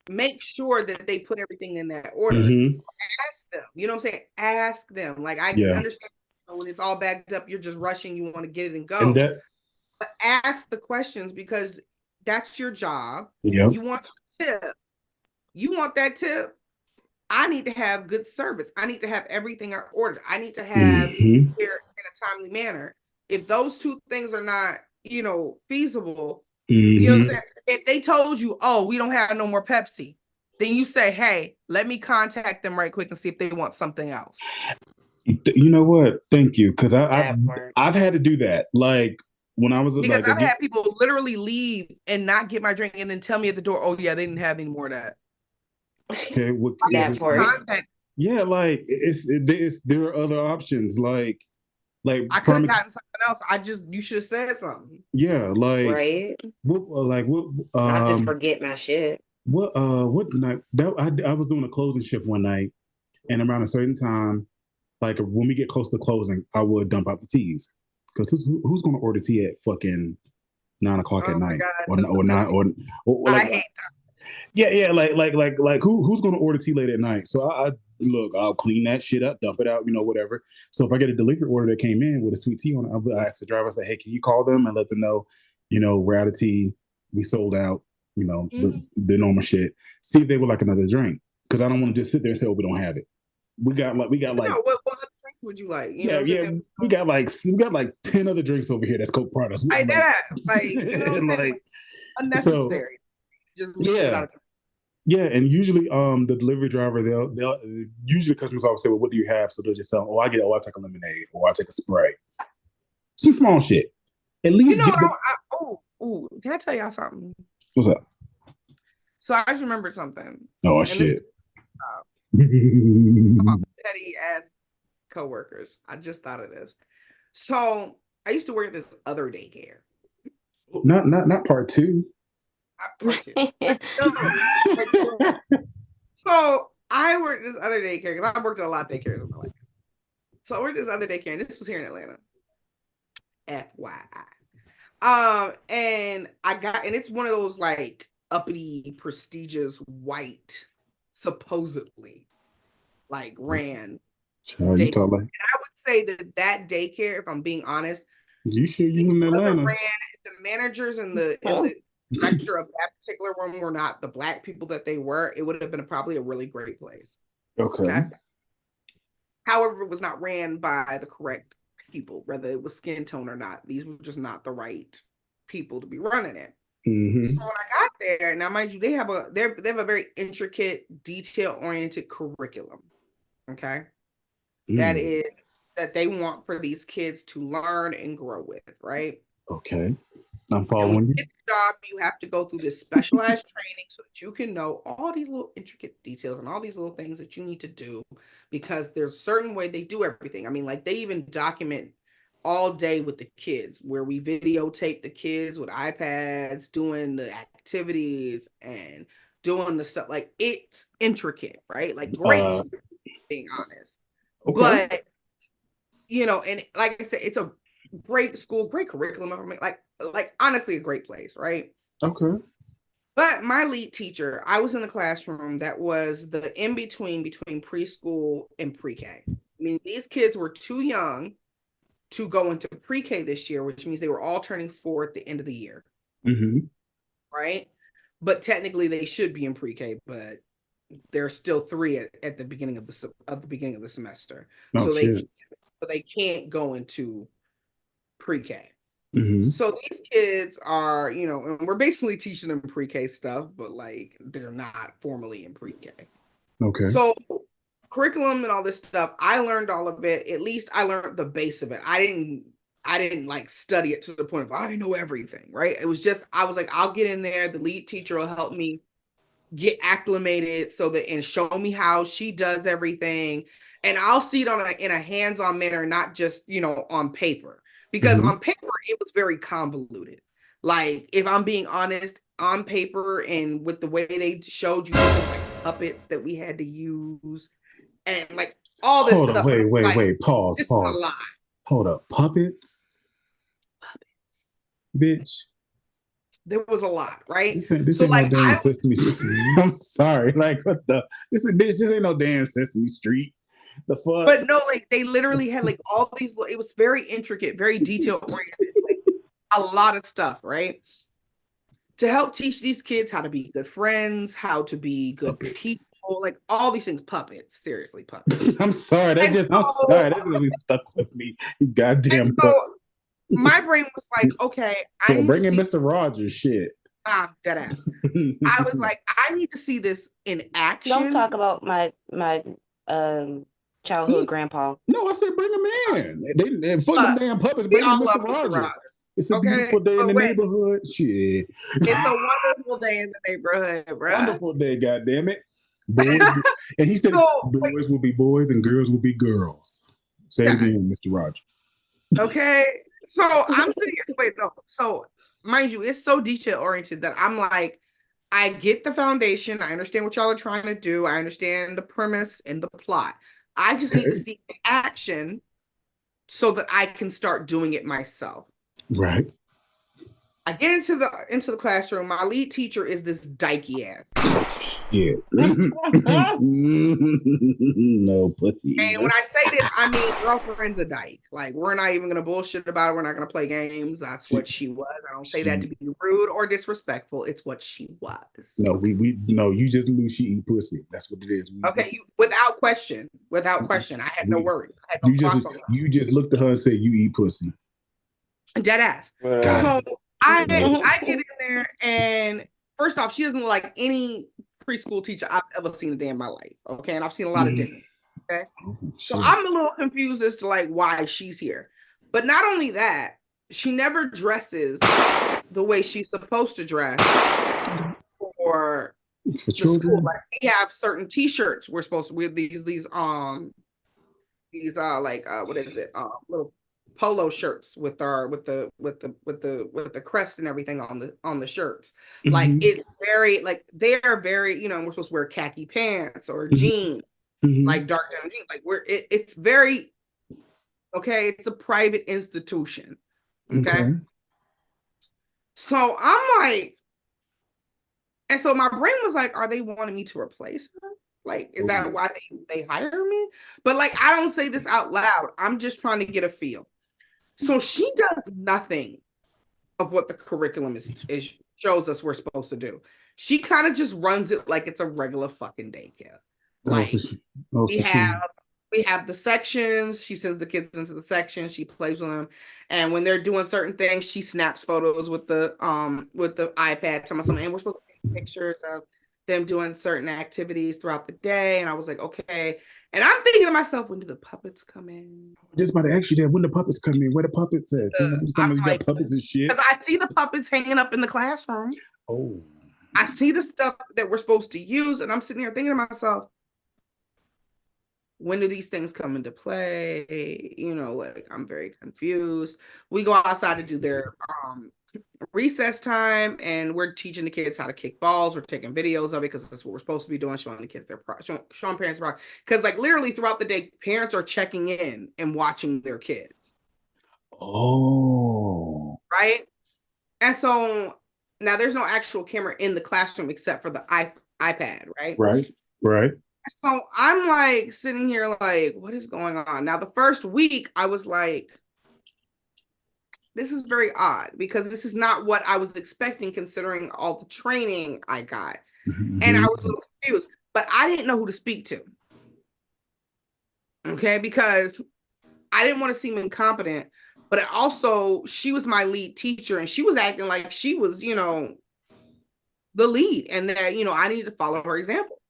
make sure that they put everything in that order. Ask them. You know what I'm saying? Ask them. Like I understand when it's all bagged up, you're just rushing. You want to get it and go. But ask the questions because that's your job. Yep. You want a tip. You want that tip. I need to have good service. I need to have everything I ordered. I need to have here in a timely manner. If those two things are not, feasible, you know what I'm saying? If they told you, oh, we don't have no more Pepsi, then you say, hey, let me contact them right quick and see if they want something else. You know what? Thank you. Because I've had to do that. Like when I was because I've had people literally leave and not get my drink and then tell me at the door, oh yeah, they didn't have any more of that. Okay, Yeah, like there are other options. Like I could have gotten something else. You should have said something. Yeah, like right. I just forget my shit. What night? I was doing a closing shift one night, and around a certain time, like when we get close to closing, I would dump out the teas because who's going to order tea at fucking 9 o'clock at night or 9 or like, I hate that. Yeah, like who's going to order tea late at night? So I'll clean that shit up, dump it out, whatever. So if I get a delivery order that came in with a sweet tea on it, I ask the driver, I say, hey, can you call them and let them know, we're out of tea, we sold out, the normal shit. See if they would like another drink because I don't want to just sit there and say, oh, we don't have it. We got like. What other drinks would you like? We got like 10 other drinks over here that's Coke products. Unnecessary. Just leave it out. Yeah, and usually the delivery driver they'll usually customers always say, well, what do you have? So they'll just tell them, I take a lemonade or I take a spray. Some small shit. At You least know get the what? Can I tell y'all something? what's up? So I just remembered something. Oh And shit. Petty ass coworkers. I just thought of this. So I used to work at this other daycare. not part two. Part two. So I worked at this other daycare because I worked at a lot of daycares in my life. So I worked at this other daycare, and this was here in Atlanta. FYI. And it's one of those like uppity, prestigious, white, supposedly, like ran. Child, you talk like, and I would say that daycare, if I'm being honest, you sure you in Atlanta? The managers and the director of that particular one were not the Black people that they were, it would have been probably a really great place. Okay. However, it was not ran by the correct people, whether it was skin tone or not. These were just not the right people to be running it. Mm-hmm. So when I got there, now mind you, they have a very intricate, detail-oriented curriculum. Okay. That they want for these kids to learn and grow with, right? Okay. I'm following you. Job, you have to go through this specialized training so that you can know all these little intricate details and all these little things that you need to do, because there's a certain way they do everything. I mean, like they even document all day with the kids, where we videotape the kids with iPads doing the activities and doing the stuff. Like it's intricate, right? Like great, being honest. Okay. But and like I said, it's a great school, great curriculum. Like honestly, a great place, right? Okay. But my lead teacher, I was in the classroom that was the in between preschool and pre-K. I mean, these kids were too young to go into pre-K this year, which means they were all turning 4 at the end of the year. Mm-hmm. Right? But technically they should be in pre-K, but they're still 3 at the beginning of the semester. Oh, so they can't go into pre-K. Mm-hmm. So these kids are, and we're basically teaching them pre-K stuff, but like they're not formally in pre-K. Okay. So curriculum and all this stuff, I learned all of it. At least I learned the base of it. I didn't like study it to the point of I know everything, right? It was just, I was like, I'll get in there. The lead teacher will help me get acclimated and show me how she does everything. And I'll see it in a hands-on manner, not just, on paper. Because on paper, it was very convoluted. Like, if I'm being honest, on paper and with the way they showed you, like puppets that we had to use and like all this stuff. Wait, pause. This is a lot. Hold up. Puppets? Bitch. There was a lot, right? This ain't no damn Sesame Street. I'm sorry. Like, what the? This ain't no damn Sesame Street. The fuck? But no, like they literally had like all these. It was very intricate, very detail oriented, like a lot of stuff, right? To help teach these kids how to be good friends, how to be good people, like all these things. Puppets, seriously, puppets. I'm sorry. That's gonna be stuck with me. You goddamn. My brain was like, okay, I need bring in Mr. Rogers. Shit. That ass. I was like, I need to see this in action. Don't talk about my childhood grandpa. No, I said bring him in. They fuck them damn puppets. Bring in Mr. Rogers. It's a beautiful day in the neighborhood. Shit. It's a wonderful day in the neighborhood, bro. Wonderful day, goddammit. Boys, and he said boys will be boys and girls will be girls. Say it again, Mr. Rogers. Okay. So I'm sitting here, wait, no. So mind you, it's so detail oriented that I'm like, I get the foundation. I understand what y'all are trying to do. I understand the premise and the plot. I just need to see action so that I can start doing it myself. Right. I get into the classroom. My lead teacher is this dykey ass. Shit. No pussy. And when I say this, I mean girlfriend's a dyke. Like we're not even gonna bullshit about it. We're not gonna play games. That's what she was. I don't say that to be rude or disrespectful. It's what she was. No, we no. You just knew she eat pussy. That's what it is. Okay, without question. I had no worries. I had no you just looked at her and said you eat pussy. Dead ass. So I get in there, and first off, she doesn't look like any preschool teacher I've ever seen a day in my life. Okay, and I've seen a lot of different. Okay, Oh, so shit. I'm a little confused as to like why she's here. But not only that, she never dresses the way she's supposed to dress for the children. school. Like we have certain T-shirts we're supposed to wear these like what is it little polo shirts with the crest and everything on the shirts. Like it's very like they're very, you know, we're supposed to wear khaki pants or jeans, like dark denim jeans. Like it's very okay. It's a private institution. Okay. So I'm like, and so my brain was like, are they wanting me to replace her? Like, is that why they hire me? But like, I don't say this out loud. I'm just trying to get a feel. So she does nothing of what the curriculum is shows us we're supposed to do. She kind of just runs it like it's a regular fucking daycare. Like we have the sections. She sends the kids into the sections. She plays with them, and when they're doing certain things, she snaps photos with the iPad. And we're supposed to take pictures of them doing certain activities throughout the day. And I was like, okay. And I'm thinking to myself, when do the puppets come in? Just about to ask you that. When the puppets come in, where the puppets at? I'm like, got puppets and shit. Because I see the puppets hanging up in the classroom. Oh. I see the stuff that we're supposed to use, and I'm sitting here thinking to myself, when do these things come into play? You know, like I'm very confused. We go outside to do their recess time, and we're teaching the kids how to kick balls. We're taking videos of it because that's what we're supposed to be doing, showing the kids showing parents around. Because like literally throughout the day, parents are checking in and watching their kids. Oh. Right? And so now there's no actual camera in the classroom except for the iPad, right? Right. So I'm like sitting here like, what is going on? Now, the first week I was like, this is very odd because this is not what I was expecting considering all the training I got. And I was a little confused, but I didn't know who to speak to. Okay, because I didn't want to seem incompetent, but also she was my lead teacher and she was acting like she was, you know, the lead and that, you know, I needed to follow her example.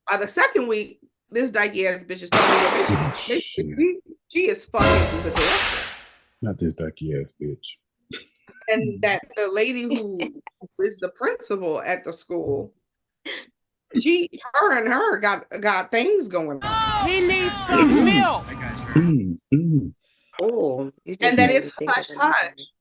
By the second week, this dykey ass bitch is telling me she is fucking the director. Not this dykey ass bitch. And that the lady who is the principal at the school, her got things going on. He needs some milk. Oh, and that is hush hush,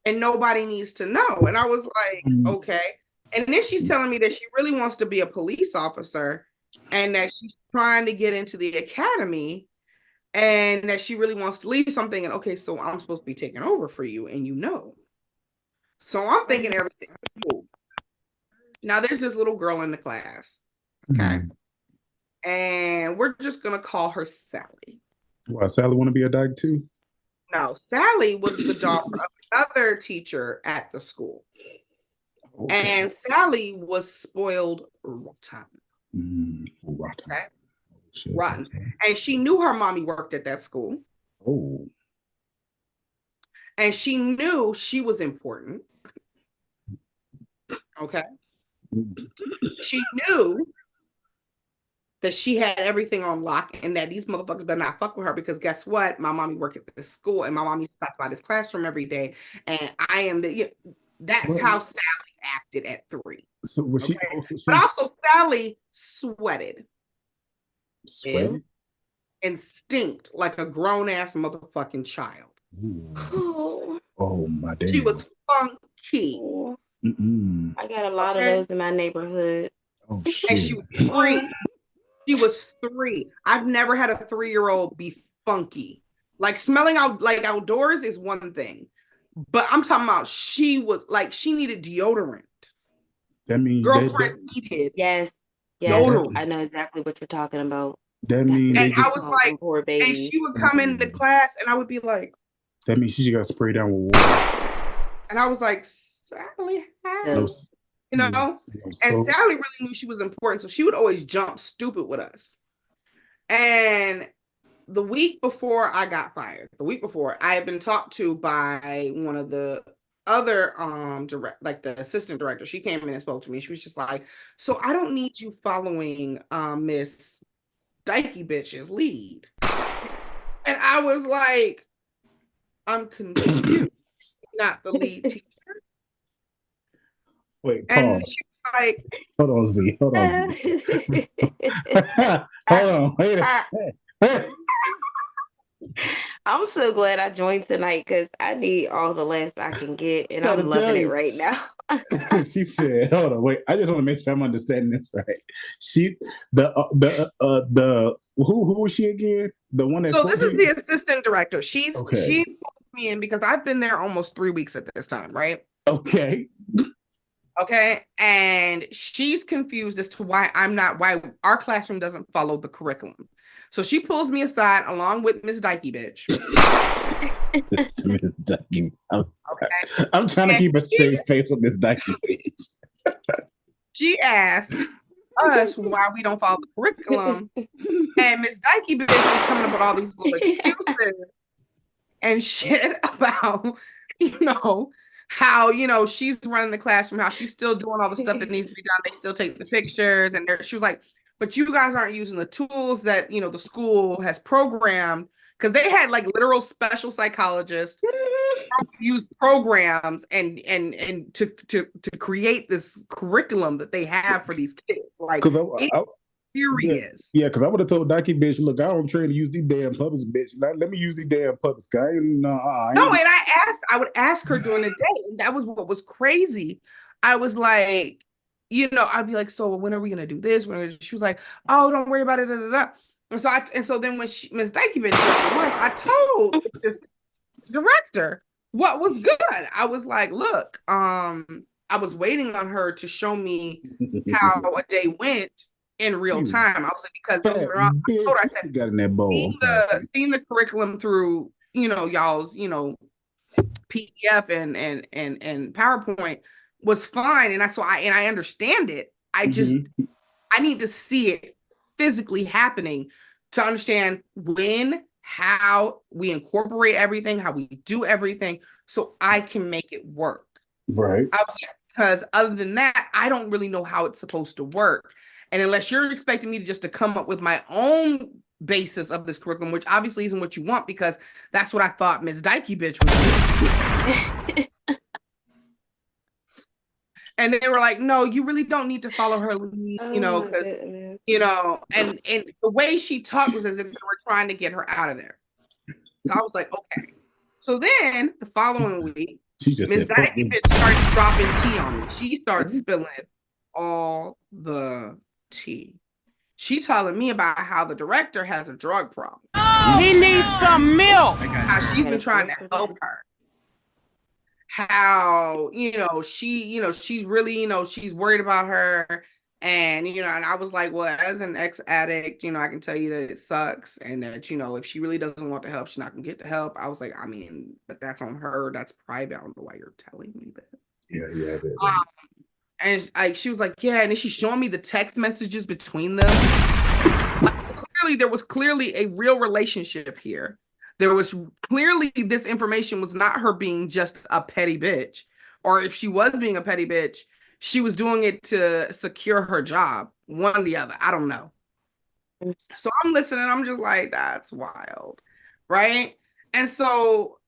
and nobody needs to know. And I was like, okay. And then she's telling me that she really wants to be a police officer and that she's trying to get into the academy and that she really wants to leave something. And okay, so I'm supposed to be taking over for you and you know. So I'm thinking everything is cool. Now there's this little girl in the class. Okay. And we're just going to call her Sally. Why, Sally want to be a dyke too? No, Sally was the daughter of another teacher at the school. Okay. And Sally was spoiled rotten. Rotten. Okay? Rotten. And she knew her mommy worked at that school. Oh. And she knew she was important. Okay. She knew that she had everything on lock and that these motherfuckers better not fuck with her because guess what? My mommy worked at this school and my mommy passed by this classroom every day. And I am that's how Sally acted at 3. So was she but also Sally sweated. Sweated? And stinked like a grown-ass motherfucking child. Oh my damn. She was funky. I got a lot of those in my neighborhood. Oh shit. And she was 3. She was 3. I've never had a 3-year-old be funky. Like smelling out like outdoors is one thing. But I'm talking about she was like she needed deodorant. That means girlfriend needed deodorant. I know exactly what you're talking about. That means and I was like, poor baby. And she would come into class and I would be like, that means she just got sprayed down with water. And I was like, Sally, you know? And Sally really knew she was important. So she would always jump stupid with us. And the week before I got fired, I had been talked to by one of the other like the assistant director, she came in and spoke to me. She was just like, so I don't need you following Miss Dykey bitch's lead. And I was like, I'm confused. Not the lead teacher. Wait, And pause. she was like, Hold on, Z. Hold on, Z. Hold on. Wait a minute. I'm so glad I joined tonight because I need all the laughs I can get, and Trying I'm to loving tell it you. right now. She said, "Hold on, wait. I just want to make sure I'm understanding this right." She, who was she again? The one that. so this is the assistant director. She Okay. pulled me in because I've been there almost 3 weeks at this time, right? Okay. Okay. And she's confused as to why our classroom doesn't follow the curriculum. So she pulls me aside along with Miss Dykey bitch. Miss Dykey. Okay. I'm trying to keep a straight face with Miss Dykey bitch. She asked us why we don't follow the curriculum. And Miss Dykey bitch was coming up with all these little excuses and shit about, how, she's running the classroom, how she's still doing all the stuff that needs to be done. They still take the pictures. And she was like, but you guys aren't using the tools that, the school has programmed, because they had like literal special psychologists use programs and to create this curriculum that they have for these kids. Like, serious. Yeah, because I would have told Dykey bitch, look, I don't train to use these damn puppets, bitch. Let me use these damn puppets, guy. And I would ask her during the day, and that was what was crazy. I was like, I'd be like, so when are we gonna do this? She was like, oh, don't worry about it. Da, da, da. And so then when Miss Dykey bitch I told this director what was good. I was like, look, I was waiting on her to show me how a day went in real time. I was like, because I told her, I said, got in that bowl. Seeing the curriculum through, y'all's, PDF and PowerPoint was fine. And I understand it. I just, I need to see it physically happening to understand when, how we incorporate everything, how we do everything, so I can make it work. Right. Because other than that, I don't really know how it's supposed to work. And unless you're expecting me to come up with my own basis of this curriculum, which obviously isn't what you want, because that's what I thought Ms. Dykey bitch was doing. And they were like, no, you really don't need to follow her lead, because, and the way she talked was as if they were trying to get her out of there. So I was like, okay. So then the following week, Ms. Dykey bitch starts dropping tea on me. She starts spilling all the tea. She telling me about how the director has a drug problem. He needs some milk. How she's been trying to help her. How, she's really, she's worried about her. And, and I was like, well, as an ex-addict, I can tell you that it sucks. And that, if she really doesn't want the help, she's not going to get the help. I was like, but that's on her. That's private. I don't know why you're telling me that. Yeah. And she was like, yeah. And then she's showing me the text messages between them. There was clearly a real relationship here. There was clearly, this information was not her being just a petty bitch. Or if she was being a petty bitch, she was doing it to secure her job. One or the other. I don't know. So I'm listening. I'm just like, that's wild. Right? And so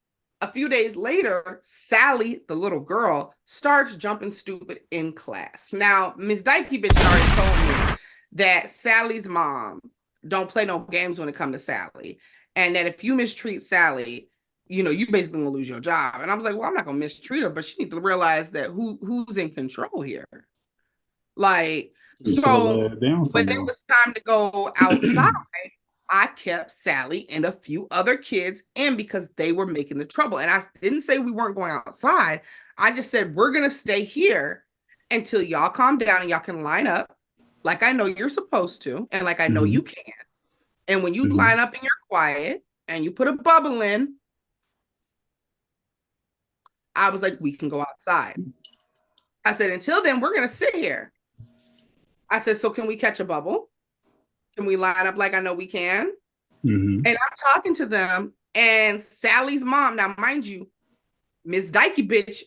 a few days later, Sally, the little girl, starts jumping stupid in class. Now, Ms. Dykey bitch already told me that Sally's mom don't play no games when it comes to Sally. And that if you mistreat Sally, you basically gonna lose your job. And I was like, well, I'm not gonna mistreat her, but she needs to realize that who's in control here. Like, so when it was time to go outside, I kept Sally and a few other kids in because they were making the trouble. And I didn't say we weren't going outside. I just said, we're gonna stay here until y'all calm down and y'all can line up like I know you're supposed to, and like I know you can. And when you line up and you're quiet and you put a bubble in, I was like, we can go outside. I said, until then, we're going to sit here. I said, so can we catch a bubble? Can we line up like I know we can? And I'm talking to them, and Sally's mom, now mind you, Ms. Dykey bitch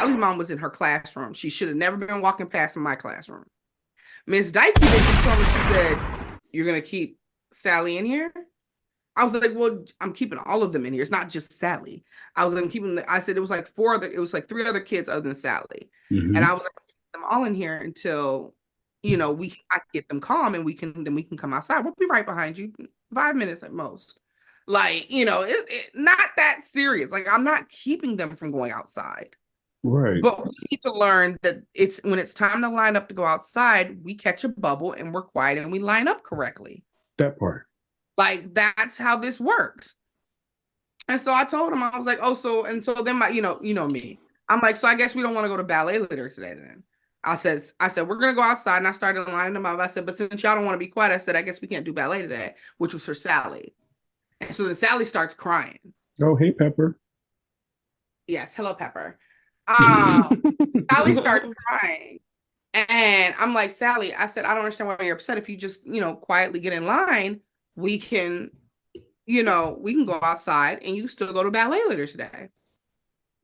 Sally's mom was in her classroom. She should have never been walking past in my classroom. Miss Dykey then told me, she said, "You're gonna keep Sally in here?" I was like, "Well, I'm keeping all of them in here. It's not just Sally." I was like, I said it was like three other kids other than Sally. Mhm. And I was like, "Keep them all in here until, I get them calm and we can come outside. We'll be right behind you, 5 minutes at most." Like, not that serious. Like, I'm not keeping them from going outside. Right. But we need to learn that when it's time to line up to go outside, we catch a bubble and we're quiet and we line up correctly. That part. Like, that's how this works. And so I told him, I was like, "Oh, so then me. I'm like, so I guess we don't want to go to ballet later today then." I said, "We're gonna go outside," and I started lining them up. I said, "But since y'all don't want to be quiet," I said, "I guess we can't do ballet today," which was for Sally. And so then Sally starts crying. Oh, hey, Pepper. Yes, hello, Pepper. Sally starts crying. And I'm like, "Sally," I said, "I don't understand why you're upset. If you just, quietly get in line, we can go outside and you still go to ballet later today."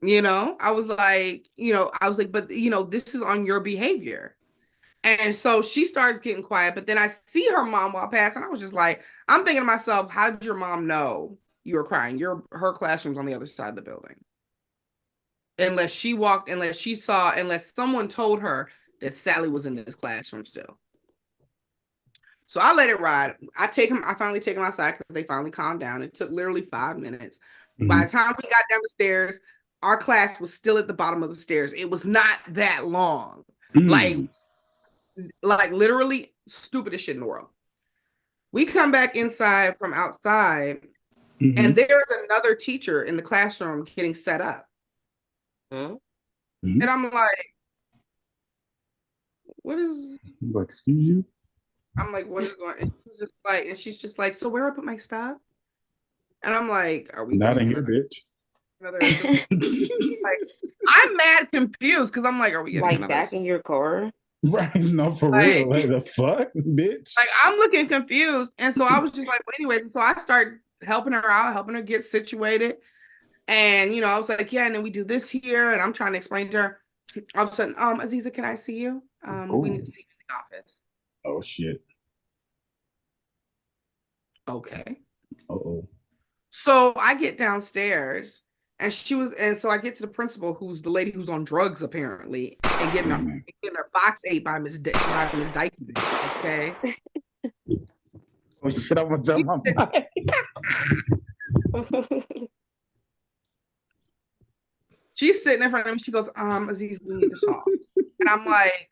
I was like, "But, this is on your behavior." And so she starts getting quiet, but then I see her mom walk past and I was just like, I'm thinking to myself, how did your mom know you were crying? Her classroom's on the other side of the building. Unless someone told her that Sally was in this classroom still. So I let it ride. I finally take him outside because they finally calmed down. It took literally 5 minutes. Mm-hmm. By the time we got down the stairs, our class was still at the bottom of the stairs. It was not that long. Like literally stupidest shit in the world. We come back inside from outside, and there's another teacher in the classroom getting set up. And I'm like, "What is?" Excuse you? I'm like, "What is going?" And she's just like, "So where do I put my stuff?" And I'm like, "Are we not in here, bitch?" Like, I'm mad confused because I'm like, "Are we getting like back in your car?" Right, no, for real. Like, the fuck, bitch? Like, I'm looking confused. And so I was just like, well, anyway, so I start helping her out, helping her get situated. And, I was like, "Yeah, and then we do this here." And I'm trying to explain to her. All of a sudden, "Aziza, can I see you? We need to see you in the office." Oh, shit. Okay. Uh-oh. So I get downstairs. And so I get to the principal, who's the lady who's on drugs apparently, and getting her box ate by Miss Dykey. Okay. Oh shit! I'm gonna jump my mic. She's sitting in front of me. She goes, "Aziz, we need to talk." And I'm like,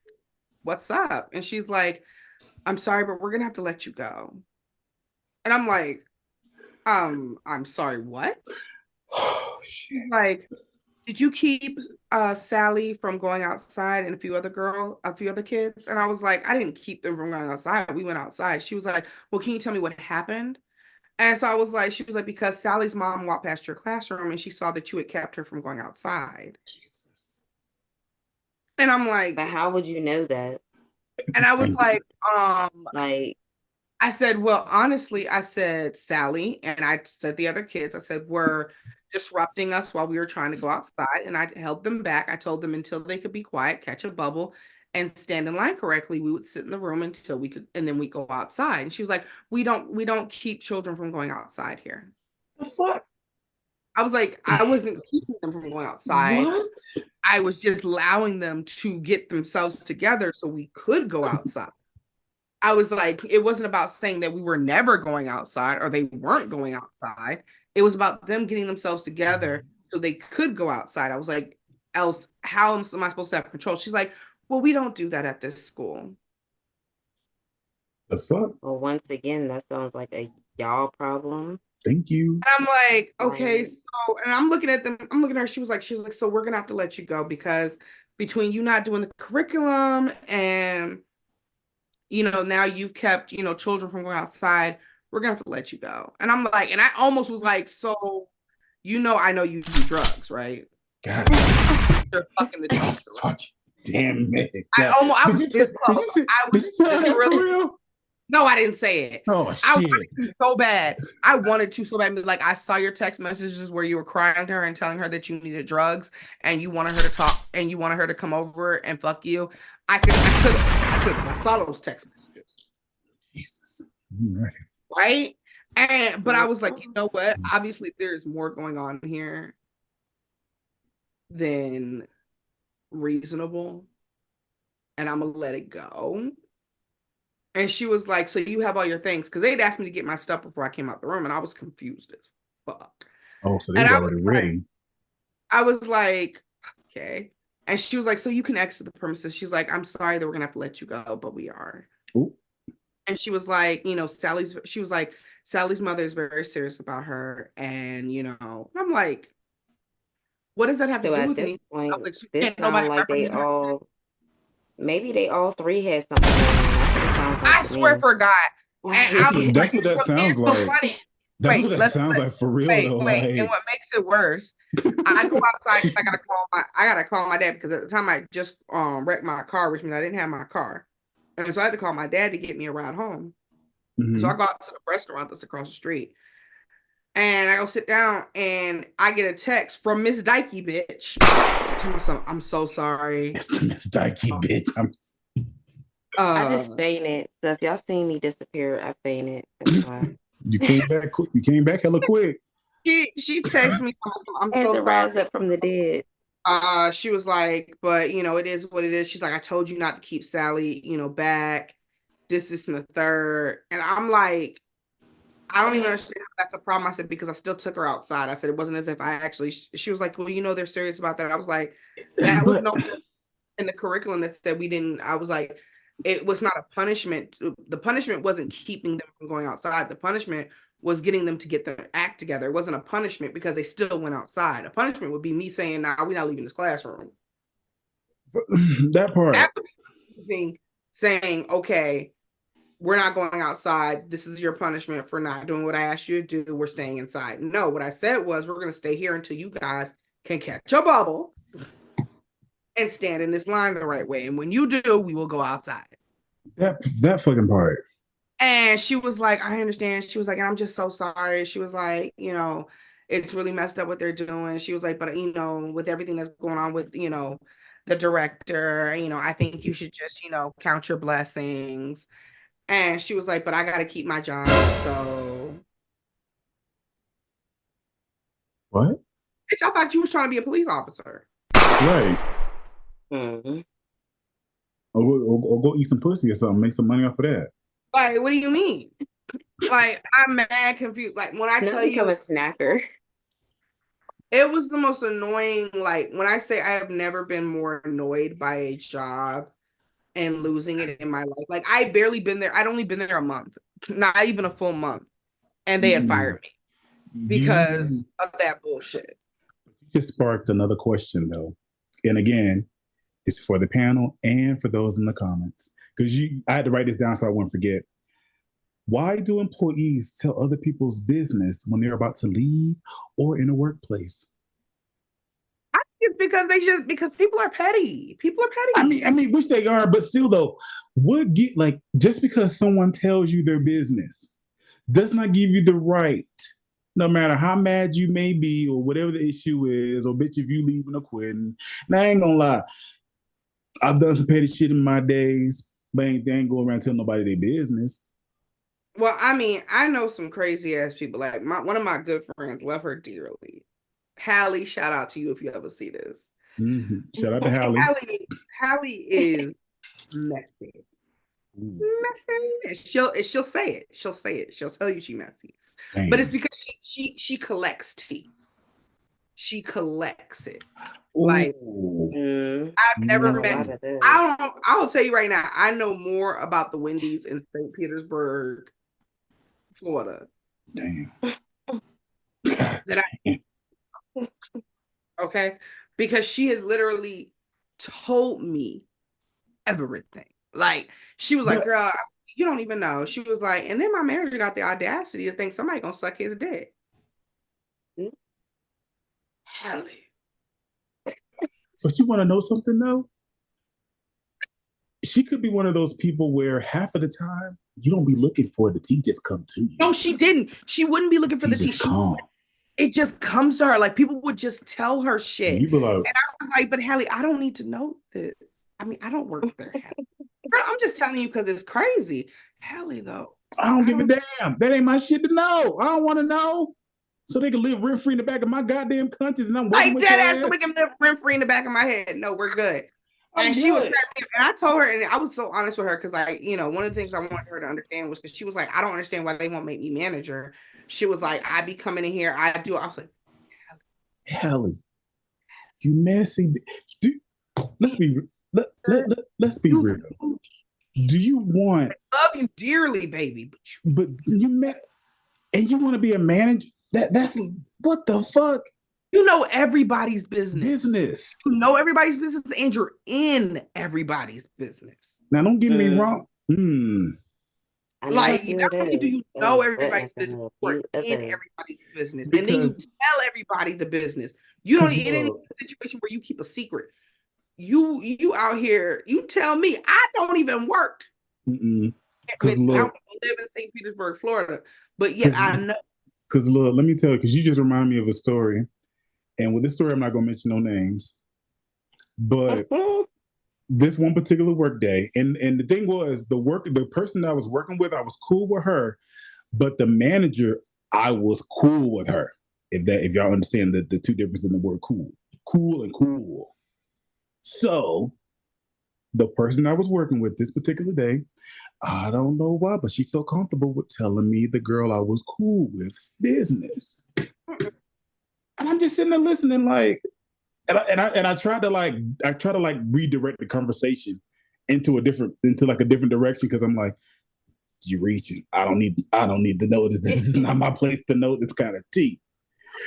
"What's up?" And she's like, "I'm sorry, but we're gonna have to let you go." And I'm like, I'm sorry, what?" Oh, shit. Like, "Did you keep Sally from going outside and a few other kids?" And I was like, "I didn't keep them from going outside. We went outside." She was like, "Well, can you tell me what happened?" And so she was like, "Because Sally's mom walked past your classroom and she saw that you had kept her from going outside." Jesus. And I'm like, "But how would you know that?" And I was like, I said, "Well, honestly," I said, "Sally," and I said the other kids, I said, "were disrupting us while we were trying to go outside." And I held them back. I told them until they could be quiet, catch a bubble, and stand in line correctly, we would sit in the room until we could, and then we go outside. And she was like, we don't keep children from going outside here." The fuck? I was like, I wasn't keeping them from going outside. What? I was just allowing them to get themselves together so we could go outside. I was like, it wasn't about saying that we were never going outside or they weren't going outside. It was about them getting themselves together so they could go outside. I was like, else, how am I supposed to have control? She's like, "Well, we don't do that at this school." The fuck? Well, once again, that sounds like a y'all problem. Thank you. And I'm like, okay, so, and I'm looking at her. She was like, "So we're gonna have to let you go because between you not doing the curriculum and now you've kept, children from going outside, we're gonna have to let you go." And I'm like, and I almost was like, "So, I know you do drugs, right?" God. They're fucking the teacher. Fuck. Damn, man. I was this close. Did you tell her for real? No, I didn't say it. Oh I shit! wanted to so bad. I wanted to so bad. Like, I saw your text messages where you were crying to her and telling her that you needed drugs and you wanted her to talk and you wanted her to come over and fuck you. I saw those text messages. Jesus. Right? But I was like, you know what? Obviously, there's more going on here than reasonable, and I'm gonna let it go. And she was like, so you have all your things? Because they'd asked me to get my stuff before I came out the room, and I was confused as fuck. Oh, so they was already ready. I was like, okay. And she was like, so you can exit the premises. She's like, I'm sorry that we're gonna have to let you go, but we are. Ooh. And she was like, you know, Sally's mother is very serious about her. And, you know, I'm like, what does that have to do with anything? Point, Like, this nobody like they all, maybe they all three had something going on. I swear for God. That's what that sounds like. That's what that sounds like for real though. Like, and what makes it worse, I go outside because I gotta call my dad because at the time I just wrecked my car, which means I didn't have my car. And so I had to call my dad to get me a ride home. mm-hmm. So I go out to the restaurant that's across the street. And I go sit down and I get a text from Miss Dykey, bitch. I'm so sorry. It's the Miss Dykey, bitch. I just fainted. So if y'all seen me disappear, I fainted. That's why. You came back quick. You came back hella quick. She texted me. I'm so sorry. Rise up from the dead. She was like, but you know, it is what it is. She's like, I told you not to keep Sally, you know, back. This, and the third. And I'm like, I don't even understand if that's a problem. I said, because I still took her outside. I said, it wasn't as if I actually, she was like, well, you know, they're serious about that. I was like, that was no in the curriculum that said we didn't. I was like, it was not a punishment. The punishment wasn't keeping them from going outside. The punishment was getting them to get their act together. It wasn't a punishment because they still went outside. A punishment would be me saying, nah, we're not leaving this classroom. That part. That would be saying, okay, we're not going outside. This is your punishment for not doing what I asked you to do. We're staying inside. No, what I said was we're going to stay here until you guys can catch a bubble and stand in this line the right way. And when you do, we will go outside. That fucking part. And she was like, I understand. She was like, and I'm just so sorry. She was like, you know, it's really messed up what they're doing. She was like, but you know, with everything that's going on with, you know, the director, you know, I think you should just, you know, count your blessings. And she was like, but I got to keep my job. So. What? Bitch, I thought you was trying to be a police officer. Right. Mm-hmm. Or go eat some pussy or something. Make some money off of that. Like, what do you mean? Like, I'm mad confused. Like, when I tell you. Become a snacker. It was the most annoying. Like, when I say I have never been more annoyed by a job and losing it in my life. Like, I barely been there. I'd only been there a month, not even a full month. And they had fired me because of that bullshit. You just sparked another question, though. And again, it's for the panel and for those in the comments. Because I had to write this down so I wouldn't forget. Why do employees tell other people's business when they're about to leave or in a workplace? I think it's because people are petty. People are petty. I mean, which they are, but still though, just because someone tells you their business does not give you the right, no matter how mad you may be or whatever the issue is, or bitch if you leaving or quitting. And I ain't gonna lie, I've done some petty shit in my days, but they ain't going around telling nobody their business. Well, I mean, I know some crazy ass people. Like one of my good friends, love her dearly. Hallie, shout out to you if you ever see this. Mm-hmm. Shout out to Hallie. Hallie is messy. Messy. She'll say it. She'll say it. She'll tell you she messy. Damn. But it's because she collects tea. She collects it. Ooh. Like I've never met. I'll tell you right now. I know more about the Wendy's in St. Petersburg, Florida. Damn. Okay, because she has literally told me everything. Like she was like, "Girl, you don't even know." She was like, and then my manager got the audacity to think somebody gonna suck his dick. Hallie. But you want to know something though? she could be one of those people where half of the time you don't be looking for the tea just come to you. No, she didn't. She wouldn't be looking for the tea. Just come. It just comes to her. Like people would just tell her shit. You be like, and I was like, but Hallie, I don't need to know this. I mean, I don't work there. Girl, I'm just telling you because it's crazy. Hallie, though. I don't give a damn. That ain't my shit to know. I don't want to know. So they can live rent free in the back of my goddamn conscience, and I'm working like with dead your ass. So we can live rent free in the back of my head. No, we're good. And she was, and I told her, and I was so honest with her because, like, you know, one of the things I wanted her to understand was because she was like, I don't understand why they won't make me manager. She was like, I be coming in here, I do. I was like, Hallie, you messy. Let's be let's be real. Do you want? I love you dearly, baby, but you and you want to be a manager? That's what the fuck. You know everybody's business. You know everybody's business, and you're in everybody's business. Now, don't get me wrong. Like, not only do you know everybody's business, you're in everybody's business, and then you tell everybody the business. You don't need any situation where you keep a secret. You out here, you tell me I don't even work. Because I live in St. Petersburg, Florida, but yet I know. Because look, let me tell you, because you just remind me of a story. And with this story, I'm not going to mention no names. But this one particular work day, and the thing was, the person that I was working with, I was cool with her. But the manager, I was cool with her. If y'all understand the two differences in the word cool. Cool and cool. So the person I was working with this particular day, I don't know why, but she felt comfortable with telling me the girl I was cool with's business. And I'm just sitting there listening, like, and I tried to redirect the conversation into a different direction, because I'm like, you're reaching. I don't need to know this. This is not my place to know this kind of tea.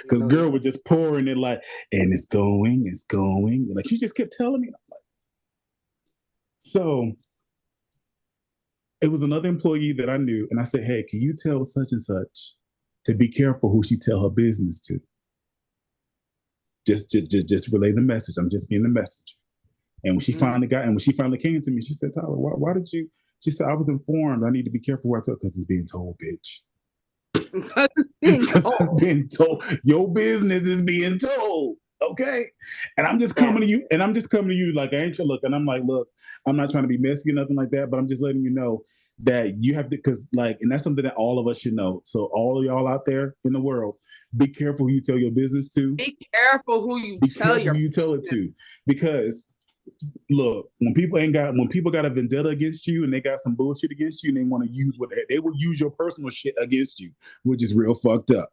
Because girl was just pouring it like, and it's going. Like she just kept telling me. Like, so it was another employee that I knew, and I said, hey, can you tell such and such to be careful who she tell her business to? Just relay the message. I'm just being the messenger. And when she finally came to me, she said, Tyler, why did you? She said, I was informed. I need to be careful what I tell, because it's being told, bitch. Because it's being told. Your business is being told. Okay. And I'm just coming to you. Like, I ain't your look. And I'm like, look, I'm not trying to be messy or nothing like that, but I'm just letting you know that you have to, because like, and that's something that all of us should know. So all of y'all out there in the world, be careful who you tell your business to. Be careful who you tell it to. Because look, when people got a vendetta against you and they got some bullshit against you and they want to use they will use your personal shit against you, which is real fucked up.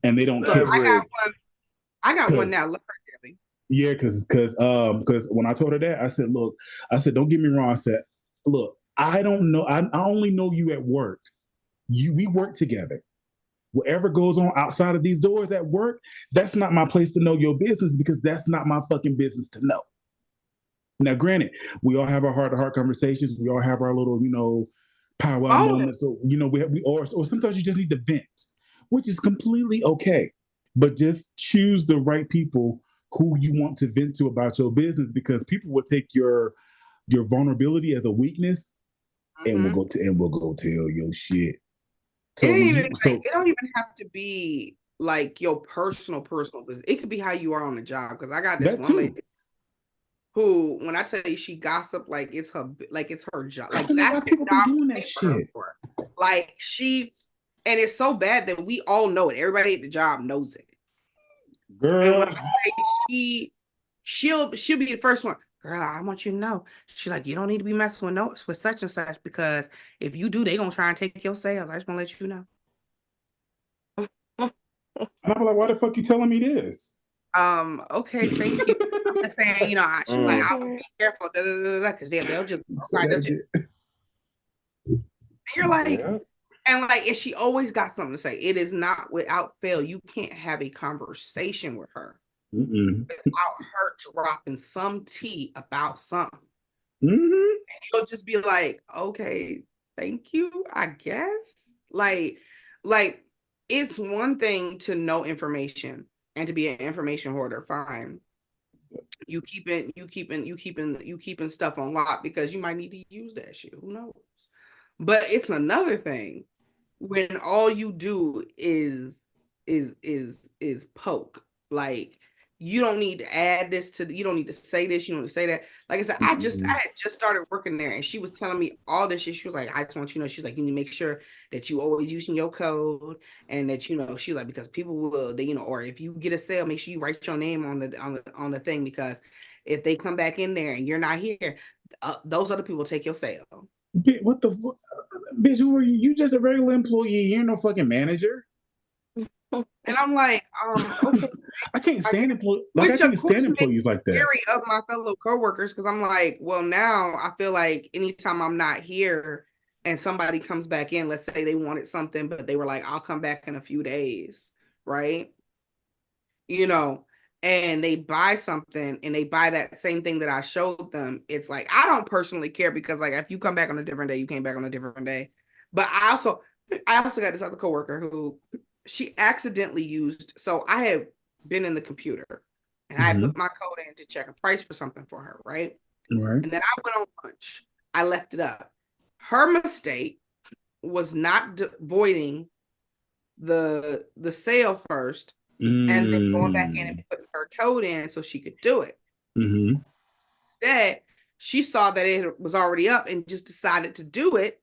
And they don't care. I got one now. Look her dearly. Yeah, because when I told her that, I said, look, don't get me wrong. I said, look, I don't know. I only know you at work. We work together. Whatever goes on outside of these doors at work, that's not my place to know your business, because that's not my fucking business to know. Now, granted, we all have our heart-to-heart conversations. We all have our little, powwow moments. So, or sometimes you just need to vent, which is completely okay. But just choose the right people who you want to vent to about your business, because people will take your vulnerability as a weakness, and we'll go tell your shit. So it don't even have to be like your personal business. It could be how you are on the job. Because I got this one lady who, when I tell you she gossip like it's her job. Like that's people job doing that shit. Like and it's so bad that we all know it. Everybody at the job knows it. Girl, and when I say she'll be the first one. Girl, I want you to know. She's like, you don't need to be messing with such and such, because if you do, they're gonna try and take your sales. I just want to let you know. And I'm like, why the fuck you telling me this? Okay, thank you. I'm saying, I would be careful, because they'll just and you're like, and she always got something to say. It is not without fail. You can't have a conversation with her without her dropping some tea about something. And you'll just be like, okay, thank you, I guess. Like it's one thing to know information and to be an information hoarder, fine. you keeping stuff on lock because you might need to use that shit. Who knows? But it's another thing when all you do is poke. Like you don't need to add this to you don't need to say this, you don't need to say that. Like I said, I had just started working there and she was telling me all this shit. She was like, I just want you to know, she's like, you need to make sure that you always using your code and that she's like, because people will they, or if you get a sale, make sure you write your name on the thing, because if they come back in there and you're not here, those other people take your sale. What the bitch? Who are you? You just a regular employee. You're no fucking manager. And I'm like, okay. I can't stand employees. Like I can't stand employees like that. Scary of my fellow coworkers, because I'm like, well, now I feel like anytime I'm not here and somebody comes back in, let's say they wanted something, but they were like, I'll come back in a few days, right? And they buy something and they buy that same thing that I showed them. It's like, I don't personally care because like, if you come back on a different day, you came back on a different day. But I also got this other coworker who she accidentally used. So I had been in the computer and I put my code in to check a price for something for her. Right. Right. And then I went on lunch. I left it up. Her mistake was not voiding the sale first. And then going back in and putting her code in so she could do it. Instead, she saw that it was already up and just decided to do it.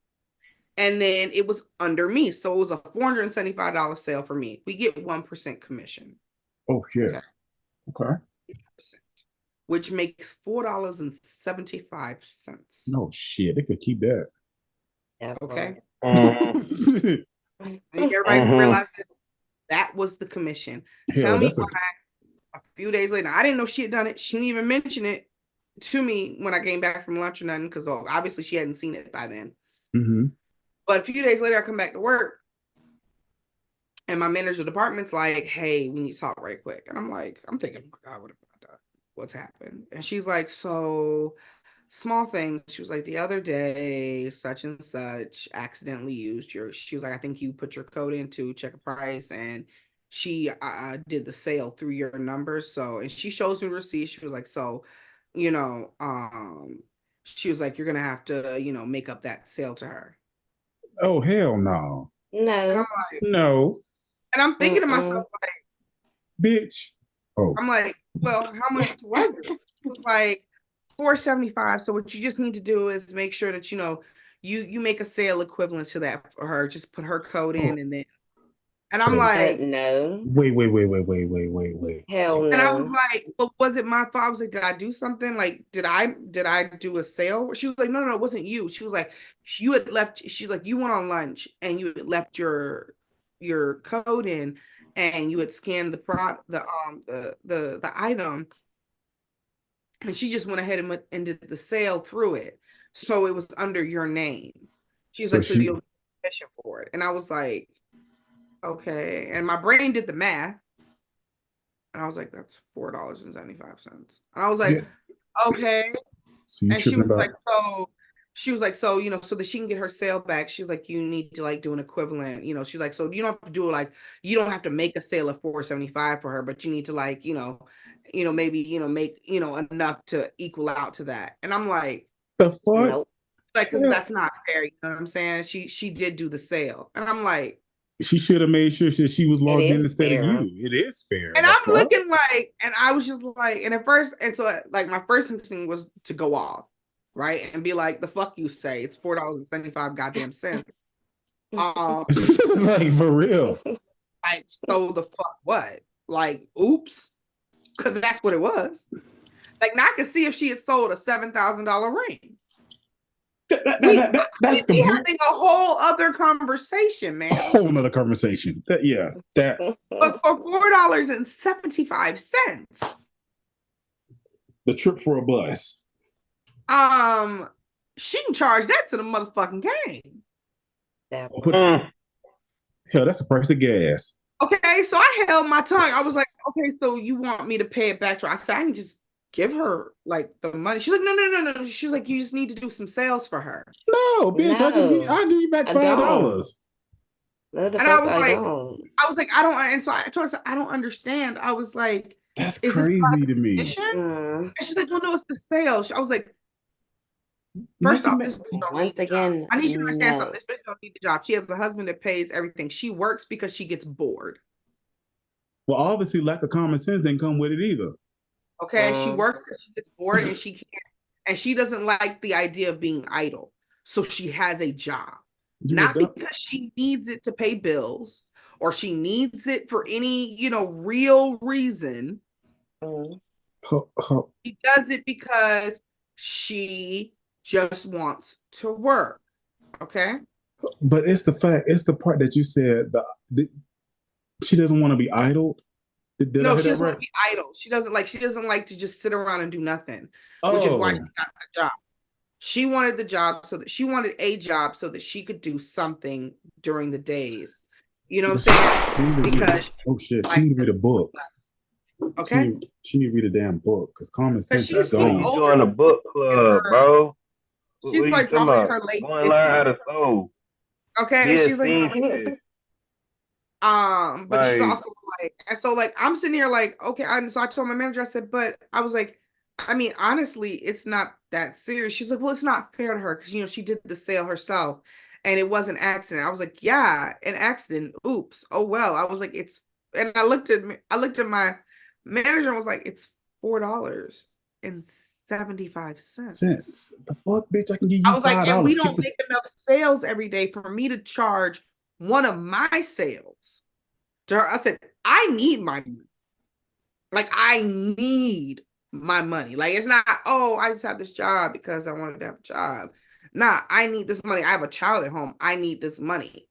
And then it was under me. So it was a $475 sale for me. We get 1% commission. Oh, yeah. Okay. Which makes $4.75. No shit. They could keep that. Okay. And everybody realized that was the commission. Tell me why a few days later, I didn't know she had done it. She didn't even mention it to me when I came back from lunch or nothing, because obviously she hadn't seen it by then. But a few days later, I come back to work and my manager of the department's like, hey, we need to talk right quick. And I'm thinking, oh my God, what's happened? And she's like, so small thing. She was like, the other day, such and such accidentally used she was like, I think you put your code in to check a price and she did the sale through your numbers. So, and she shows me the receipt. She was like, so, she was like, you're going to have to, make up that sale to her. Oh, hell no. No. And I'm like, no. And I'm thinking to myself, like, bitch. Oh. I'm like, well, how much was it? It was like $475. So what you just need to do is make sure that you make a sale equivalent to that for her. Just put her code in and I'm like, no. Wait. Hell no. And I was like, well, was it my fault? I was like, did I do something? Like, did I do a sale? She was like, no, it wasn't you. She was like, you had left. She's like, you went on lunch and you had left your code in and you had scanned the item. And she just went ahead and did the sale through it. So it was under your name. She's like, so you'll get commission for it. And I was like, okay. And my brain did the math. And I was like, that's $4.75. And I was like, okay. So and she was like, so that she can get her sale back, she's like, you need to like do an equivalent, she's like, so you don't have to do it like, you don't have to make a sale of $4.75 for her, but you need to like, maybe, make, enough to equal out to that. And I'm like, the fuck? Nope. Like, cause that's not fair. You know what I'm saying? She did do the sale. And I'm like, she should have made sure that she was logged in instead of you. It is fair. And I'm looking like, and I was just like, and at first, and so like my first instinct was to go off, right? And be like, the fuck you say, it's $4.75 goddamn cents. Like for real. Like, so the fuck what? Like, oops. Because that's what it was. Like, now I could see if she had sold a $7,000 ring. That's having a whole other conversation, man. A whole nother conversation. But for $4.75, the trip for a bus. She can charge that to the motherfucking game. Hell, that's the price of gas. Okay, so I held my tongue. I was like, okay, so you want me to pay it back to her? I said, I can just give her like the money. She's like, no. She's like, you just need to do some sales for her. No, bitch, no, I'll give you back $5. And I was like, I don't. And so I told her, I don't understand. I was like, That's Is this crazy to me. commission? And she's like, well, no, it's the sales. I was like, Make first it off, ma- this bitch don't Once need the job. again, I need you to understand no. something. This bitch don't need the job. She has a husband that pays everything. She works because she gets bored. Well, obviously, lack of common sense didn't come with it either. Okay, she works because she gets bored and she can't, and she doesn't like the idea of being idle. So she has a job, not because she needs it to pay bills or she needs it for any, real reason. She does it because she just wants to work. Okay. But it's the part that you said she doesn't want to be idle. No, she doesn't want to be idle. She doesn't like to just sit around and do nothing, which is why she got the job. She wanted the job she wanted a job so that she could do something during the days. You know what I'm saying? Because she need to read a book. Okay. She need to read a damn book because common sense is What gone. you doing a book club, bro? She's like probably in her late. Go and learn how to sew. Okay, she's like but she's also like, and so like I'm sitting here like, okay, so I told my manager, I said, but I was like, I mean, honestly, it's not that serious. She's like, well, it's not fair to her because she did the sale herself and it was an accident. I was like, yeah, an accident. Oops. Oh well. I was like, and I looked at my manager and was like, it's $4.75. The fuck, bitch, I can give you $5. I was like, and we don't make enough sales every day for me to charge one of my sales to her. I said, I need my money. Like, I need my money. Like, it's not, oh, I just have this job because I wanted to have a job. Nah, I need this money. I have a child at home. I need this money.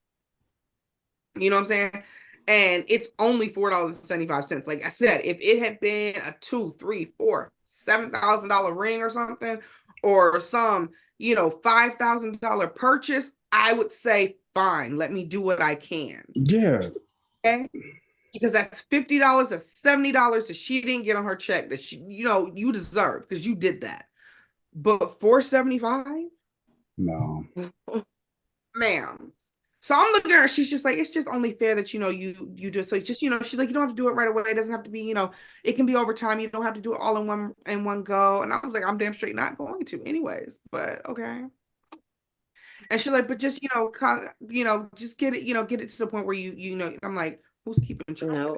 You know what I'm saying? And it's only $4.75. Like I said, if it had been a $2, $3, $4, $7,000 ring or something, or some, $5,000 purchase, I would say, fine, let me do what I can. Yeah. Okay. Because that's $50, that's $70 that she didn't get on her check that she, you deserve because you did that. But $4.75? No. Ma'am. So I'm looking at her, she's just like, it's just only fair that, you do. So just, she's like, you don't have to do it right away. It doesn't have to be, it can be over time. You don't have to do it all in one go. And I was like, I'm damn straight not going to anyways, but okay. And she's like, but just, just get it, get it to the point where I'm like, who's keeping track? No.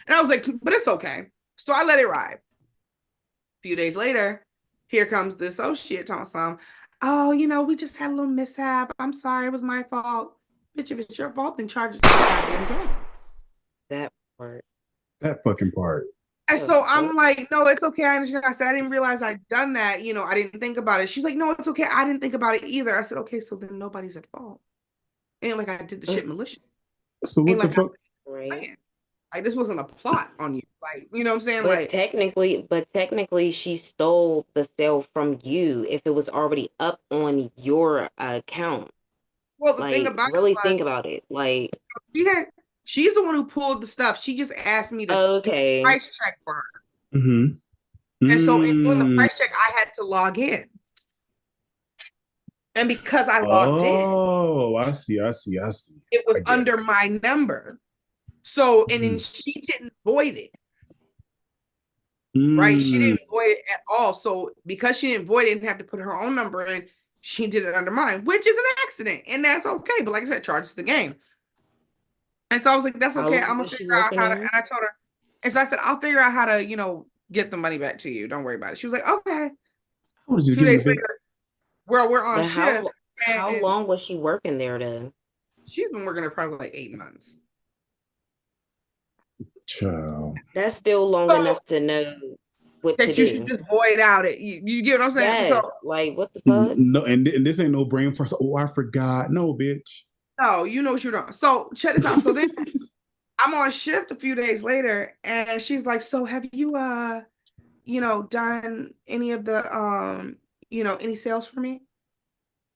And I was like, but it's okay. So I let it ride. A few days later, here comes the associate telling some, oh, we just had a little mishap. I'm sorry, it was my fault. Bitch, if it's your fault, then charge it to the goddamn game. That part. That fucking part. And so I'm like, no, it's okay. I understand. I said, I didn't realize I'd done that. I didn't think about it. She's like, no, it's okay. I didn't think about it either. I said, okay, so then nobody's at fault. Ain't like I did the shit malicious. So what the fuck? Right. Like, this wasn't a plot on you. Like, you know what I'm saying? But like technically she stole the sale from you if it was already up on your account. Well, the thing about really think about it. Like, she's the one who pulled the stuff. She just asked me to do a price check for her. Mm-hmm. And so in doing the price check, I had to log in. And because I logged in. Oh, I see. It was under my number. So, and then she didn't void it. Right? She didn't void it at all. So because she didn't void it and have to put her own number in, she did it under mine, which is an accident. And that's okay. But like I said, charges the game. And so I was like, that's okay. I'm gonna figure out how to, and I told her, and so I said, I'll figure out how to, get the money back to you. Don't worry about it. She was like, okay. 2 days later, we're on shift. How long was she working there then? She's been working there probably like 8 months. Child. That's still long enough to know what to do. That you should just void out it. You get what I'm saying? Yes. So, like, what the fuck? No, and this ain't no brain first. Oh, I forgot. No, bitch. No, you know what you're doing. So check this out. So then I'm on shift a few days later, and she's like, "So have you, done any of the, any sales for me?"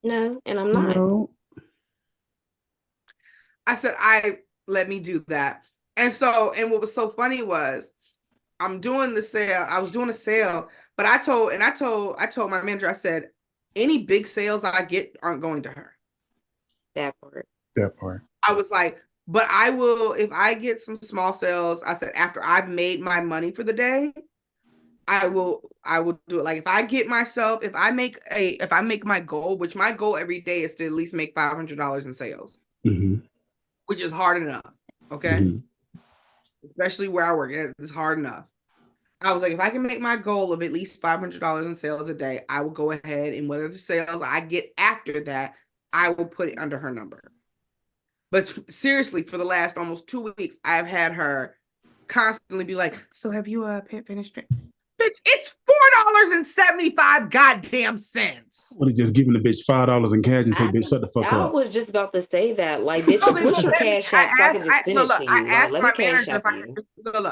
No, and I'm not. No. I said, let me do that. And what was so funny was I'm doing the sale. I was doing a sale, but I told my manager, I said, any big sales I get aren't going to her. That part. I was like, But I will, if I get some small sales, I said after I've made my money for the day, I will do it. Like if I make my goal, which my goal every day is to at least make $500 in sales, which is hard enough. Okay. Especially where I work, it's hard enough. I was like, if I can make my goal of at least $500 in sales a day, I will go ahead and whatever sales I get after that, I will put it under her number. But seriously, for the last almost 2 weeks, I've had her constantly be like, so have you finished it? Bitch, it's $4.75 goddamn cents. Would have just given the bitch $5 in cash and say, bitch, shut the fuck I up. was just about to say that. Like, bitch, what's your cash app so I can just send it to you? I asked let my me cash manager app you.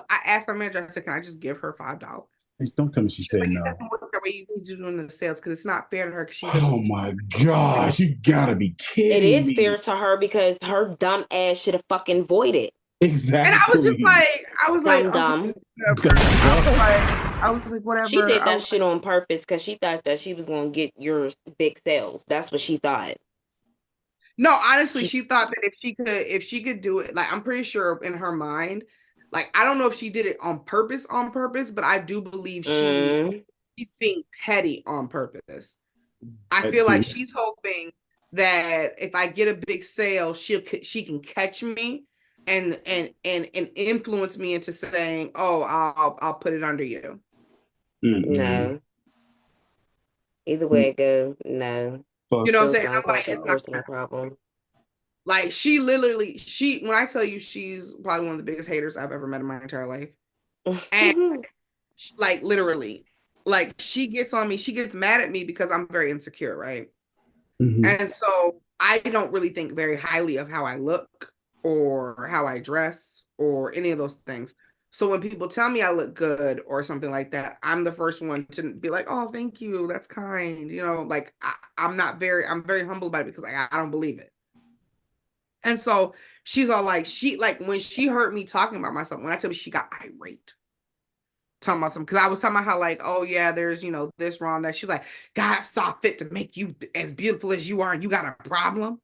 I asked my manager, I said, can I just give her $5? Don't tell me she said no. The way you need to do in the sales, because it's not fair to her. Because she's oh my gosh, you gotta be kidding me. It is fair to her because her dumb ass should have fucking voided. Exactly. And I was just like, dumb. I was like, whatever. She did that shit on purpose because she thought that she was gonna get your big sales. That's what she thought. No, honestly, she thought that if she could do it, like I'm pretty sure in her mind, like I don't know if she did it on purpose, but I do believe she's being petty on purpose. I feel like she's hoping that if I get a big sale, she can catch me and influence me into saying, "Oh, I'll put it under you." No. Either way it goes, no. You know what I'm saying? I'm like a personal problem. Like she literally, when I tell you she's probably one of the biggest haters I've ever met in my entire life. And like literally, like she gets on me, she gets mad at me because I'm very insecure, right? And so I don't really think very highly of how I look or how I dress or any of those things. So when people tell me I look good or something like that, I'm the first one to be like, oh, thank you. That's kind. You know, like I'm very humble about it because I don't believe it. And so she's all like, when she heard me talking about myself, when I tell you she got irate. Talking about something, because I was talking about how like, oh yeah, there's this wrong, that she's like, God saw fit to make you as beautiful as you are, and you got a problem.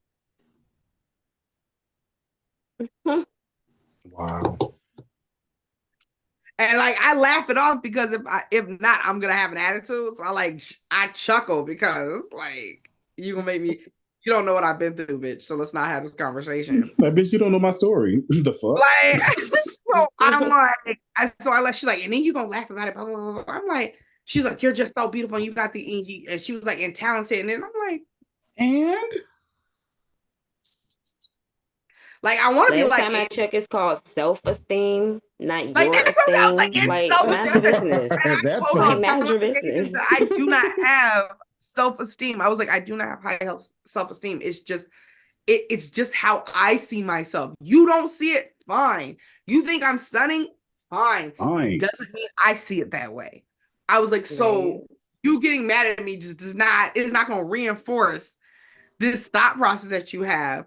Wow. And like I laugh it off because if not, I'm gonna have an attitude. So I chuckle because like you gonna make me. You don't know what I've been through, bitch. So let's not have this conversation. Like, bitch, you don't know my story. The fuck? Like, so I'm like, she's like, and then you gonna laugh about it. Blah, blah, blah, blah. I'm like, she's like, you're just so beautiful, and you got the energy. And she was like, and talented. And then I'm like, and like, I want to be like. Last time I checked, it's called self-esteem, not like, your esteem. Like, mind your business. Mind your business. I do not have self-esteem. I was like, I do not have high self-esteem. It's just how I see myself. You don't see it, fine. You think I'm stunning, fine. Doesn't mean I see it that way. I was like, so you getting mad at me just is not going to reinforce this thought process that you have.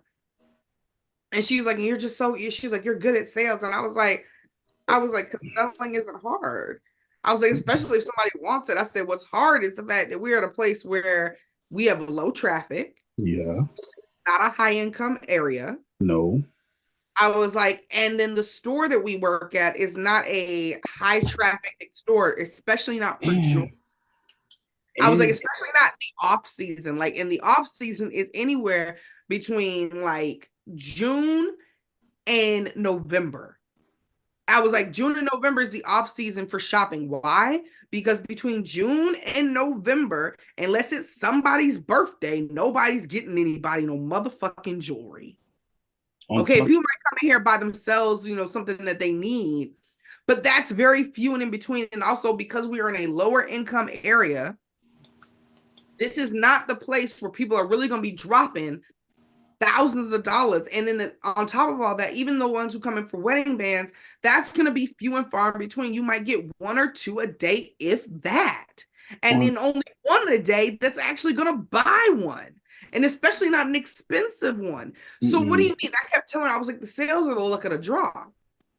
And she's like, she's like, you're good at sales. And I was like, because selling isn't hard. I was like, especially if somebody wants it. I said, what's hard is the fact that we're at a place where we have low traffic. Yeah. It's not a high income area. No. I was like, and then the store that we work at is not a high traffic store, especially not for jewelry. I was like, especially not in the off season. Like in the off season is anywhere between like June and November. I was like, June and November is the off season for shopping. Why? Because between June and November, unless it's somebody's birthday, nobody's getting anybody no motherfucking jewelry. Okay, people might come in here by themselves, something that they need, but that's very few and in between. And also because we are in a lower income area, this is not the place where people are really going to be dropping thousands of dollars. And then on top of all that, even the ones who come in for wedding bands, that's going to be few and far in between. You might get one or two a day, if that. And then only one a day that's actually going to buy one. And especially not an expensive one. So what do you mean? I kept telling her, I was like, the sales are the luck of the draw.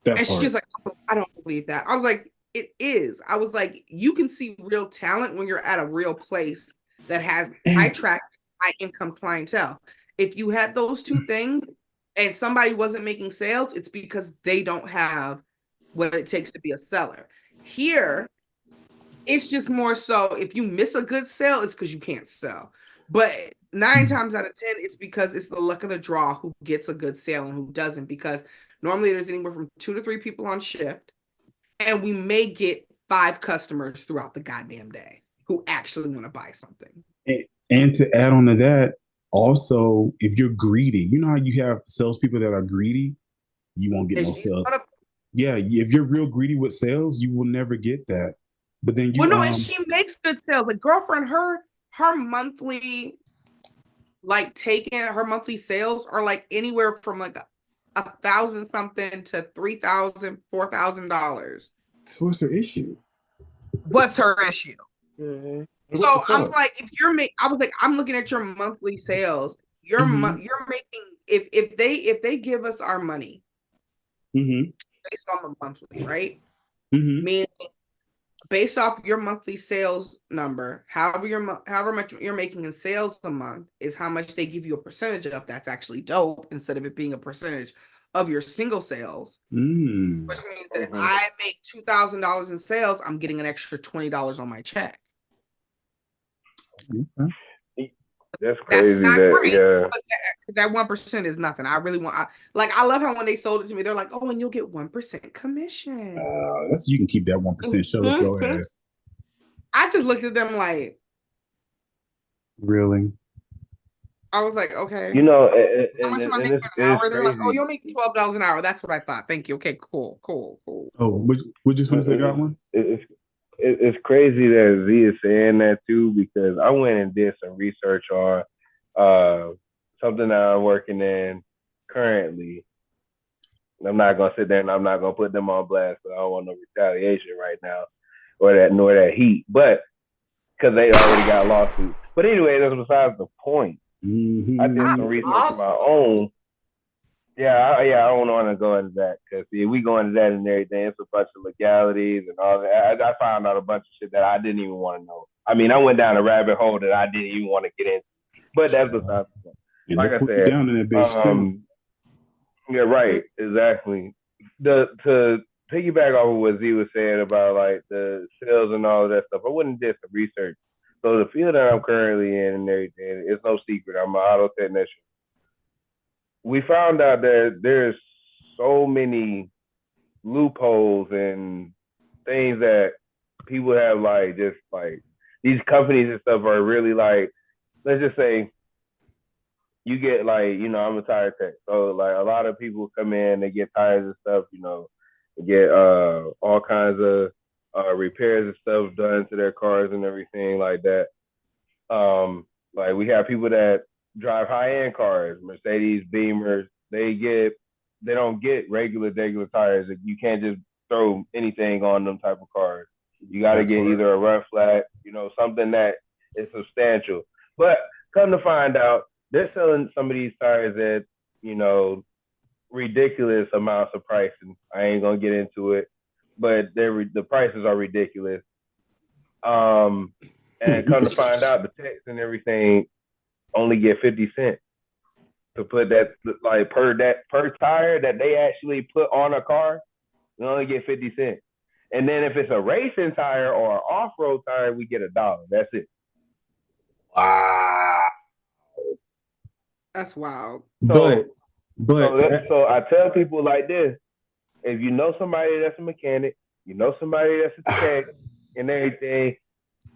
And she's just like, oh, I don't believe that. I was like, it is. I was like, you can see real talent when you're at a real place that has high traffic, high income clientele. If you had those two things, and somebody wasn't making sales, it's because they don't have what it takes to be a seller. Here, it's just more so if you miss a good sale, it's because you can't sell. But 9 times out of 10, it's because it's the luck of the draw who gets a good sale and who doesn't. Because normally there's anywhere from 2 to 3 people on shift, and we may get 5 customers throughout the goddamn day who actually want to buy something. And to add on to that, also, if you're greedy, you know how you have salespeople that are greedy, you won't get no sales. Yeah, if you're real greedy with sales, you will never get that. But then you well, no, and she makes good sales. Like girlfriend, her monthly, like her monthly sales are like anywhere from like $1,000 something to $3,000, $4,000. So what's her issue? What's her issue? Mm-hmm. So I'm like, if you're I was like, I'm looking at your monthly sales. You're Mm-hmm. you're making if they give us our money Mm-hmm. based on the monthly, right? Mm-hmm. Meaning based off your monthly sales number, however much you're making in sales a month is how much they give you a percentage of. That's actually dope instead of it being a percentage of your single sales. Which means that if I make $2,000 in sales, I'm getting an extra $20 on my check. Okay. That's crazy. That 1% is nothing. I really want. I love how when they sold it to me, they're like, "Oh, and you'll get 1% commission." That's you can keep that 1%. Shut up your ass. I just looked at them like, really? I was like, okay. You know, how much am I making an hour? They're like, oh, you'll make $12 an hour. That's what I thought. Thank you. Okay, cool. Oh, we just want to say that one. It's crazy that Z is saying that too, because I went and did some research on something that I'm working in currently. I'm not gonna sit there and I'm not gonna put them on blast, but I don't want no retaliation right now, nor that heat. But because they already got lawsuits. But anyway, that's besides the point. Mm-hmm. I did some research of my own. I don't want to go into that because if we go into that and everything, it's a bunch of legalities and all that. I found out a bunch of shit that I didn't even want to know. I mean, I went down a rabbit hole that I didn't even want to get into. But that's besides the point. And like I said, down in that bitch too. Yeah, right, exactly. To piggyback off of what Z was saying about like the sales and all of that stuff, I went and did some research. So the field that I'm currently in and everything, it's no secret. I'm an auto technician. We found out that there's so many loopholes and things that people have like just like these companies and stuff are really like, let's just say you get like, I'm a tire tech. So like a lot of people come in, they get tires and stuff, they get all kinds of repairs and stuff done to their cars and everything like that. Like we have people that drive high-end cars, Mercedes, Beamers. They don't get regular tires. You can't just throw anything on them type of cars. You got to get either a run flat, something that is substantial. But come to find out, they're selling some of these tires at, ridiculous amounts of pricing. I ain't gonna get into it, but the prices are ridiculous. And come to find out, the techs and everything only get 50 cents to put that, like per tire that they actually put on a car. They only get 50 cents. And then if it's a racing tire or an off-road tire, we get $1. That's it. Wow. That's wild. So I tell people like this: if you know somebody that's a mechanic, somebody that's a tech and everything,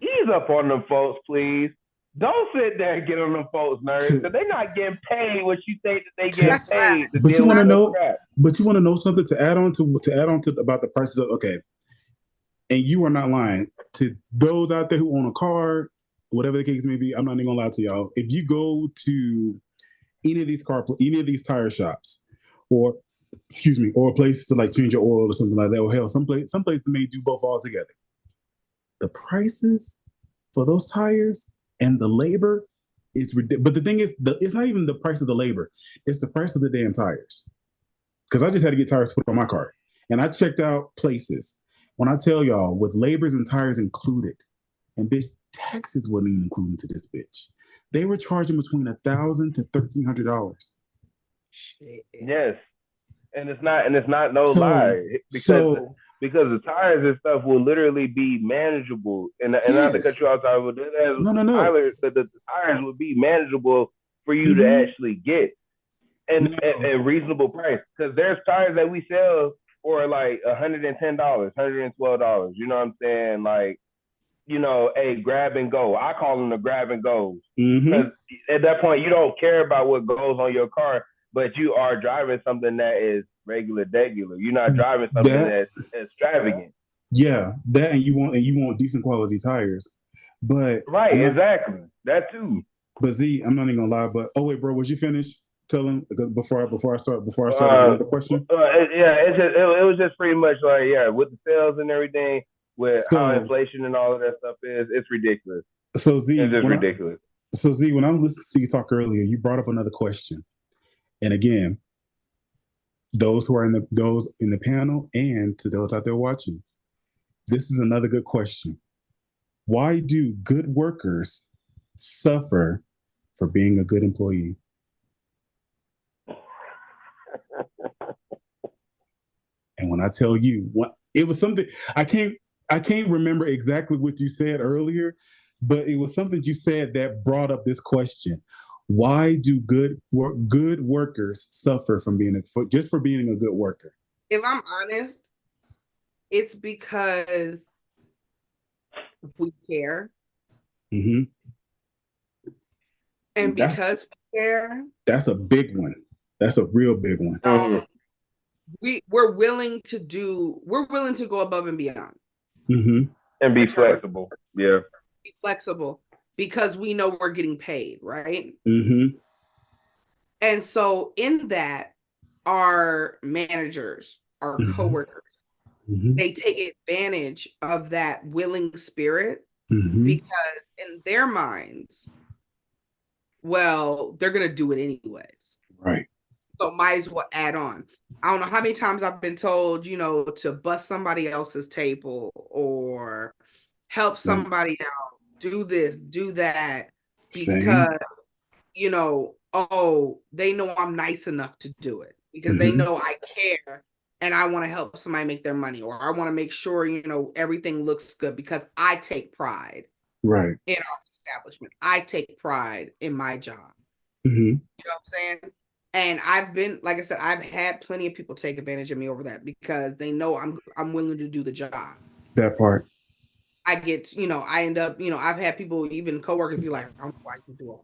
ease up on them folks, please. Don't sit there and get on them folks' nerves because they're not getting paid what you think that they get paid. But you want to know? But you want to know something to add on to about the prices of and you are not lying to those out there who own a car, whatever the case may be. I'm not even gonna lie to y'all. If you go to any of these tire shops, or a place to like change your oil or something like that, or hell, some places may do both all together. The prices for those tires and the labor is ridiculous. But the thing is, it's not even the price of the labor; it's the price of the damn tires. Because I just had to get tires put on my car, and I checked out places. When I tell y'all, with labors and tires included, and bitch, taxes wasn't even included to this bitch. They were charging between $1,000 to $1,300. Yes, and it's not no lie because the tires and stuff will literally be manageable, and not to cut you off, Tyler, no. Tyler, the tires would be manageable for you to actually get and at reasonable price. Because there's tires that we sell for like $110, $112. You know what I'm saying? Like, a grab and go. I call them the grab and goes. Because at that point, you don't care about what goes on your car, but you are driving something that is regular. You're not driving something that's extravagant. Yeah, that and you want decent quality tires. But exactly. That too. But Z, I'm not even gonna lie, but wait, bro, was you finished? Tell him before I start another question. It was just pretty much like with the sales and everything, with how inflation and all of that stuff is, it's ridiculous. So Z, it's just ridiculous. So Z, when I was listening to you talk earlier, you brought up another question, and again, those who are in the panel and to those out there watching, this is another good question. Why do good workers suffer for being a good employee? And when I tell you it was something I can't remember exactly what you said earlier, but it was something you said that brought up this question. Why do good workers suffer from being a good worker? If I'm honest, it's because we care. Mm-hmm. And because we care. That's a big one. That's a real big one. We're willing to go above and beyond. Mm-hmm. And be flexible. Yeah. Be flexible because we know we're getting paid, right? Mm-hmm. And so in that, our managers, our coworkers, they take advantage of that willing spirit because in their minds, well, they're going to do it anyways. Right. So might as well add on. I don't know how many times I've been told, to bust somebody else's table or help somebody out, do this, do that, because, they know I'm nice enough to do it because they know I care and I want to help somebody make their money, or I want to make sure, everything looks good because I take pride in our establishment. I take pride in my job. You know what I'm saying? And I've been, like I said, I've had plenty of people take advantage of me over that because they know I'm willing to do the job. That part. I get, I end up, I've had people, even coworkers, be like, I don't know why you do it.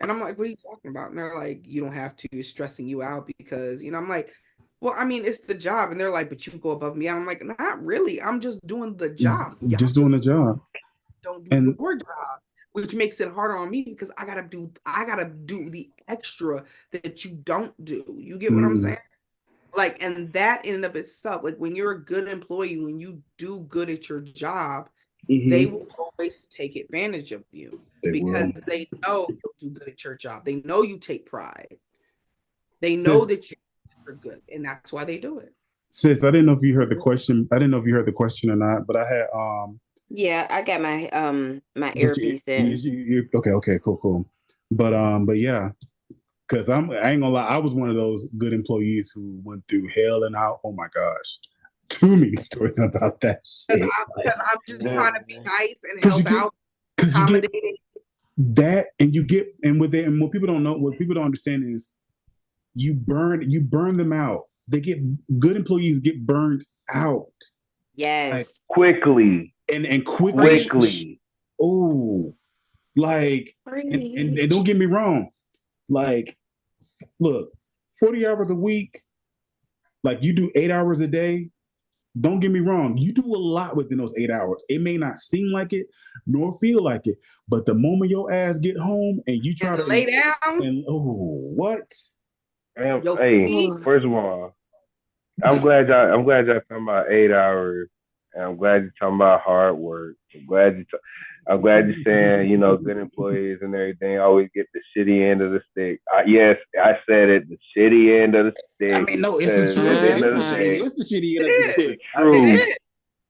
And I'm like, what are you talking about? And they're like, you don't have to, stressing you out because, I'm like, well, I mean, it's the job. And they're like, but you go above me. I'm like, not really. I'm just doing the job. Just doing the job. Don't do your job. Which makes it harder on me because I gotta do the extra that you don't do. You get what I'm saying? Like, and that in and of itself, like when you're a good employee, when you do good at your job, they will always take advantage of you because they know you'll do good at your job. They know you take pride. They know that you're good, and that's why they do it. Sis, I didn't know if you heard the question. I didn't know if you heard the question or not, but I had Yeah, I got my my earpiece in. Okay, cool. But yeah, because I ain't gonna lie, I was one of those good employees who went through hell and out. Oh my gosh, too many stories about that shit. Because I'm just trying to be nice and help out, accommodating. That and you get and with it, and what people don't know, what people don't understand is you burn them out. Good employees get burned out. Yes, like, quickly. And quickly. Oh, like, and don't get me wrong. Like, look, 40 hours a week, like you do 8 hours a day. Don't get me wrong. You do a lot within those 8 hours. It may not seem like it, nor feel like it, but the moment your ass get home and you try to lay down, and what? Hey, first of all, I'm glad y'all talking about 8 hours. And I'm glad you're talking about hard work. I'm glad you're saying, good employees and everything always get the shitty end of the stick. Yes, I said it, the shitty end of the stick. I mean, no, it's the truth. It's the shitty end of the stick.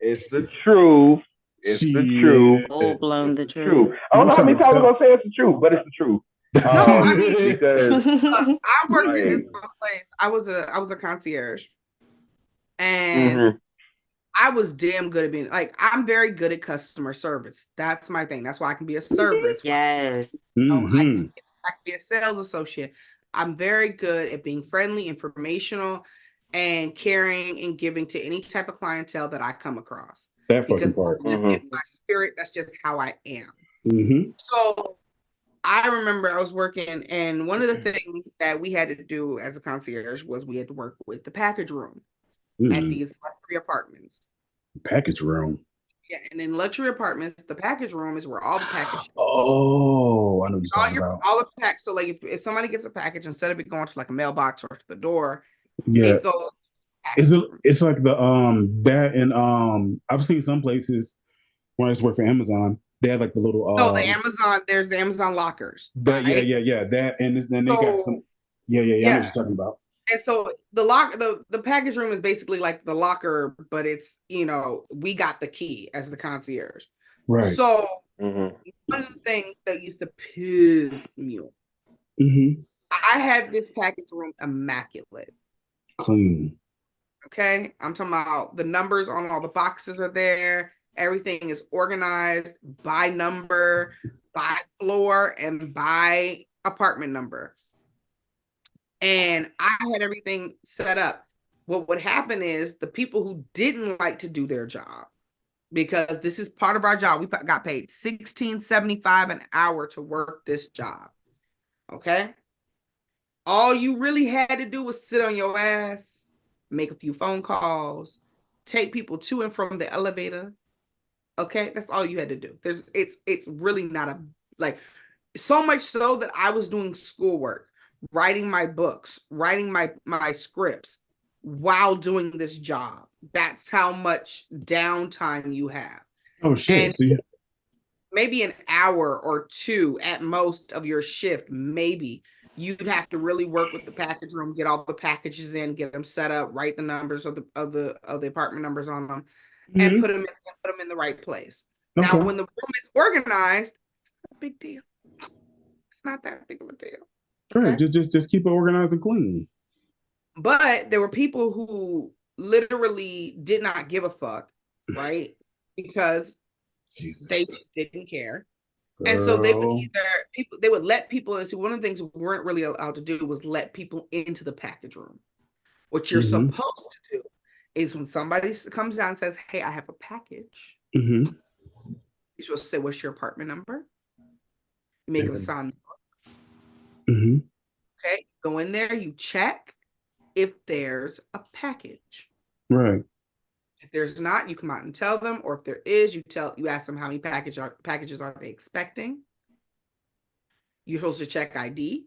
It's the truth. It's the truth. Full blown the truth. I don't know how many times I'm gonna say it's the truth, but it's the truth. No, I mean, because I worked Like- in a place. I was a concierge, and I was damn good at being like, I'm very good at customer service. That's my thing. That's why I can be a server. It's why Yes. I can be a sales associate. I'm very good at being friendly, informational, and caring and giving to any type of clientele that I come across. That fucking Because part. that's just in my spirit. That's just how I am. So I remember I was working, and one of the things that we had to do as a concierge was we had to work with the package room at these luxury apartments. Package room. Yeah, and in luxury apartments, the package room is where all the package. Oh, I know what you're talking about. All the pack. So, like, if somebody gets a package, instead of it going to like a mailbox or to the door, Yeah, it goes. it's like the that and I've seen some places when I used to work for Amazon. They have like the little No, the Amazon. There's the Amazon lockers. But right? yeah. That and then they got some. Yeah. I know what you're talking about. And so the package room is basically like the locker, but it's, we got the key as the concierge. Right. So one of the things that used to piss me off, I had this package room immaculate. Clean. Okay. I'm talking about the numbers on all the boxes are there. Everything is organized by number, by floor, and by apartment number. And I had everything set up. What would happen is the people who didn't like to do their job, because this is part of our job, we got paid $16.75 an hour to work this job. Okay. All you really had to do was sit on your ass, make a few phone calls, take people to and from the elevator. Okay. That's all you had to do. It's really not so much so that I was doing schoolwork, writing my books, writing my scripts while doing this job. That's how much downtime you have. Oh shit. And maybe an hour or two at most of your shift, maybe you'd have to really work with the package room, get all the packages in, get them set up, write the numbers of the apartment numbers on them, and put them in the right place. Okay. Now, when the room is organized, it's not a big deal. It's not that big of a deal. Okay? Right. Just keep it organized and clean. But there were people who literally did not give a fuck, right? Because they didn't care. Girl. And so they would let people into. One of the things we weren't really allowed to do was let people into the package room. What you're supposed to do is when somebody comes down and says, "Hey, I have a package," you're supposed to say, "What's your apartment number?" You make them sign. Okay, go in there, you check if there's a package. Right. If there's not, you come out and tell them, or if there is, you ask them how many packages are they expecting. You're supposed to check ID.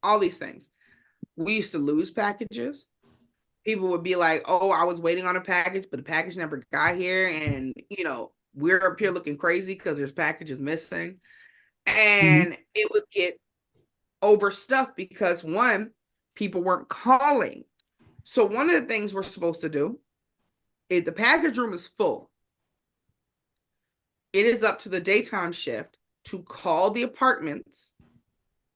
All these things. We used to lose packages. People would be like, "Oh, I was waiting on a package, but the package never got here, and we're up here looking crazy because there's packages missing," and it would get overstuffed because people weren't calling. So one of the things we're supposed to do, if the package room is full, it is up to the daytime shift to call the apartments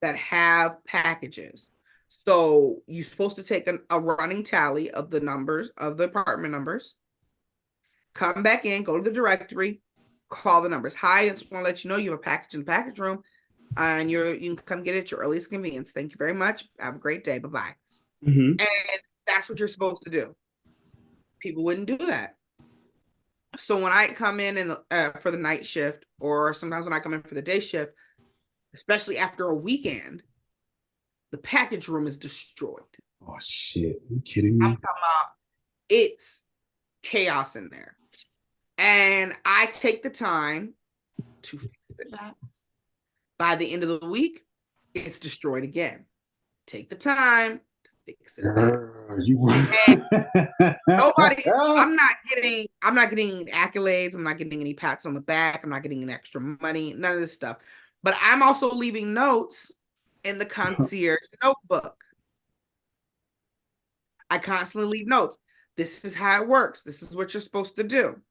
that have packages. So you're supposed to take a running tally of the numbers of the apartment numbers, come back in, go to the directory, call the numbers. "Hi, I just want to let you know you have a package in the package room. And you can come get it at your earliest convenience. Thank you very much. Have a great day. Bye-bye." And that's what you're supposed to do. People wouldn't do that. So when I come in for the night shift, or sometimes when I come in for the day shift, especially after a weekend, the package room is destroyed. Oh shit! Are you kidding me? I'm talking about it's chaos in there. And I take the time to fix it. By the end of the week, it's destroyed again. Take the time to fix it. Nobody. I'm not getting accolades. I'm not getting any pats on the back. I'm not getting any extra money. None of this stuff. But I'm also leaving notes in the concierge notebook. I constantly leave notes. This is how it works. This is what you're supposed to do.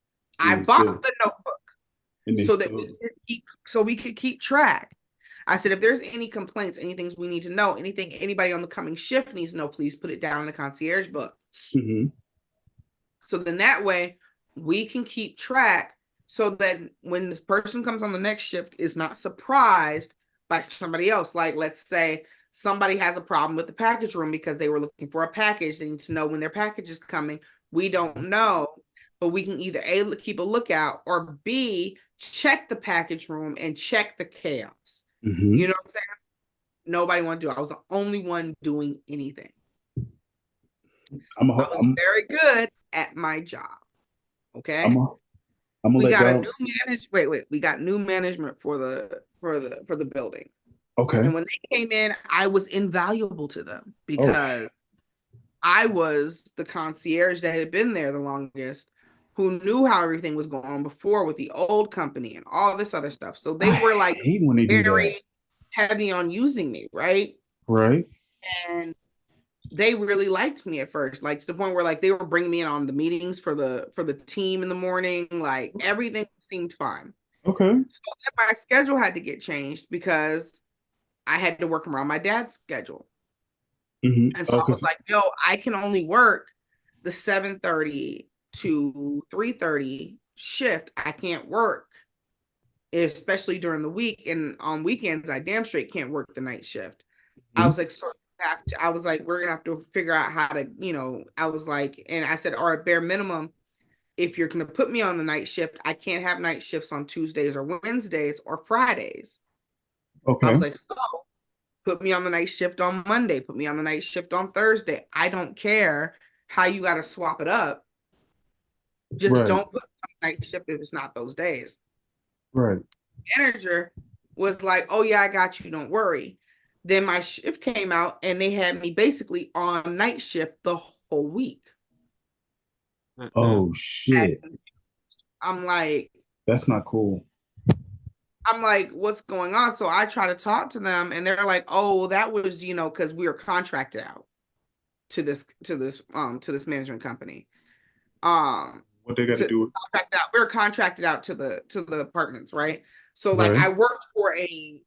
I bought the notebook so that we could keep track. I said, if there's any complaints, any things we need to know, anything anybody on the coming shift needs to know, please put it down in the concierge book. Mm-hmm. So then that way we can keep track so that when this person comes on the next shift is not surprised by somebody else. Like, let's say somebody has a problem with the package room because they were looking for a package. They need to know when their package is coming. We don't know, but we can either A, keep a lookout, or B, check the package room and check the chaos. Mm-hmm. You know what I'm saying? Nobody wanted to do it. I was the only one doing anything. I was very good at my job. Okay. We got a new management. Wait. We got new management for the building. Okay. And when they came in, I was invaluable to them because I was the concierge that had been there the longest, who knew how everything was going on before with the old company and all this other stuff. So they were like very heavy on using me, right? Right. And they really liked me at first, like to the point where like they were bringing me in on the meetings for the team in the morning. Like everything seemed fine. Okay. So my schedule had to get changed because I had to work around my dad's schedule. Mm-hmm. And so I was like, yo, I can only work the 7:30 to 3:30 shift. I can't work, especially during the week. And on weekends, I damn straight can't work the night shift. Mm-hmm. I was like, so I was like, we're gonna have to figure out how to, I was like, and I said, or at bare minimum, if you're gonna put me on the night shift, I can't have night shifts on Tuesdays or Wednesdays or Fridays. Okay. I was like, so put me on the night shift on Monday, put me on the night shift on Thursday. I don't care how you got to swap it up. Just don't put me on the night shift if it's not those days. Right. Manager was like, oh yeah, I got you. Don't worry. Then my shift came out and they had me basically on night shift the whole week. Oh shit. And I'm like, that's not cool. I'm like, what's going on? So I try to talk to them and they're like, oh, that was, because we were contracted out to this management company. What they got to do? We were contracted out to the apartments, right? So like I worked for a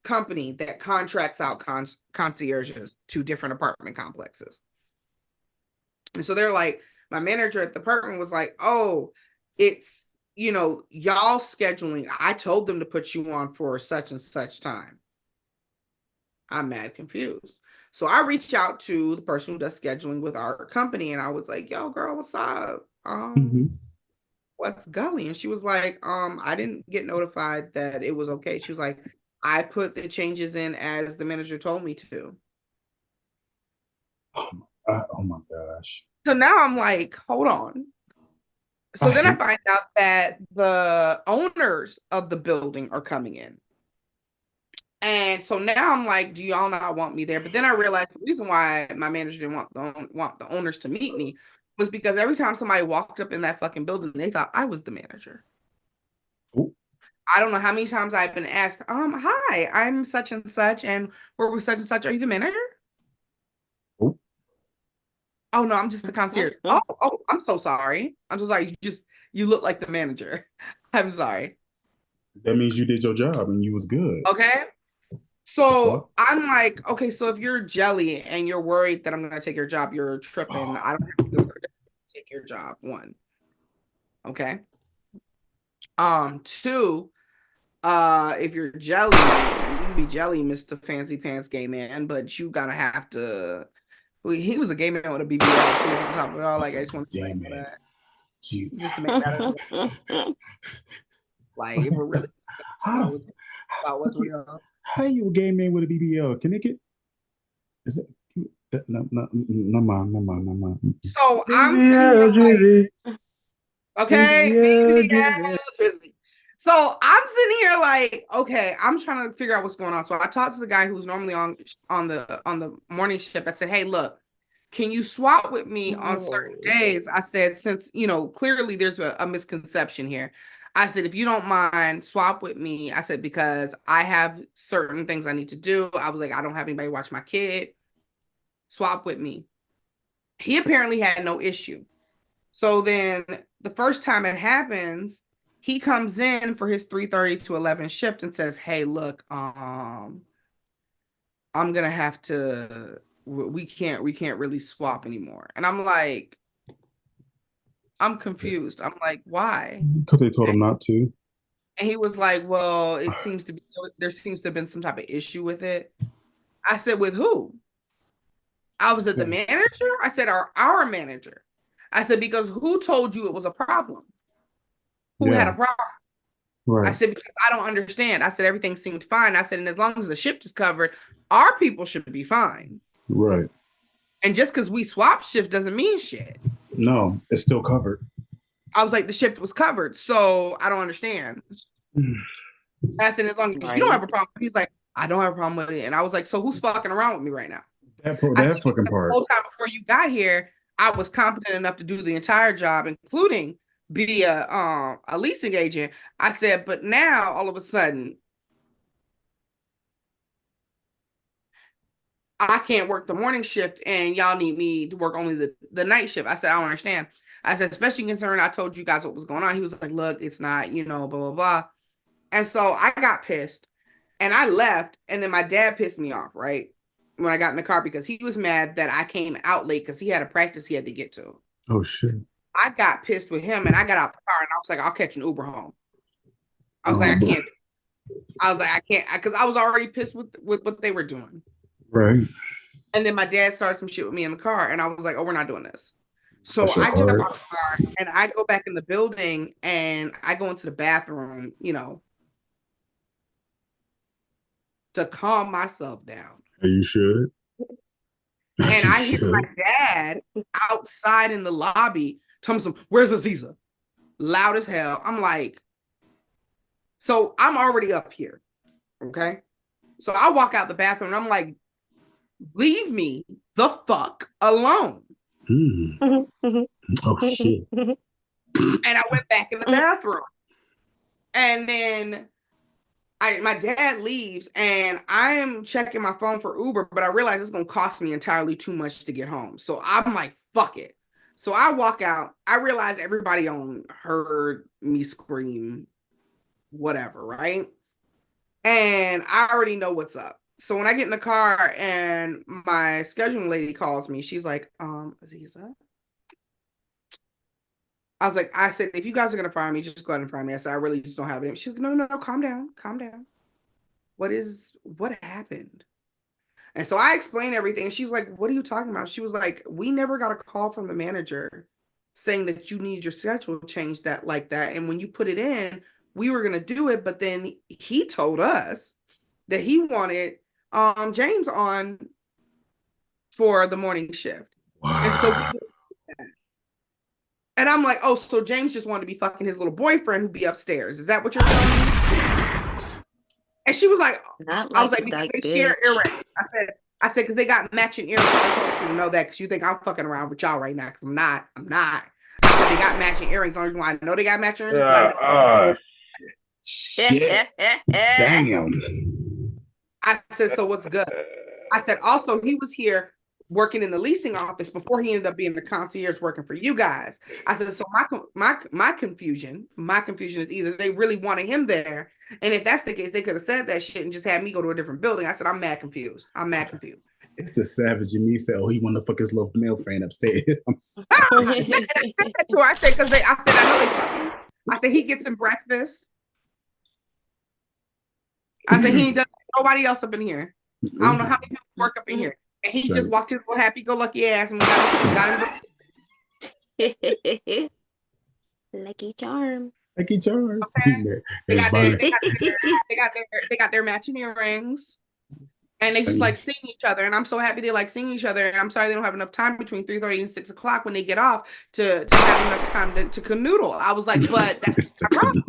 company that contracts out concierges to different apartment complexes. And so they're like, my manager at the apartment was like, oh, it's, y'all scheduling. I told them to put you on for such and such time. I'm mad confused. So I reached out to the person who does scheduling with our company and I was like, yo, girl, what's up? What's Gully? And she was like, I didn't get notified that it was okay. She was like, I put the changes in as the manager told me to. Oh my gosh. So now I'm like, hold on. So then I find out that the owners of the building are coming in. And so now I'm like, do y'all not want me there? But then I realized the reason why my manager didn't want the owners to meet me was because every time somebody walked up in that fucking building, they thought I was the manager. Ooh. I don't know how many times I've been asked, hi, I'm such and such, and we're with such and such. Are you the manager? Ooh. Oh no, I'm just the concierge. Oh, I'm so sorry. I'm so sorry. You look like the manager. I'm sorry. That means you did your job and you was good. Okay. So I'm like, okay, so if you're jelly and you're worried that I'm gonna take your job, you're tripping. I don't have to take your job. One. Okay. Two, if you're jelly, you can be jelly, Mr. Fancy Pants Gay Man, but you gotta have to. He was a gay man with a BBL too on top of it all. Like I just want to say that. Jeez. Just to make that like if we're really about what's real. How you a gay man with a BBL? Can it get? Is it? No, mind. So I'm sitting here like, okay, so I'm sitting here like, okay, I'm trying to figure out what's going on. So I talked to the guy who's normally on the morning shift. I said, hey, look, can you swap with me on certain days? I said, since clearly there's a misconception here. I said, if you don't mind, swap with me. I said, because I have certain things I need to do. I was like, I don't have anybody watch my kid. Swap with me. He apparently had no issue. So then the first time it happens, he comes in for his 3:30 to 11 shift and says, "Hey, look, I'm gonna have to. We can't really swap anymore." And I'm like, I'm confused. I'm like, why? Because they told him not to. And he was like, well, there seems to have been some type of issue with it. I said, with who? I was at the manager. I said, our manager. I said, because who told you it was a problem? Who had a problem? Right. I said, because I don't understand. I said, everything seemed fine. I said, and as long as the shift is covered, our people should be fine. Right. And just because we swap shift doesn't mean shit. No, it's still covered. I was like, the shift was covered, so I don't understand. I said, as long as you don't have a problem. He's like, I don't have a problem with it. And I was like, so who's fucking around with me right now? That fucking part. The whole time before you got here, I was competent enough to do the entire job, including be a leasing agent. I said, but now all of a sudden, I can't work the morning shift and y'all need me to work only the night shift. I said, I don't understand. I said, especially considering I told you guys what was going on. He was like, look, it's not, blah, blah, blah. And so I got pissed and I left. And then my dad pissed me off, right? When I got in the car, because he was mad that I came out late because he had a practice he had to get to. Oh, shit. I got pissed with him and I got out the car and I was like, I'll catch an Uber home. I was like, I can't. I was like, I can't, because I was already pissed with what they were doing. Right. And then my dad started some shit with me in the car and I was like, oh, we're not doing this. So I jump out the car and I go back in the building and I go into the bathroom, to calm myself down. You should. And I hear my dad outside in the lobby telling me, where's Aziza? Loud as hell. I'm like, so I'm already up here. Okay. So I walk out the bathroom and I'm like, leave me the fuck alone. Oh, shit. And I went back in the bathroom. And then my dad leaves and I am checking my phone for Uber, but I realize it's going to cost me entirely too much to get home. So I'm like, fuck it. So I walk out. I realize everybody heard me scream, whatever, right? And I already know what's up. So when I get in the car and my scheduling lady calls me, she's like, Aziza? I said, if you guys are going to fire me, just go ahead and fire me. I said, I really just don't have it. She's like, no, calm down. What happened? And so I explained everything. She's like, what are you talking about? She was like, we never got a call from the manager saying that you need your schedule changed like that. And when you put it in, we were going to do it. But then he told us that he wanted James on for the morning shift. Wow. And so and I'm like, oh, so James just wanted to be fucking his little boyfriend who'd be upstairs. Is that what you're telling me? Damn it. And she was like, I was like, because they share earrings. I said, because they got matching earrings. I told you to know that because you think I'm fucking around with y'all right now. Because I'm not. I said, they got matching earrings. The only reason why I know they got matching earrings. Shit. Damn. I said, so what's good? I said, also, he was here working in the leasing office before he ended up being the concierge working for you guys. I said, so my confusion is either they really wanted him there, and if that's the case, they could have said that shit and just had me go to a different building. I said, I'm mad confused. It's the savage in me said, oh, he wanted to fuck his little male friend upstairs. I said that to her. I said, I know they fucking. I said, he gets him breakfast. I said, he ain't done nobody else up in here. I don't know how many people work up in here. And he just walked his little happy-go-lucky ass and got him. Lucky charm. Lucky charms. Okay. They got their matching earrings. And they just like seeing each other. And I'm so happy they like seeing each other. And I'm sorry they don't have enough time between 3:30 and 6 o'clock when they get off to have enough time to canoodle. I was like, but that's my problem.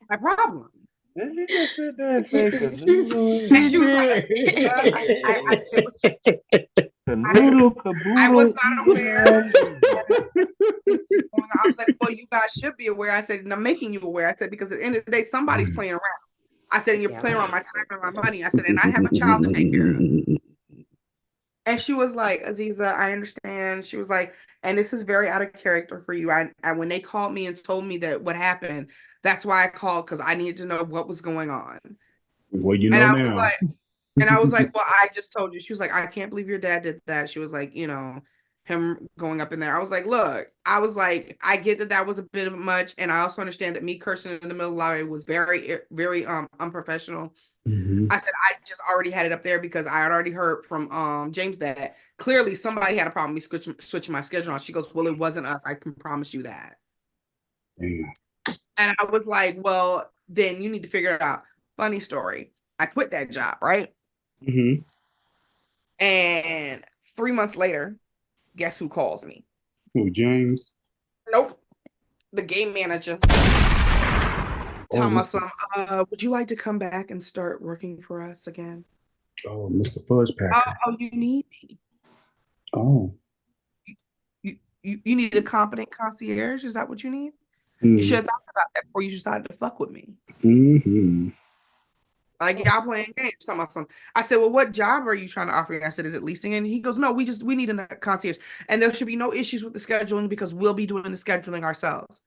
My problem. Did you just sit there and say I was not aware. I was like, well, you guys should be aware. I said, and I'm making you aware. I said, because at the end of the day, somebody's playing around. I said, and you're playing around my time and my money. I said, and I have a child to take care of. And she was like, Aziza, I understand. She was like, and this is very out of character for you. I when they called me and told me that what happened, that's why I called because I needed to know what was going on. Well, you And know I was now. like, and I was like, well, I just told you. She was like, I can't believe your dad did that. She was like, him going up in there. I was like, look, I was like, I get that that was a bit of much. And I also understand that me cursing in the middle of the lobby was very, very unprofessional. Mhm. I said, I just already had it up there because I had already heard from James that clearly somebody had a problem with me switching my schedule on. She goes, well, it wasn't us. I can promise you that. Damn. And I was like, well, then you need to figure it out. Funny story. I quit that job, right? Mm-hmm. And 3 months later, guess who calls me? Who, James? Nope. The game manager. Oh, Tell my Mr. son, would you like to come back and start working for us again? Oh, Mr. Fudge Packer. Oh, you need me. Oh. You need a competent concierge? Is that what you need? Mm-hmm. You should have thought about that before you decided to fuck with me. Mm-hmm. Like, y'all playing games. Talking about some. I said, well, what job are you trying to offer? I said, is it leasing? And he goes, no, we need a concierge. And there should be no issues with the scheduling because we'll be doing the scheduling ourselves.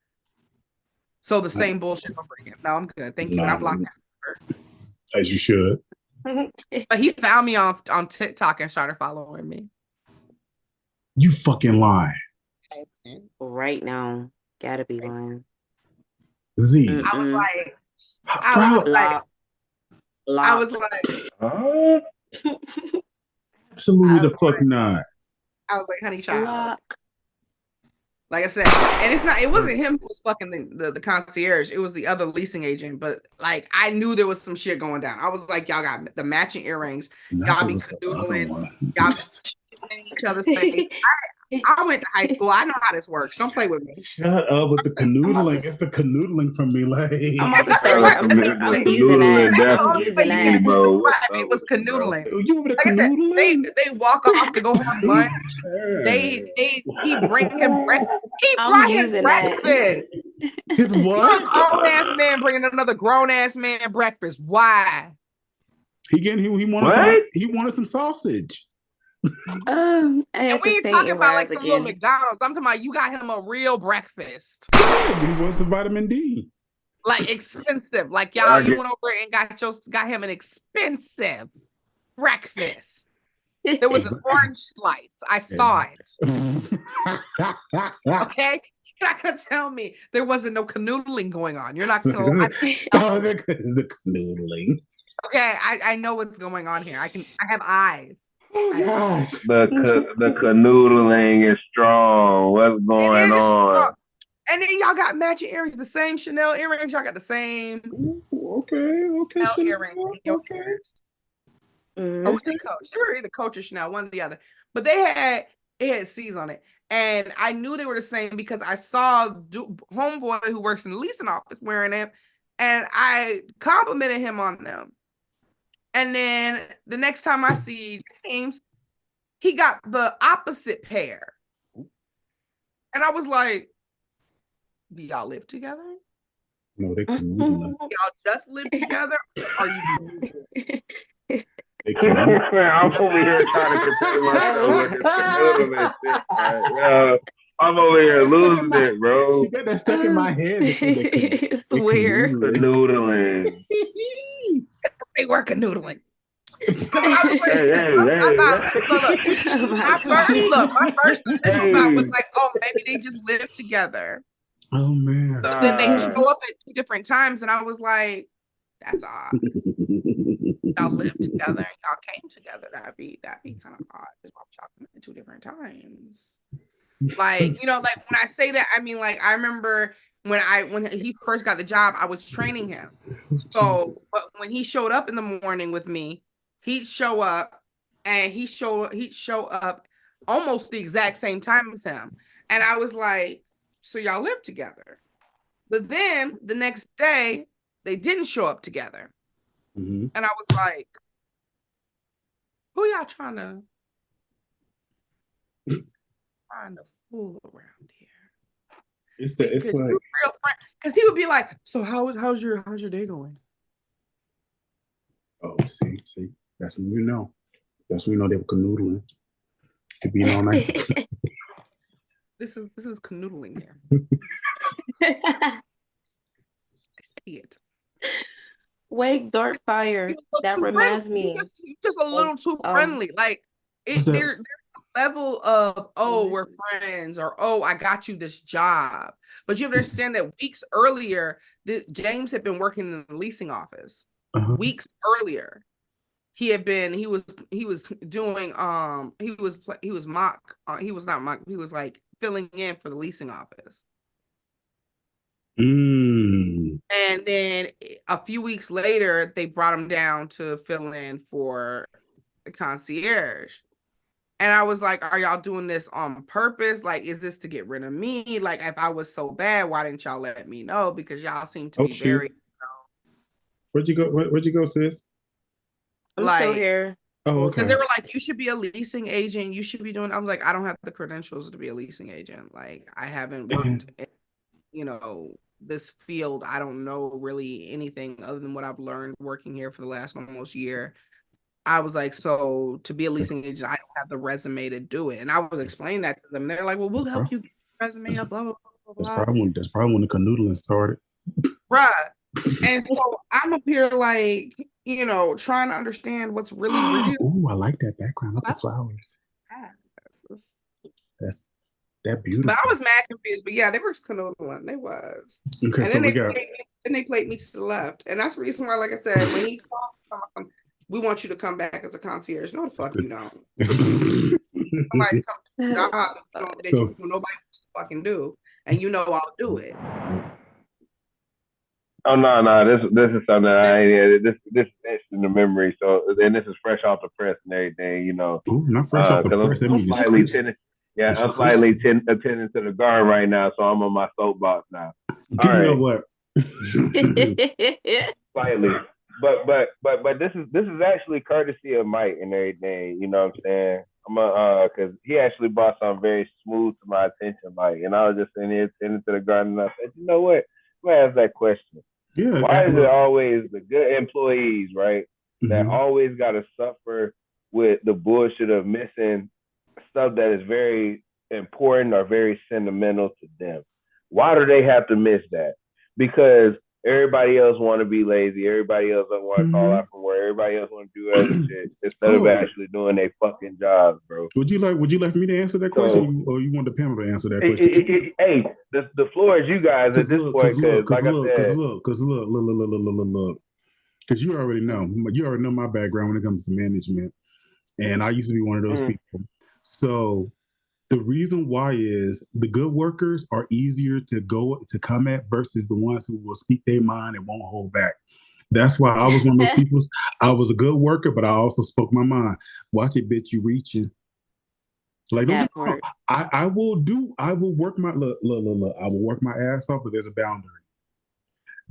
So the same bullshit over again. No, I'm good. Thank you. And I blocked that. As you should. But he found me on TikTok and started following me. You fucking lying. Right now. Gotta be lying. Z. I was like, I was Absolutely the fuck not. I was like, honey child. Like I said, and it wasn't him who was fucking the concierge. It was the other leasing agent. But like, I knew there was some shit going down. I was like, y'all got the matching earrings. Y'all be canoodling. Y'all in each other's face. I went to high school. I know how this works. Don't play with me. Shut up with the canoodling. It's the canoodling from me. Like, I'm using that. It was canoodling. You remember the canoodling? They walk off to go have lunch. He bring him breakfast. He brought his breakfast. His what? Grown ass man bringing another grown ass man breakfast. Why? He wanted some sausage. And we ain't talking about like some little McDonald's. I'm talking about you got him a real breakfast. Yeah, he wants some vitamin D. Like expensive. Like y'all, you went over and got him an expensive breakfast. There was an orange slice. I saw it. Okay? You're not gonna tell me there wasn't no canoodling going on. You're not gonna stop the canoodling. Okay, I know what's going on here. I have eyes. Oh gosh. The canoodling is strong. What's going on? Strong. And then y'all got matching earrings, the same Chanel earrings. Y'all got the same. Ooh, okay. Chanel earrings. Okay. Or was it Coach? They were either Coach or Chanel, one or the other. But it had C's on it. And I knew they were the same because I saw homeboy who works in the leasing office wearing them. And I complimented him on them. And then the next time I see James, he got the opposite pair. And I was like, do y'all live together? No, they canoodling. Y'all just live together? Or are you canoodling? I'm over here trying to contain myself with this canoodling shit. Right? I'm over here losing it, bro. She got that stuck in my head. It's weird. Canoodling. They were canoodling. My first initial thought was like, oh, maybe they just live together. Oh man. But then they show up at 2 different times, and I was like, that's odd. Y'all live together, y'all came together. That'd be kind of odd. Just watch y'all come at 2 different times. Like, like when I say that, I mean, like, I remember when he first got the job, I was training him. So, but when he showed up in the morning with me, he'd show up almost the exact same time as him. And I was like, so y'all live together. But then the next day, they didn't show up together. Mm-hmm. And I was like, who y'all trying to fool around here? It's like, because he would be like, so how's your day going? Oh, see, that's when we know. That's when we know they were canoodling. To be all nice. This is canoodling here. I see it. Wake Dark Fire. That reminds me. You're just a little too friendly. Like there's a level of we're friends, or I got you this job. But you understand that weeks earlier, James had been working in the leasing office. Weeks earlier, he was doing he was like filling in for the leasing office. And then a few weeks later, they brought him down to fill in for the concierge. And I was like, are y'all doing this on purpose? Like, is this to get rid of me? Like, if I was so bad, why didn't y'all let me know? Because y'all seem to be very... Where'd you go, sis? I'm still here. Oh, okay. Because they were like, you should be a leasing agent. You should be doing... I was like, I don't have the credentials to be a leasing agent. Like, I haven't worked in, this field. I don't know really anything other than what I've learned working here for the last almost year. I was like, so to be a leasing agent, I don't have the resume to do it. And I was explaining that to them. They're like, well, we'll help you get your resume up, blah, blah, blah, blah. That's probably when the canoodling started. Right. And so I'm up here like, trying to understand what's really real. Oh, I like that background. Look at the flowers. That's that beautiful. But I was mad confused. But yeah, they were canoodling. They was. Okay, and so then they played me to the left. And that's the reason why, like I said, when he called, we want you to come back as a concierge. No, the fuck you don't. Somebody come to the job that nobody wants to fucking do, and I'll do it. Oh no! This is something this is in the memory. So and this is fresh off the press and everything. Ooh, not fresh off the press. I'm slightly attending to the guard right now, so I'm on my soapbox now. All right. You know what? Slightly. But this is actually courtesy of Mike and everything, you know what I'm saying? Because he actually brought something very smooth to my attention, Mike, and I was just in here tending to the garden, and I said, you know what? I'm gonna ask that question. Yeah. Why is it always the good employees, right, that always gotta suffer with the bullshit of missing stuff that is very important or very sentimental to them? Why do they have to miss that? Because everybody else want to be lazy. Everybody else don't want to call out from work. Everybody else want to do other shit instead of actually doing their fucking jobs, bro. Would you like me to answer that question, or you want the panel to answer that question? Hey, the floor is you guys at this point. Because you already know my background when it comes to management, and I used to be one of those people. So the reason why is the good workers are easier to come at versus the ones who will speak their mind and won't hold back. That's why I was one of those people. I was a good worker, but I also spoke my mind. Watch it, bitch, you reaching. Like, don't get me wrong. I will work my look. I will work my ass off, but there's a boundary.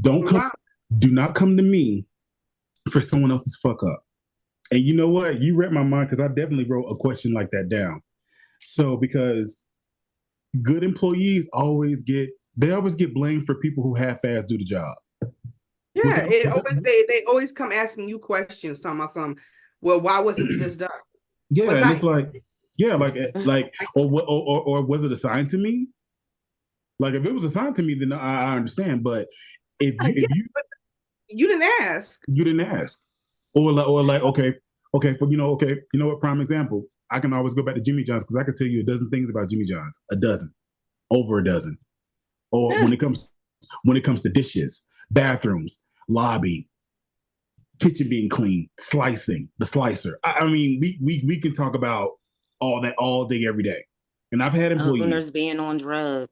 Do not come to me for someone else's fuck up. And you know what? You read my mind because I definitely wrote a question like that down. So because good employees always get blamed for people who half-ass do the job. Yeah, they always come asking you questions, talking about something. Well, why wasn't this done? Yeah, and it's like, or was it assigned to me? Like, if it was assigned to me, then I understand. But if you didn't ask, or like, okay, you know what? Prime example. I can always go back to Jimmy John's because I can tell you a dozen things about Jimmy John's, over a dozen. Or when it comes to dishes, bathrooms, lobby, kitchen being clean, slicing, the slicer. I mean, we can talk about all that all day, every day. And I've had employees owners being on drugs.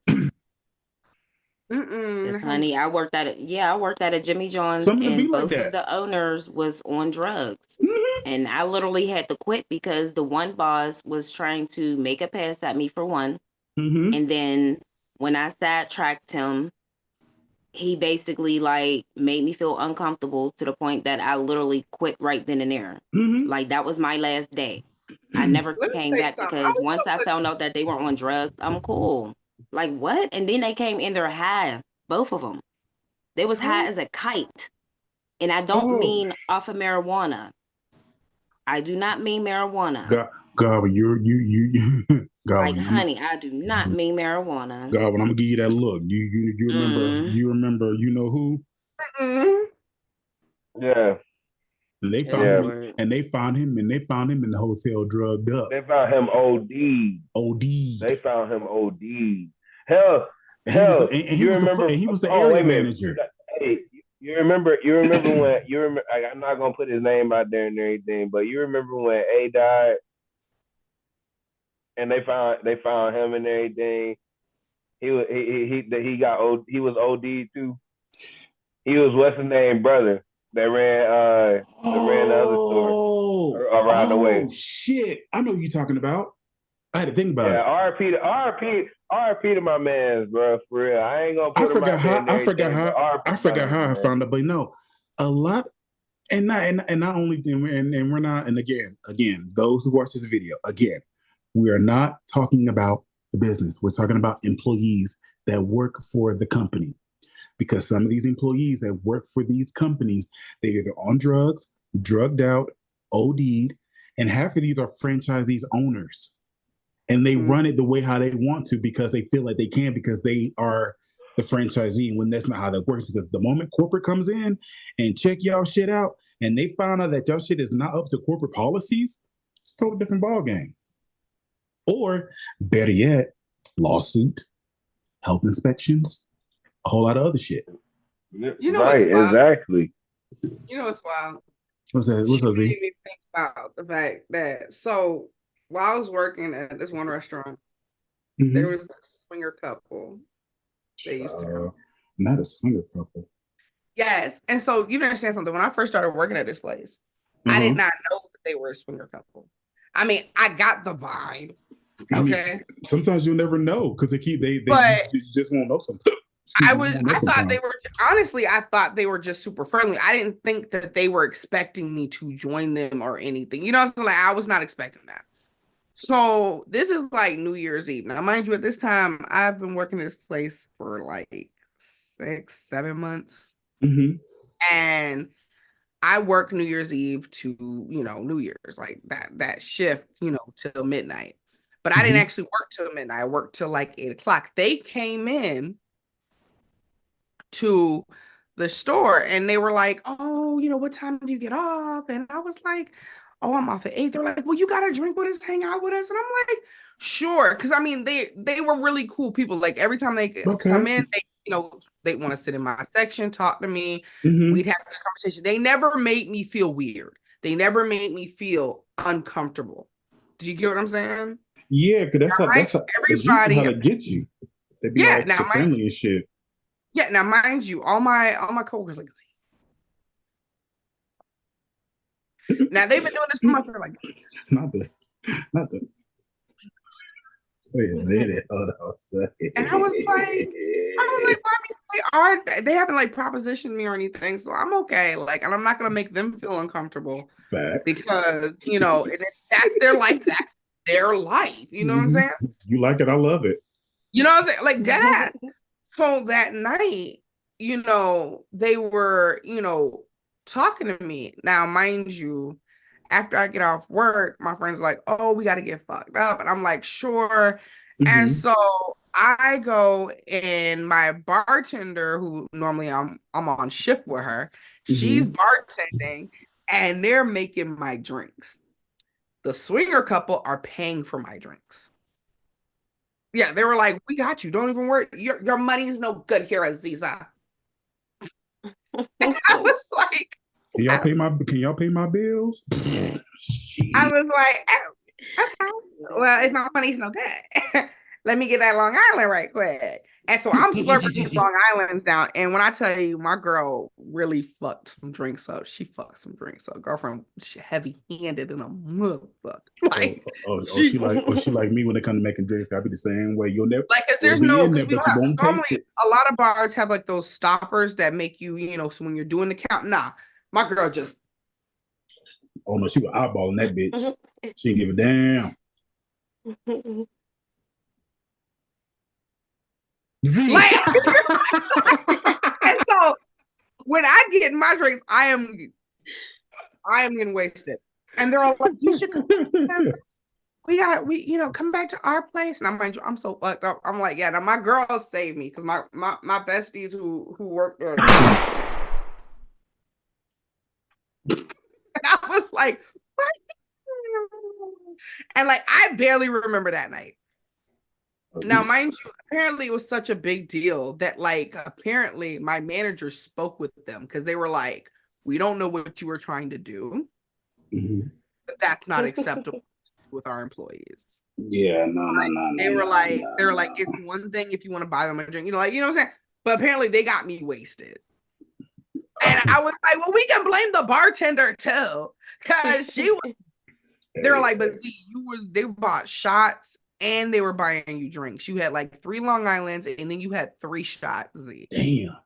Honey, I worked at a Jimmy John's, and both of the owners was on drugs. And I literally had to quit because the one boss was trying to make a pass at me for one. And then when I sidetracked him, he basically made me feel uncomfortable to the point that I literally quit right then and there. Like, that was my last day. I never came back because once I found out that they were on drugs, I'm cool. Like, what? And then they came in there high, both of them. They was high as a kite. And I don't mean off of marijuana. I do not mean marijuana. God, you like honey, I do not mean marijuana. God, when I'm gonna give you that look, you remember, you know who? Yeah. And they found him, and they found him in the hotel drugged up. They found him OD. They found him OD. Hell, he was the area manager. Hey, you remember when I'm not gonna put his name out there and everything, but you remember when A died, and they found him and everything. He was OD too. He was what's his name brother that ran the other store around the way. Oh shit! I know who you're talking about. I had to think about it. RP to my man's, bro. For real, I ain't gonna. I forgot how I found it, but no, a lot, and not only and we're not, and again, those who watch this video, again, we are not talking about the business. We're talking about employees that work for the company, because some of these employees that work for these companies, they're either on drugs, drugged out, OD'd, and half of these are franchisees owners. And they run it the way how they want to because they feel like they can because they are the franchisee. And when that's not how that works, because the moment corporate comes in and check y'all shit out and they find out that y'all shit is not up to corporate policies, it's a totally different ballgame. Or better yet, lawsuit, health inspections, a whole lot of other shit. You know right, exactly. You know what's wild? What's that? What's up, Z? Made me think about the fact that while I was working at this one restaurant, there was a swinger couple. They used to come. Not a swinger couple. Yes. And so you understand something. When I first started working at this place, I did not know that they were a swinger couple. I mean, I got the vibe. I mean, sometimes you'll never know because they just won't know something. I thought they were just super friendly. I didn't think that they were expecting me to join them or anything. You know what I'm saying? Like, I was not expecting that. So this is like New Year's Eve. Now, mind you, at this time, I've been working at this place for like 6-7 months. And I work New Year's Eve to, New Year's, like that shift, till midnight. But I didn't actually work till midnight. I worked till like 8 o'clock. They came in to the store and they were like, oh, what time do you get off? And I was like, oh, I'm off at 8. They're like, well, you got to drink with us, hang out with us. And I'm like, sure. Because I mean, they were really cool people. Like every time they come in, they want to sit in my section, talk to me. We'd have a conversation. They never made me feel weird. They never made me feel uncomfortable. Do you get what I'm saying? Yeah, because that's how they get you. They be all friendly and shit. Yeah, now mind you, all my coworkers like. Now they've been doing this for months. Like, not the. And I was like, well, I mean, they haven't like propositioned me or anything, so I'm okay. Like, and I'm not gonna make them feel uncomfortable. Facts. Because that's their life. That's their life. You know what I'm saying? You like it, I love it. You know what I'm saying? Like dead ass. So that night, they were, talking to me. Now, mind you, after I get off work, my friend's like, oh, we got to get fucked up. And I'm like, sure. And so I go and my bartender, who normally I'm on shift with her, she's bartending and they're making my drinks. The swinger couple are paying for my drinks. Yeah, they were like, we got you. Don't even worry. Your money's no good here, Aziza. And I was like, can y'all pay my bills? I was like, okay. Well, if my money's no good, let me get that Long Island right quick. And so I'm slurping these Long Islands down. And when I tell you, my girl really fucked some drinks up. She fucked some drinks up. Girlfriend, she heavy-handed in a motherfucker. Like, she like me when it comes to making drinks. Gotta be the same way. You'll never like, because there's no, but you won't taste it. A lot of bars have like those stoppers that make you, so when you're doing the count. Nah, my girl just. Oh no, she was eyeballing that bitch. She didn't give a damn. Like, and so when I get my drinks, I am getting wasted. And they're all like, you should come back. Come back to our place. And I'm so fucked up. I'm like, yeah, now my girls saved me because my besties who work there. And I was like, what? And like, I barely remember that night. Now, mind you, apparently it was such a big deal that like apparently my manager spoke with them because they were like, we don't know what you were trying to do, but that's not acceptable with our employees. Yeah, no. They were like, it's one thing if you want to buy them a drink, you know what I'm saying? But apparently they got me wasted. And I was like, well, we can blame the bartender too. Cause they were like, but they bought shots and they were buying you drinks. You had like 3 Long Islands and then you had 3 shots. Z. Damn.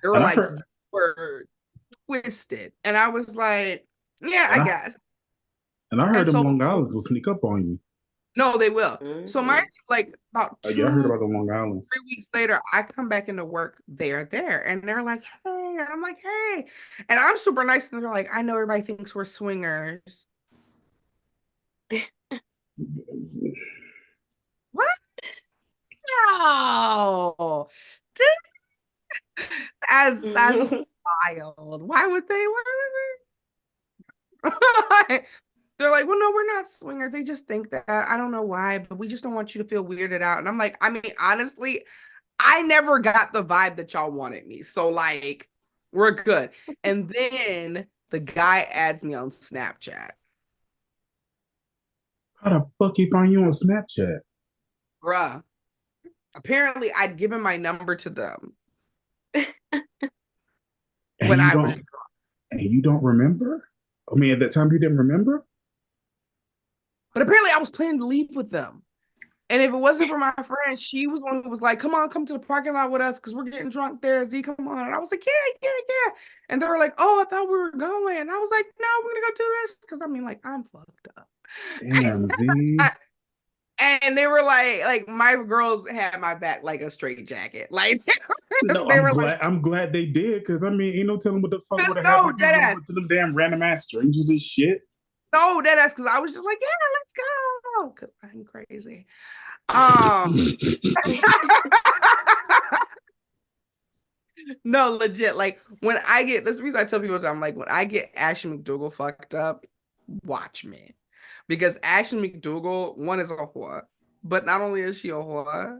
They were like, we're twisted. And I was like, yeah, I guess. And I heard the Long Islands will sneak up on you. No, they will. So mine, like about 2 I heard about the Long Islands. 3 weeks later, I come back into work. They're there, and they're like, "Hey," and I'm like, "Hey," and I'm super nice, and they're like, "I know everybody thinks we're swingers." What? No, that's wild. Why would they? They're like, well, no, we're not swingers. They just think that. I don't know why, but we just don't want you to feel weirded out. And I'm like, I mean, honestly, I never got the vibe that y'all wanted me. So, like, we're good. And then the guy adds me on Snapchat. How the fuck he find you on Snapchat? Bruh. Apparently, I'd given my number to them. when I was drunk. And you don't remember? I mean, at that time, you didn't remember? But apparently I was planning to leave with them. And if it wasn't for my friend, she was one who was like, come on, come to the parking lot with us because we're getting drunk there. Z, come on. And I was like, yeah. And they were like, oh, I thought we were going. And I was like, no, we're going to go do this. Because I mean, like, I'm fucked up. Damn, Z. And they were like my girls had my back like a straight jacket. Like, no, I'm glad they did because I mean, ain't no telling what the fuck would have happened to them damn random ass strangers and shit. No, that's because I was just like, yeah, let's go. Because I'm crazy. No, legit. Like when I get that's the reason I tell people I'm like, when I get Ashley McDougal fucked up, watch me. Because Ashley McDougal, one is a whore, but not only is she a whore,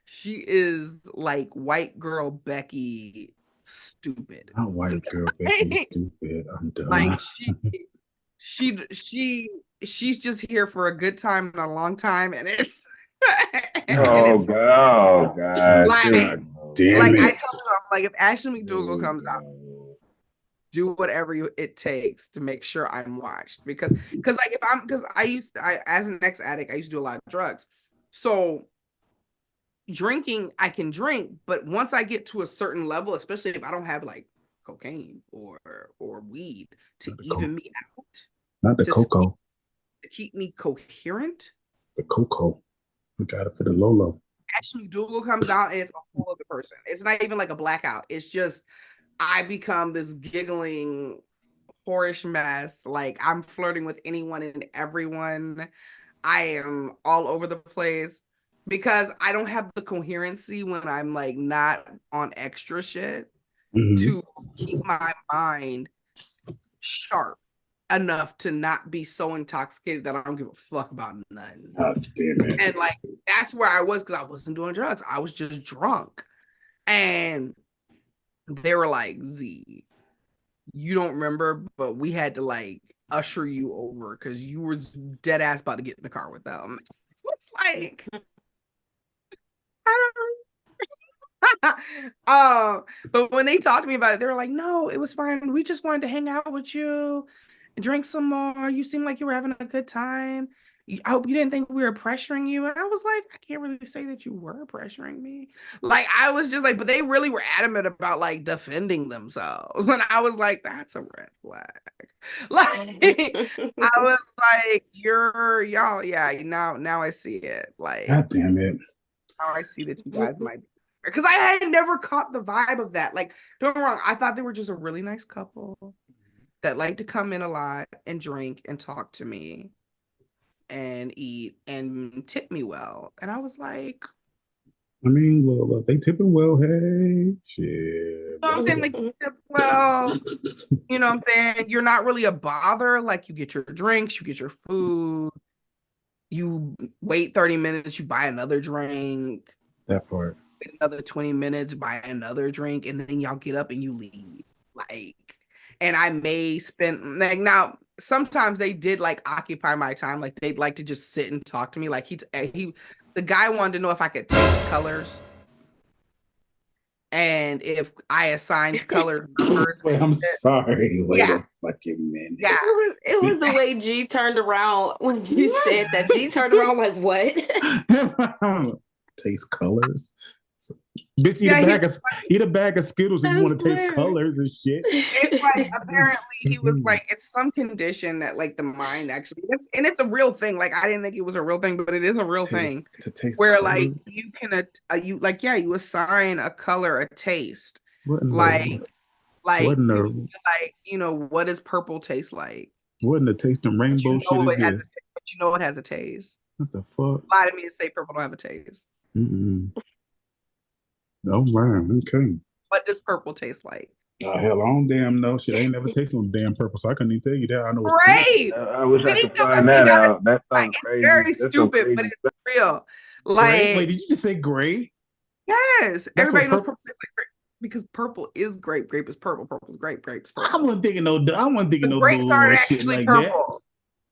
she is like white girl Becky stupid. Not white girl Becky stupid. I'm done. Like she's just here for a good time and a long time, and it's God. Like, damn it. I told you, I'm like, if Ashley McDougal comes out, do whatever it takes to make sure I'm watched because like I as an ex-addict, I used to do a lot of drugs. So drinking, I can drink, but once I get to a certain level, especially if I don't have like cocaine or weed to even me out. Not the cocoa. To keep me coherent. The cocoa. We got it for the Lolo. Ashley McDougal comes out and it's a whole other person. It's not even like a blackout. It's just I become this giggling, whorish mess. Like I'm flirting with anyone and everyone. I am all over the place because I don't have the coherency when I'm like not on extra shit to keep my mind sharp enough to not be so intoxicated that I don't give a fuck about nothing. Oh, damn it. And like that's where I was because I wasn't doing drugs. I was just drunk. And they were like, Z, you don't remember, but we had to like usher you over because you were dead ass about to get in the car with them. It's like, I don't but when they talked to me about it, they were like, no, it was fine. We just wanted to hang out with you and drink some more. You seemed like you were having a good time. I hope you didn't think we were pressuring you. And I was like, I can't really say that you were pressuring me. Like, I was just like, but they really were adamant about like defending themselves. And I was like, that's a red flag. Like, I was like, y'all, yeah, now I see it. Like, God damn it. Now I see that you guys might be. Because I had never caught the vibe of that. Like, don't get me wrong, I thought they were just a really nice couple that like to come in a lot and drink and talk to me and eat and tip me well. And I was like, I mean, look, they tipping well. Hey, shit. you know what I'm saying? Like, you tip well. You know what I'm saying? You're not really a bother. Like, you get your drinks, you get your food, you wait 30 minutes, you buy another drink. That part. Wait another 20 minutes, buy another drink, and then y'all get up and you leave. Like, and I may spend, like, now, sometimes they did, like, occupy my time. Like, they'd like to just sit and talk to me. Like, the guy wanted to know if I could taste colors. And if I assigned color numbers. Wait, I'm sorry. Wait Yeah. a fucking minute. Yeah. It was the way G turned around when you said that. G turned around like, what? Taste colors. So, bitch, eat a bag of Skittles if you want to taste colors and shit. It's like, apparently he was like, it's some condition that like the mind actually, and it's a real thing. Like, I didn't think it was a real thing, but it is a real thing. To taste where colors. Like you can you assign a color a taste. What Does purple taste like? What in the taste and rainbow shit is this? But you know it has a taste. What the fuck? Lie to me and say purple don't have a taste. Oh man, okay. What does purple taste like? Oh, hell, I don't damn know. Shit, I ain't never tasted no damn purple, so I couldn't even tell you that. I know it's Great. I wish I could find that out. That sounds crazy. Very stupid, but it's real. Like, wait, did you just say grape? Yes. Everybody knows purple tastes like grape because purple is grape. Grape is purple. Purple is grape. Grape is purple. I wasn't thinking no grapes aren't shit actually like purple. that.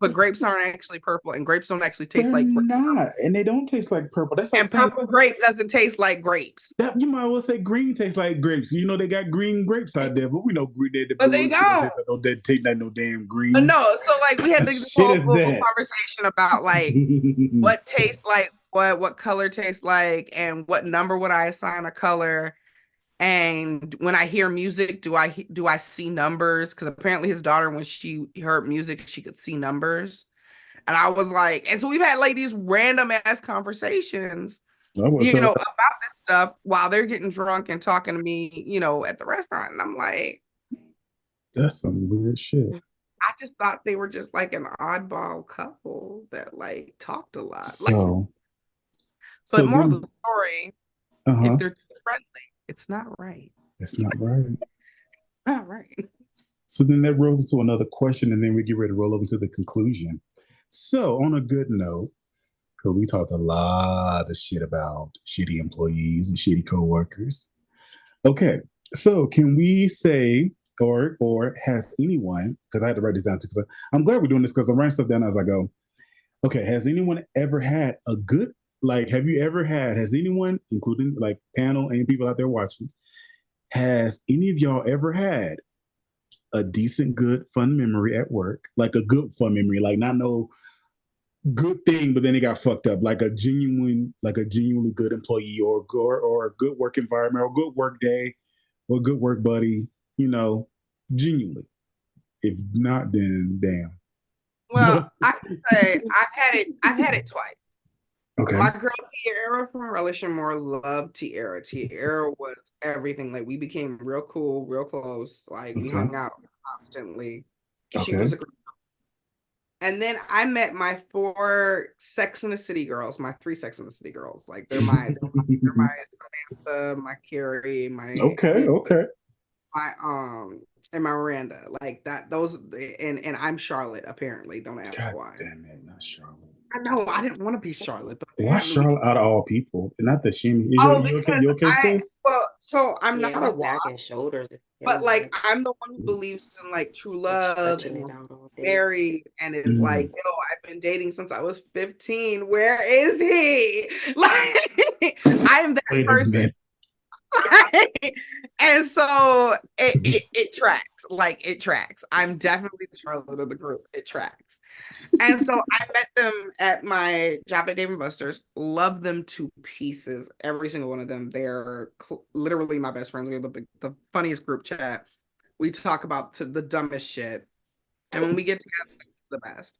But grapes aren't actually purple, and grapes don't actually taste like grape. Not, and they don't taste like purple. That's like and purple grape doesn't taste like grapes. You might well say green tastes like grapes. You know they got green grapes out there, but we know green. But they don't. Taste like no damn green. No, so like we had this whole conversation about like what tastes like what color tastes like, and what number would I assign a color. And when I hear music, do I see numbers? Because apparently his daughter, when she heard music, she could see numbers. And I was like, and so we've had like these random ass conversations, about this stuff while they're getting drunk and talking to me, at the restaurant. And I'm like, that's some weird shit. I just thought they were just like an oddball couple that like talked a lot. But more of the story, if they're friendly, it's not right. It's not right. It's not right. So then that rolls into another question, and then we get ready to roll over to the conclusion. So on a good note, because we talked a lot of shit about shitty employees and shitty coworkers. Okay, so can we say, or has anyone, because I had to write this down too, because I'm glad we're doing this because I'm writing stuff down as I go. Okay, has anyone ever had a good, like, has anyone, including like panel and people out there watching, has any of y'all ever had a decent, good, fun memory at work? Like a good fun memory, like not no good thing, but then it got fucked up. Like a genuinely good employee, or a good work environment, or a good work day, or a good work buddy. Genuinely. If not, then damn. Well, I can say I've had it twice. Okay. My girl Tiara from Relish and More loved Tiara. Tiara was everything. Like, we became real cool, real close. Like, we hung out constantly. She was a great girl. And then I met my 4 Sex and the City girls, my 3 Sex and the City girls. Like, they're my Samantha, my Carrie, my and my Miranda. Like that, those, and I'm Charlotte, apparently. Don't ask why. Damn it, not Charlotte. I know, I didn't want to be Charlotte, but why Charlotte out of all people? Not the shame. You okay, sis? So I'm not a back and shoulders, but like I'm the one who believes in like true love and married, and is like, yo, I've been dating since I was 15. Where is he? Like, I'm that person. And so it tracks. Like, it tracks. I'm definitely the Charlotte of the group. It tracks. And so I met them at my job at Dave & Buster's. Love them to pieces. Every single one of them. They're literally my best friends. We have the funniest group chat. We talk about the dumbest shit. And when we get together, it's the best.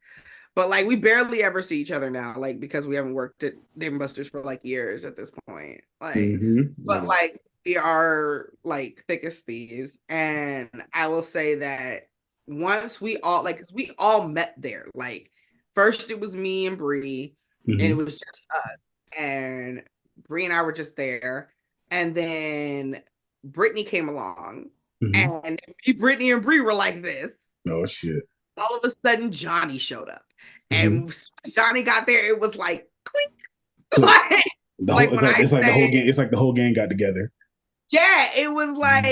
But like, we barely ever see each other now, like, because we haven't worked at Dave & Buster's for like years at this point. Like, but like, we are like thick as thieves. And I will say that once we all like, 'cause we all met there. Like, first it was me and Bree, and it was just us. And Bree and I were just there. And then Brittany came along, and me, Brittany, and Bree were like this. Oh shit. All of a sudden, Johnny showed up. And Johnny got there, it was like clink. Like it's like the whole gang got together. Yeah, it was like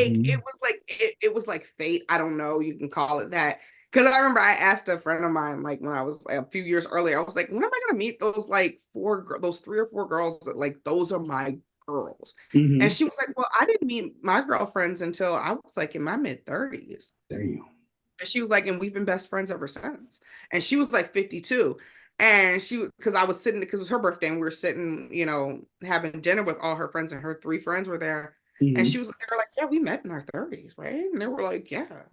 it was like fate. I don't know, you can call it that. Because I remember I asked a friend of mine, like when I was a few years earlier, I was like, when am I gonna meet those like those 3 or 4 girls that like those are my girls? And she was like, well, I didn't meet my girlfriends until I was like in my mid-30s. Damn. And she was like, and we've been best friends ever since. And she was like 52. And because I was sitting, because it was her birthday, and we were sitting, you know, having dinner with all her friends, and her 3 friends were there. And she was, they were like, yeah, we met in our 30s, right? And they were like, yeah.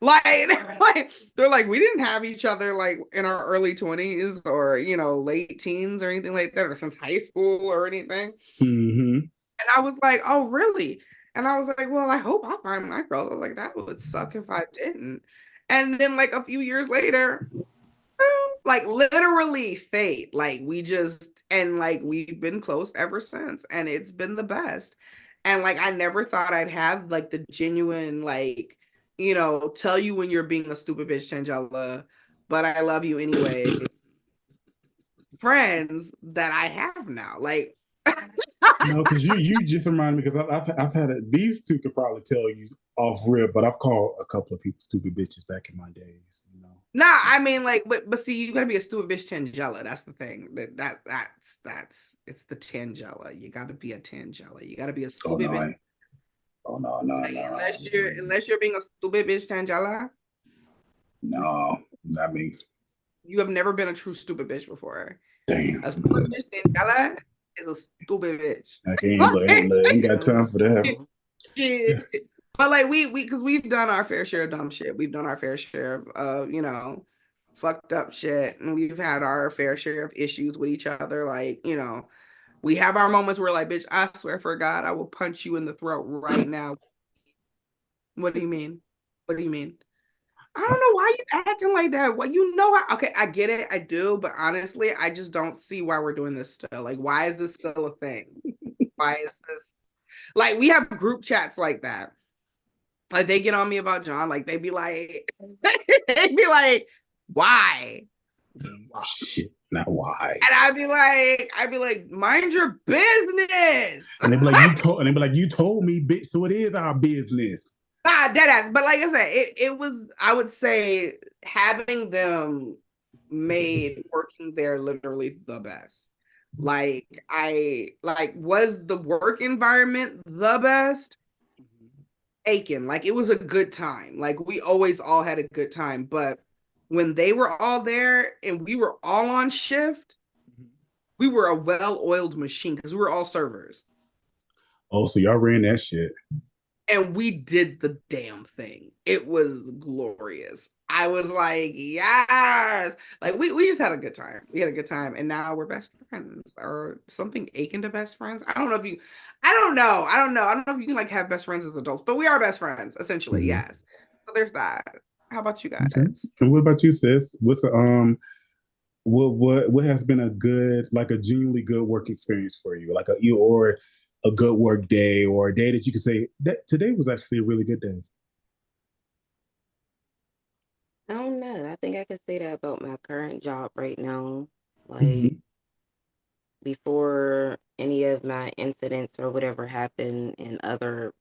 Like, they're like, we didn't have each other like in our early 20s or, you know, late teens or anything like that, or since high school or anything. And I was like, oh, really? And I was like, well, I hope I find my girl. I was like, that would suck if I didn't. And then like a few years later, like literally fate. Like we just, and like we've been close ever since. And it's been the best. And like I never thought I'd have like the genuine, like, you know, tell you when you're being a stupid bitch, Tangela, but I love you anyway. Friends that I have now. Like no, because you just remind me, because I've had these two could probably tell you off rip, but I've called a couple of people stupid bitches back in my days, you know. Nah, I mean, like, but see, you gotta be a stupid bitch Tangela. That's the thing. That's it's the Tangela. You gotta be a Tangela. You gotta be a stupid bitch. No. Unless you're being a stupid bitch Tangela. No, I mean, you have never been a true stupid bitch before. Damn. A stupid bitch Tangela is a stupid bitch. I ain't got time for that. But like we because we've done our fair share of dumb shit. We've done our fair share of you know, fucked up shit, and we've had our fair share of issues with each other. Like, you know, we have our moments where like, bitch, I swear for God, I will punch you in the throat right now. What do you mean? What do you mean? I don't know why you acting like that. Well, you know how, okay, I get it, I do, but honestly, I just don't see why we're doing this still. Like, why is this still a thing? Why is this like we have group chats like that? Like they get on me about John, like they'd be like, why? Shit, not why. And I'd be like, mind your business. And they'd be like, you told me, bitch, so it is our business. Nah, dead ass. But like I said, it was, I would say, having them made working there literally the best. Like was the work environment the best? Aiken, like it was a good time. Like we always all had a good time, but when they were all there and we were all on shift, we were a well-oiled machine because we were all servers. Oh, so y'all ran that shit. And we did the damn thing. It was glorious. I was like, yes. Like we just had a good time. We had a good time. And now we're best friends or something akin to best friends. I don't know. I don't know if you can like have best friends as adults, but we are best friends, essentially. Yes. So there's that. How about you guys? Okay. And what about you, sis? What's what has been a good, like a genuinely good work experience for you? Like a good work day, or a day that you could say that today was actually a really good day? I don't know. I think I could say that about my current job right now. Like before any of my incidents or whatever happened and other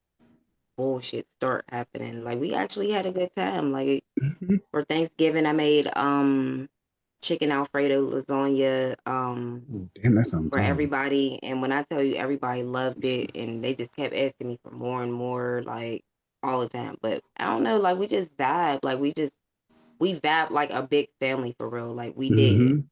bullshit start happening, like we actually had a good time. Like for Thanksgiving, I made chicken Alfredo lasagna damn, that sounds for everybody. And when I tell you everybody loved it, and they just kept asking me for more and more, like all the time. But I don't know, like we just vibe. Like we vibe like a big family for real. Like we did.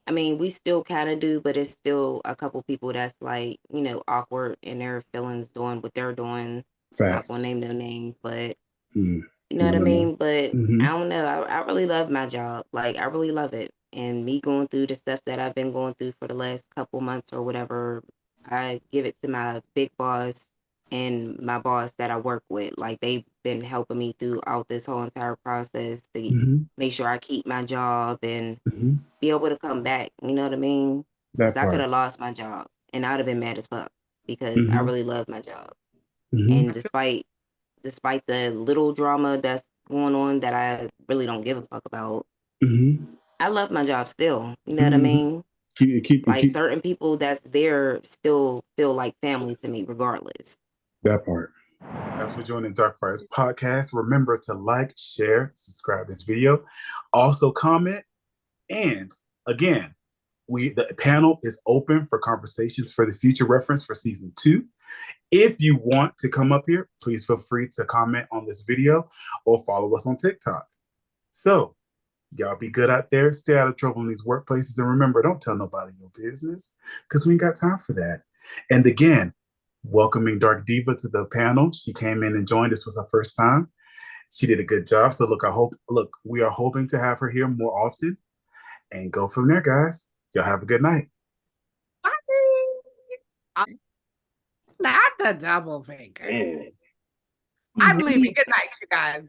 I mean, we still kind of do, but it's still a couple people that's like, you know, awkward in their feelings doing what they're doing. Facts. I'm not gonna name no names, but you know what I mean? But I don't know. I really love my job. Like I really love it. And me going through the stuff that I've been going through for the last couple months or whatever, I give it to my big boss and my boss that I work with. Like, they've been helping me throughout this whole entire process to Mhm. make sure I keep my job and Mhm. be able to come back. You know what I mean? That Because I could part. have lost my job and I'd have been mad as fuck because I Mhm. really love my job. Mhm. And despite the little drama that's going on that I really don't give a fuck about, Mhm. I love my job still. You know what I Mhm. mean? Like, Keep certain people that's there still feel like family to me regardless. that part. That's for joining Dark Fires podcast. Remember to like, share, subscribe this video, also comment, and again, the panel is open for conversations for the future reference for season 2. If you want to come up here, please feel free to comment on this video or follow us on TikTok. So, y'all be good out there. Stay out of trouble in these workplaces. And remember, don't tell nobody your business because we ain't got time for that. And again, welcoming Dark Diva to the panel. She came in and joined. This was her first time. She did a good job. So we are hoping to have her here more often and go from there, guys. Y'all have a good night. Not the double finger. Man. I'm leaving. Good night, you guys.